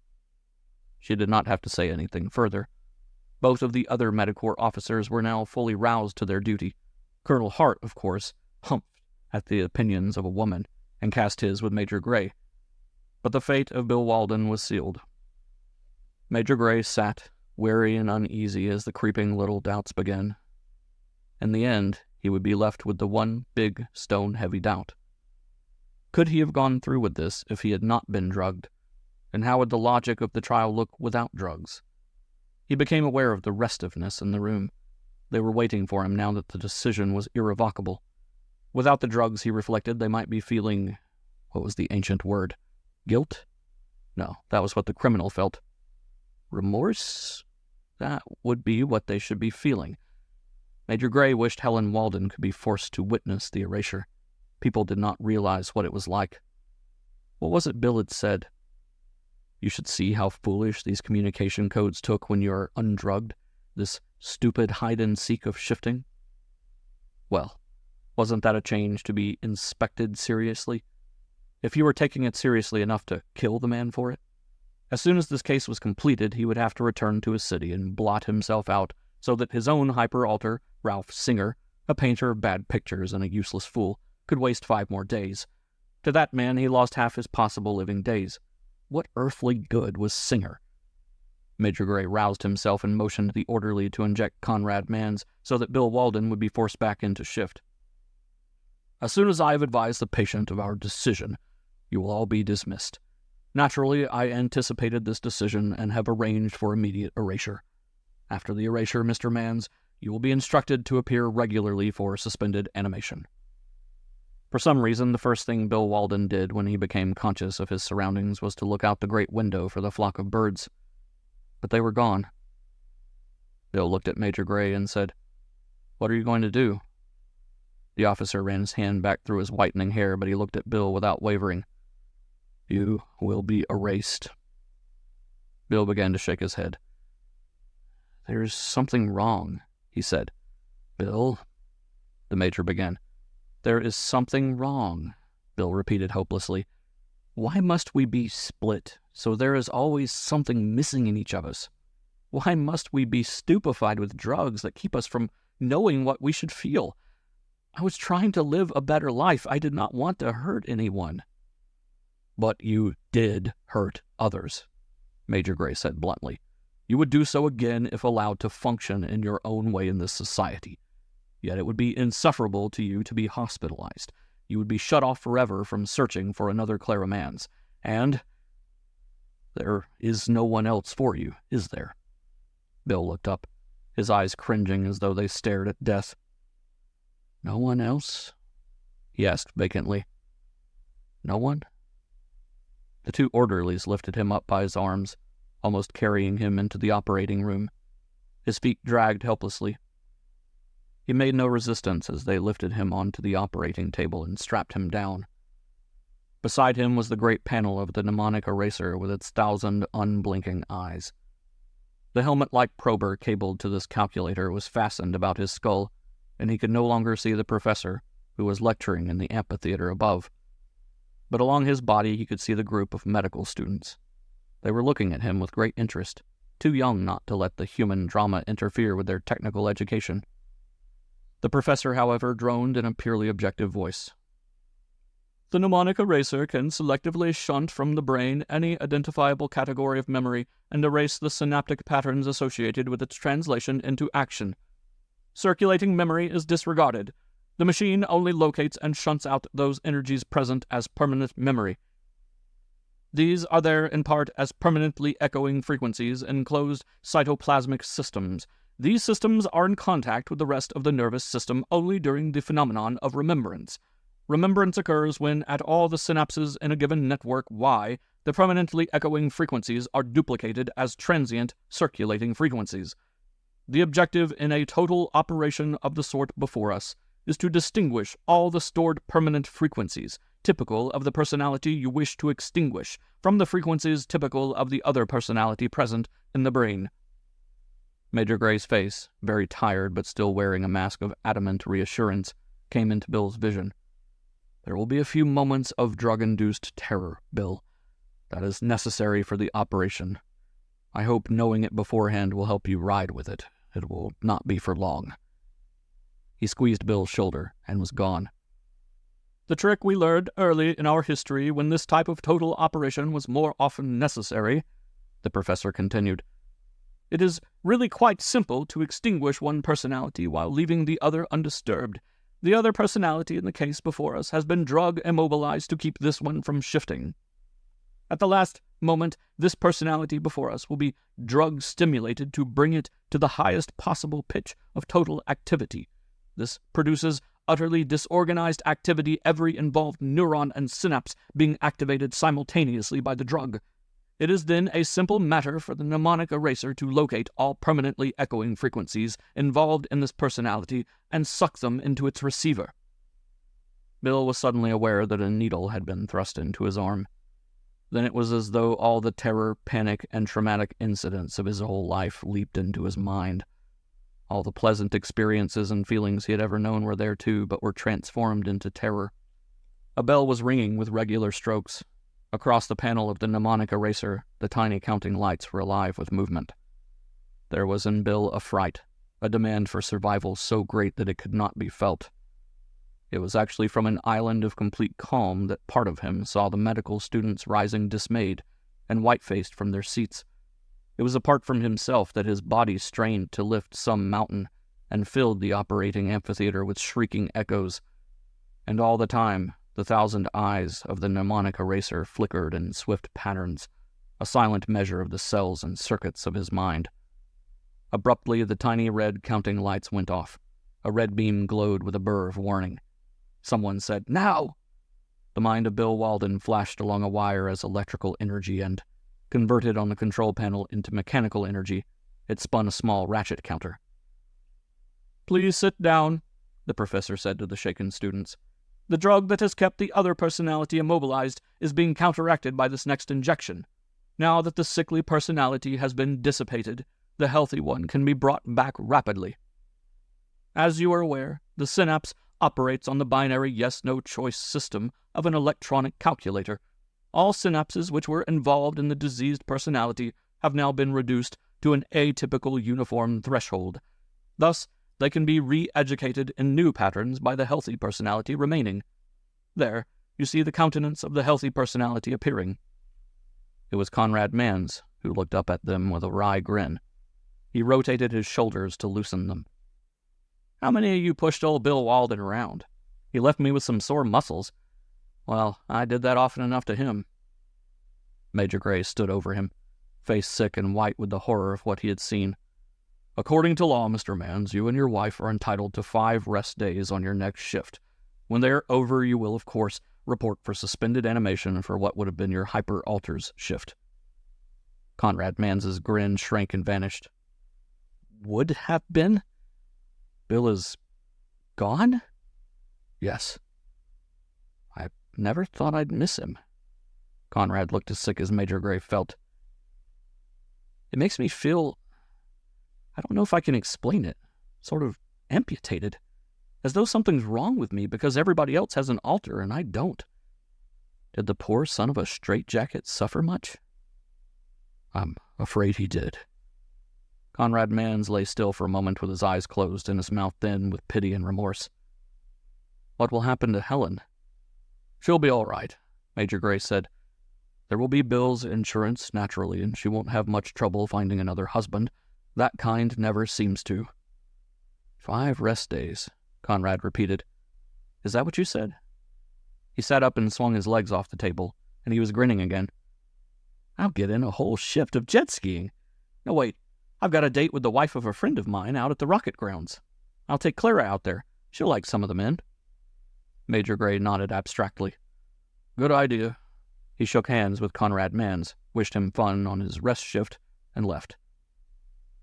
She did not have to say anything further. Both of the other Medicorps officers were now fully roused to their duty. Colonel Hart, of course, humphed at the opinions of a woman, and cast his with Major Gray. But the fate of Bill Walden was sealed. Major Gray sat, weary and uneasy as the creeping little doubts began. In the end, he would be left with the one big, stone-heavy doubt. Could he have gone through with this if he had not been drugged? And how would the logic of the trial look without drugs? He became aware of the restiveness in the room. They were waiting for him now that the decision was irrevocable. Without the drugs, he reflected, they might be feeling, what was the ancient word? Guilt? No, that was what the criminal felt. Remorse? That would be what they should be feeling. Major Gray wished Helen Walden could be forced to witness the erasure. People did not realize what it was like. What was it Bill had said? You should see how foolish these communication codes took when you're undrugged, this stupid hide-and-seek of shifting. Well, wasn't that a change to be inspected seriously? If you were taking it seriously enough to kill the man for it? As soon as this case was completed, he would have to return to his city and blot himself out so that his own hyper-alter, Ralph Singer, a painter of bad pictures and a useless fool, could waste 5 more days. To that man he lost half his possible living days. What earthly good was Singer? Major Gray roused himself and motioned the orderly to inject Conrad Manns so that Bill Walden would be forced back into shift. As soon as I have advised the patient of our decision, you will all be dismissed. Naturally, I anticipated this decision and have arranged for immediate erasure. After the erasure, Mr. Manns, you will be instructed to appear regularly for suspended animation. For some reason, the first thing Bill Walden did when he became conscious of his surroundings was to look out the great window for the flock of birds. But they were gone. Bill looked at Major Gray and said, "What are you going to do?" The officer ran his hand back through his whitening hair, but he looked at Bill without wavering. "You will be erased." Bill began to shake his head. "There's something wrong," he said. "Bill," the major began. "There is something wrong," Bill repeated hopelessly. "Why must we be split, so there is always something missing in each of us? Why must we be stupefied with drugs that keep us from knowing what we should feel? I was trying to live a better life. I did not want to hurt anyone." "But you did hurt others," Major Gray said bluntly. "You would do so again if allowed to function in your own way in this society. Yet it would be insufferable to you to be hospitalized. You would be shut off forever from searching for another Clara Manns. And there is no one else for you, is there?" Bill looked up, his eyes cringing as though they stared at death. "No one else?" he asked vacantly. "No one?" The 2 orderlies lifted him up by his arms, almost carrying him into the operating room. His feet dragged helplessly. He made no resistance as they lifted him onto the operating table and strapped him down. Beside him was the great panel of the mnemonic eraser with its 1,000 unblinking eyes. The helmet-like prober cabled to this calculator was fastened about his skull, and he could no longer see the professor, who was lecturing in the amphitheater above. But along his body he could see the group of medical students. They were looking at him with great interest, too young not to let the human drama interfere with their technical education. The professor, however, droned in a purely objective voice. "The mnemonic eraser can selectively shunt from the brain any identifiable category of memory and erase the synaptic patterns associated with its translation into action. Circulating memory is disregarded. The machine only locates and shunts out those energies present as permanent memory. These are there in part as permanently echoing frequencies in closed cytoplasmic systems. These systems are in contact with the rest of the nervous system only during the phenomenon of remembrance. Remembrance occurs when, at all the synapses in a given network Y, the permanently echoing frequencies are duplicated as transient circulating frequencies. The objective in a total operation of the sort before us is to distinguish all the stored permanent frequencies, typical of the personality you wish to extinguish, from the frequencies typical of the other personality present in the brain." Major Gray's face, very tired but still wearing a mask of adamant reassurance, came into Bill's vision. There will be a few moments of drug-induced terror, Bill. That is necessary for the operation. I hope knowing it beforehand will help you ride with it. It will not be for long." He squeezed Bill's shoulder and was gone. "The trick we learned early in our history when this type of total operation was more often necessary," the professor continued. "It is really quite simple to extinguish one personality while leaving the other undisturbed. The other personality in the case before us has been drug immobilized to keep this one from shifting. At the last moment, this personality before us will be drug stimulated to bring it to the highest possible pitch of total activity. This produces utterly disorganized activity, every involved neuron and synapse being activated simultaneously by the drug. It is then a simple matter for the mnemonic eraser to locate all permanently echoing frequencies involved in this personality and suck them into its receiver." Bill was suddenly aware that a needle had been thrust into his arm. Then it was as though all the terror, panic, and traumatic incidents of his whole life leaped into his mind. All the pleasant experiences and feelings he had ever known were there too, but were transformed into terror. A bell was ringing with regular strokes. Across the panel of the mnemonic eraser, the tiny counting lights were alive with movement. There was in Bill a fright, a demand for survival so great that it could not be felt. It was actually from an island of complete calm that part of him saw the medical students rising dismayed and white-faced from their seats. It was apart from himself that his body strained to lift some mountain and filled the operating amphitheater with shrieking echoes. And all the time, the 1,000 eyes of the mnemonic eraser flickered in swift patterns, a silent measure of the cells and circuits of his mind. Abruptly, the tiny red counting lights went off. A red beam glowed with a burr of warning. Someone said, "Now!" The mind of Bill Walden flashed along a wire as electrical energy and, converted on the control panel into mechanical energy, it spun a small ratchet counter. "Please sit down," the professor said to the shaken students. "The drug that has kept the other personality immobilized is being counteracted by this next injection. Now that the sickly personality has been dissipated, the healthy one can be brought back rapidly. As you are aware, the synapse operates on the binary yes-no choice system of an electronic calculator. All synapses which were involved in the diseased personality have now been reduced to an atypical uniform threshold. Thus, they can be re-educated in new patterns by the healthy personality remaining. There, you see the countenance of the healthy personality appearing." It was Conrad Mans who looked up at them with a wry grin. He rotated his shoulders to loosen them. "How many of you pushed old Bill Walden around? He left me with some sore muscles. Well, I did that often enough to him." Major Gray stood over him, face sick and white with the horror of what he had seen. "According to law, Mr. Mans, you and your wife are entitled to 5 rest days on your next shift. When they are over, you will, of course, report for suspended animation for what would have been your hyper-alters shift." Conrad Mans's grin shrank and vanished. "Would have been? Bill is gone?" "Yes." "I never thought I'd miss him." Conrad looked as sick as Major Gray felt. "It makes me feel... I don't know if I can explain it. Sort of amputated. As though something's wrong with me because everybody else has an alter and I don't. Did the poor son of a straitjacket suffer much?" "I'm afraid he did." Conrad Mans lay still for a moment with his eyes closed and his mouth thin with pity and remorse. "What will happen to Helen?" "She'll be all right," Major Gray said. "There will be Bill's insurance, naturally, and she won't have much trouble finding another husband. That kind never seems to." 5 rest days, Conrad repeated. "Is that what you said?" He sat up and swung his legs off the table, and he was grinning again. "I'll get in a whole shift of jet skiing. No, wait, I've got a date with the wife of a friend of mine out at the rocket grounds. I'll take Clara out there. She'll like some of the men." Major Gray nodded abstractly. "Good idea." He shook hands with Conrad Mans, wished him fun on his rest shift, and left.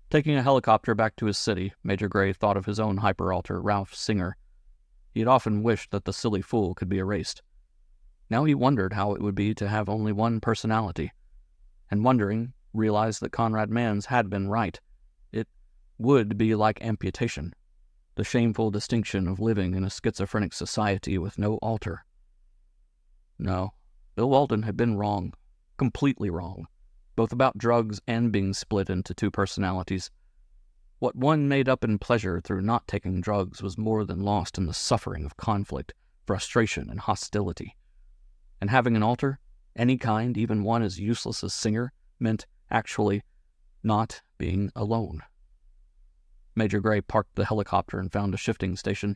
Taking a helicopter back to his city, Major Gray thought of his own hyperalter, Ralph Singer. He had often wished that the silly fool could be erased. Now he wondered how it would be to have only one personality, and wondering, realized that Conrad Mans had been right. It would be like amputation, the shameful distinction of living in a schizophrenic society with no alter. No, Bill Walden had been wrong. Completely wrong. Both about drugs and being split into two personalities. What one made up in pleasure through not taking drugs was more than lost in the suffering of conflict, frustration, and hostility. And having an alter, any kind, even one as useless as Singer, meant actually not being alone. Major Gray parked the helicopter and found a shifting station.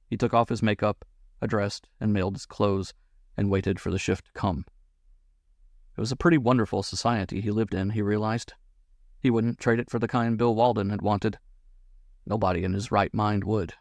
He took off his makeup, addressed, and mailed his clothes, and waited for the shift to come. It was a pretty wonderful society he lived in, he realized. He wouldn't trade it for the kind Bill Walden had wanted. Nobody in his right mind would.